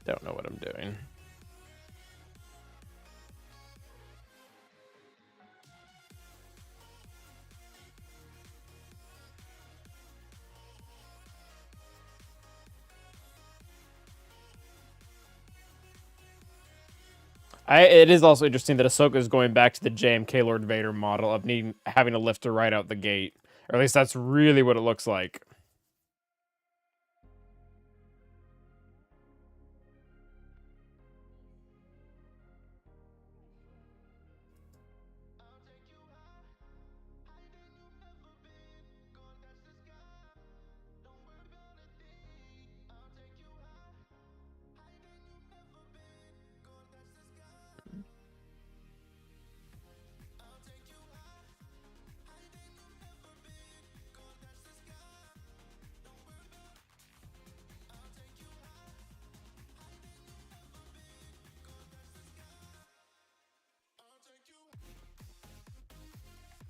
Don't know what I'm doing. It is also interesting that Ahsoka is going back to the JMK Lord Vader model of having to lift her right out the gate. Or at least that's really what it looks like.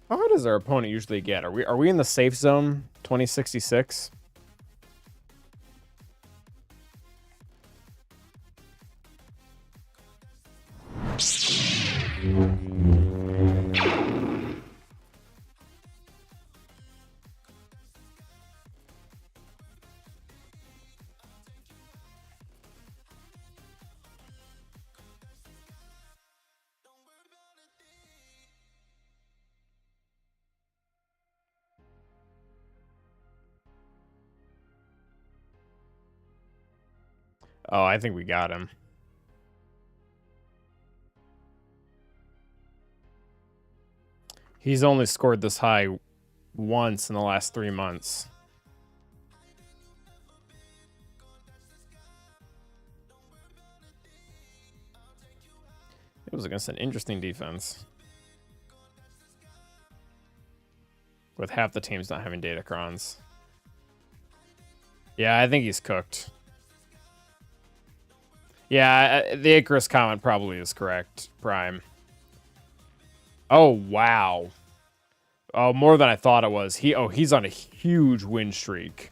How hard does our opponent usually get? Are we in the safe zone 2066? Oh, I think we got him. He's only scored this high once in the last 3 months. It was against an interesting defense. With half the teams not having Datacrons. Yeah, I think he's cooked. Yeah, the Icarus comment probably is correct, Prime. Oh, wow. Oh, more than I thought it was. He's on a huge win streak.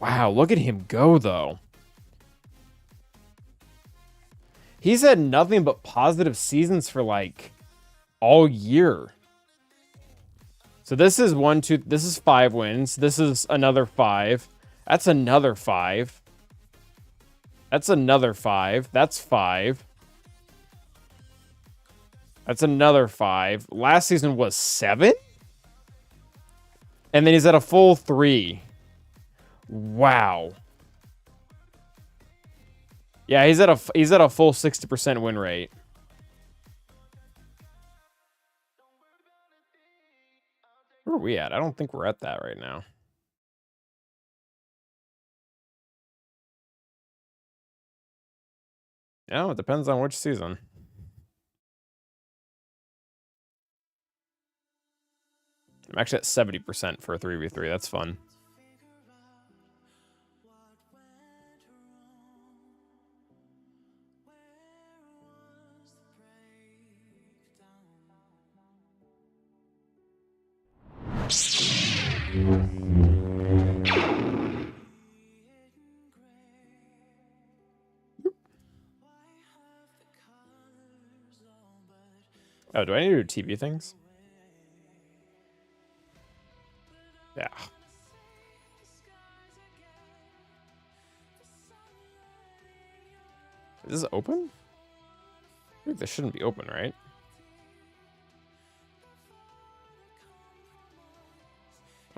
Wow, look at him go, though. He's had nothing but positive seasons for, like, all year. So this is this is 5 wins. This is another 5. That's another 5. That's another 5. That's 5. That's another 5. Last season was 7? And then he's at a full 3. Wow. Yeah, he's at a full 60% win rate. Where are we at? I don't think we're at that right now. No, it depends on which season. I'm actually at 70% for a 3v3. That's fun. Oh, do I need to do TV things? Yeah. Is this open? I think this shouldn't be open, right?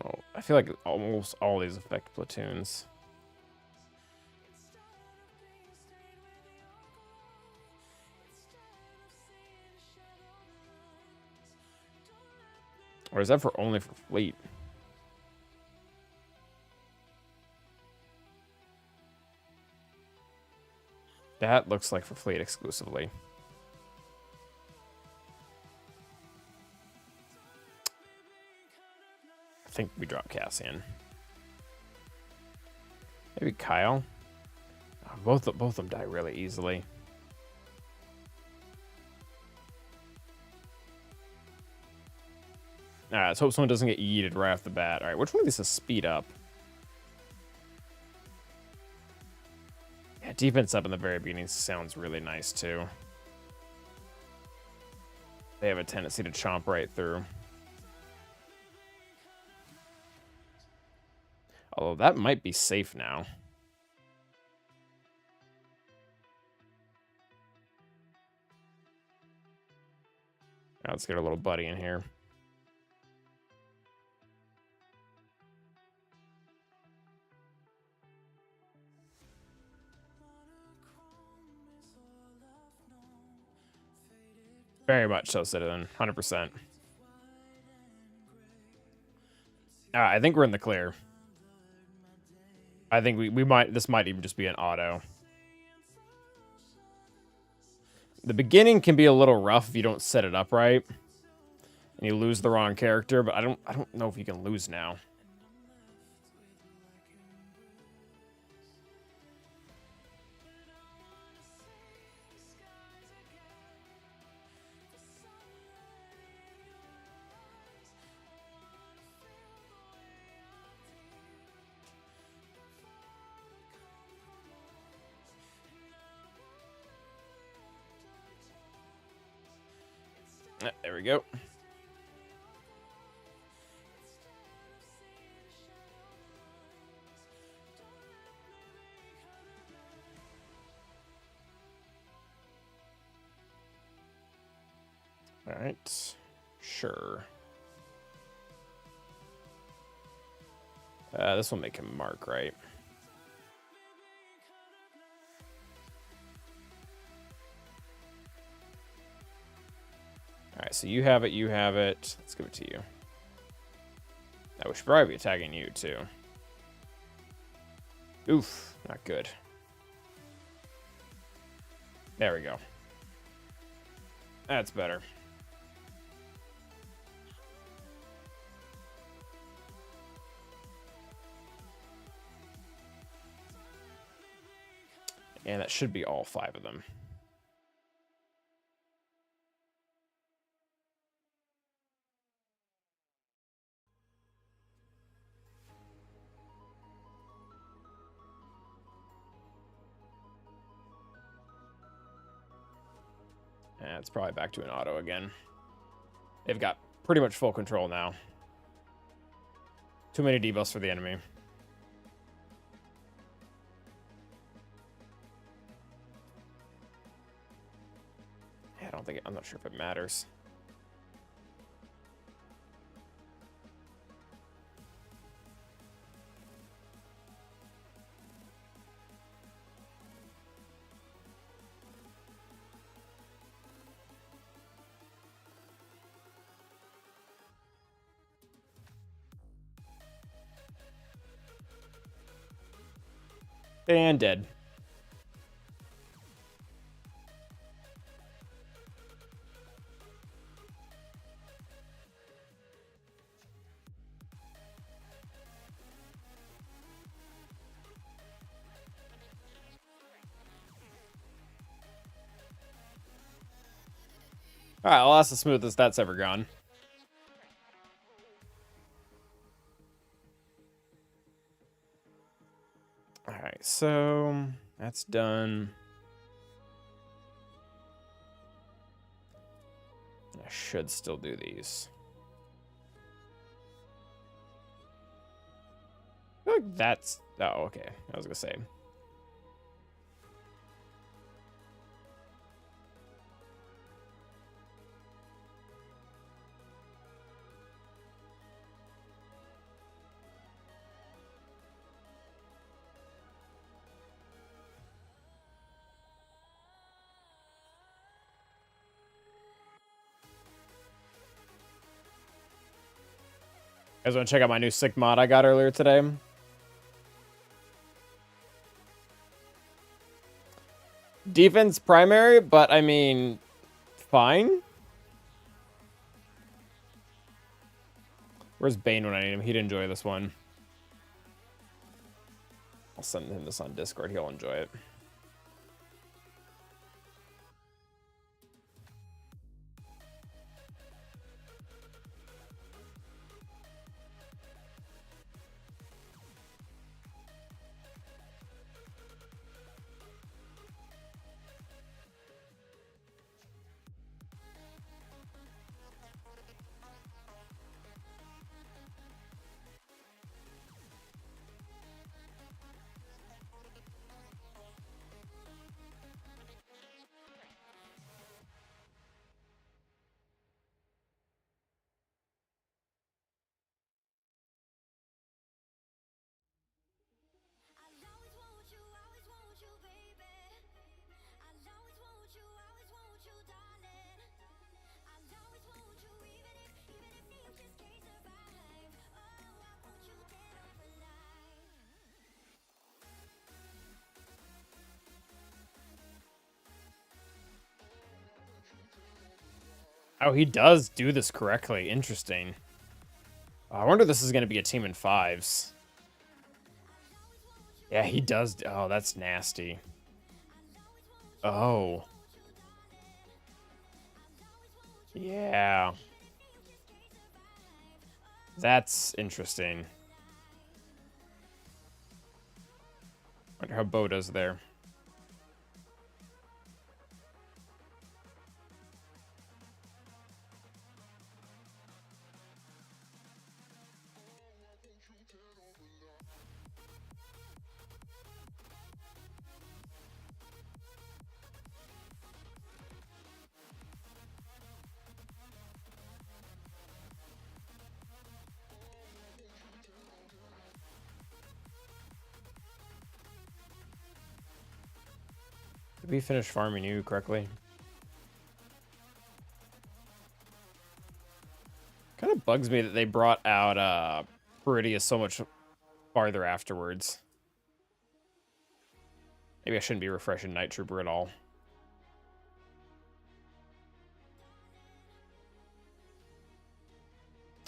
Oh, I feel like almost all these affect platoons. Or is that for only for fleet? That looks like for fleet exclusively. I think we drop Cassian. Maybe Kyle. Oh, both of them die really easily. Alright, let's hope someone doesn't get yeeted right off the bat. Alright, which one of these is speed up? Yeah, defense up in the very beginning sounds really nice too. They have a tendency to chomp right through. Although that might be safe now. Now let's get our little buddy in here. Very much so, Citizen. 100%. I think we're in the clear. I think we might... This might even just be an auto. The beginning can be a little rough if you don't set it up right. And you lose the wrong character, but I don't know if you can lose now. There we go. All right, sure. This will make him mark, right? Alright, so you have it, you have it. Let's give it to you. Now we should probably be attacking you too. Oof, not good. There we go. That's better. And that should be all 5 of them. And it's probably back to an auto again. They've got pretty much full control now. Too many debuffs for the enemy. Yeah, I'm not sure if it matters. And dead. Alright, well, that's the smoothest that's ever gone. Alright, so that's done. I should still do these. I feel like that's... Oh, okay. I was gonna say. You guys want to check out my new sick mod I got earlier today? Defense primary, but I mean, fine. Where's Bane when I need him? He'd enjoy this one. I'll send him this on Discord. He'll enjoy it. Oh, he does do this correctly. Interesting. I wonder if this is going to be a team in 5s. Yeah, he does. Oh, that's nasty. Oh. Yeah. That's interesting. Wonder how Bo does there. Did we finish farming you correctly? bugs me that they brought out Peridia so much farther afterwards. Maybe I shouldn't be refreshing Night Trooper at all.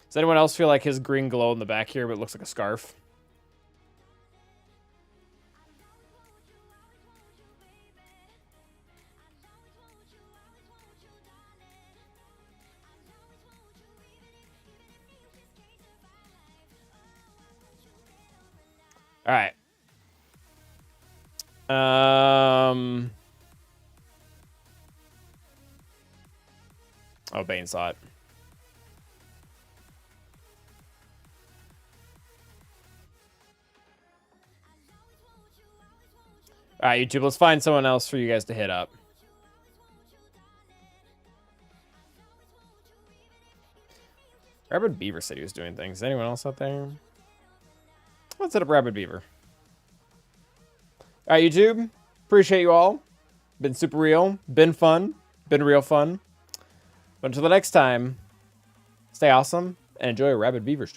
Does anyone else feel like his green glow in the back here, but it looks like a scarf? All right. Oh, Bane saw it. All right, YouTube, let's find someone else for you guys to hit up. Rabid Beaver said he was doing things. Anyone else out there? Let's hit up Rabid Beaver. All right, YouTube. Appreciate you all. Been super real. Been fun. Been real fun. But until the next time, stay awesome and enjoy a Rabid Beaver stream.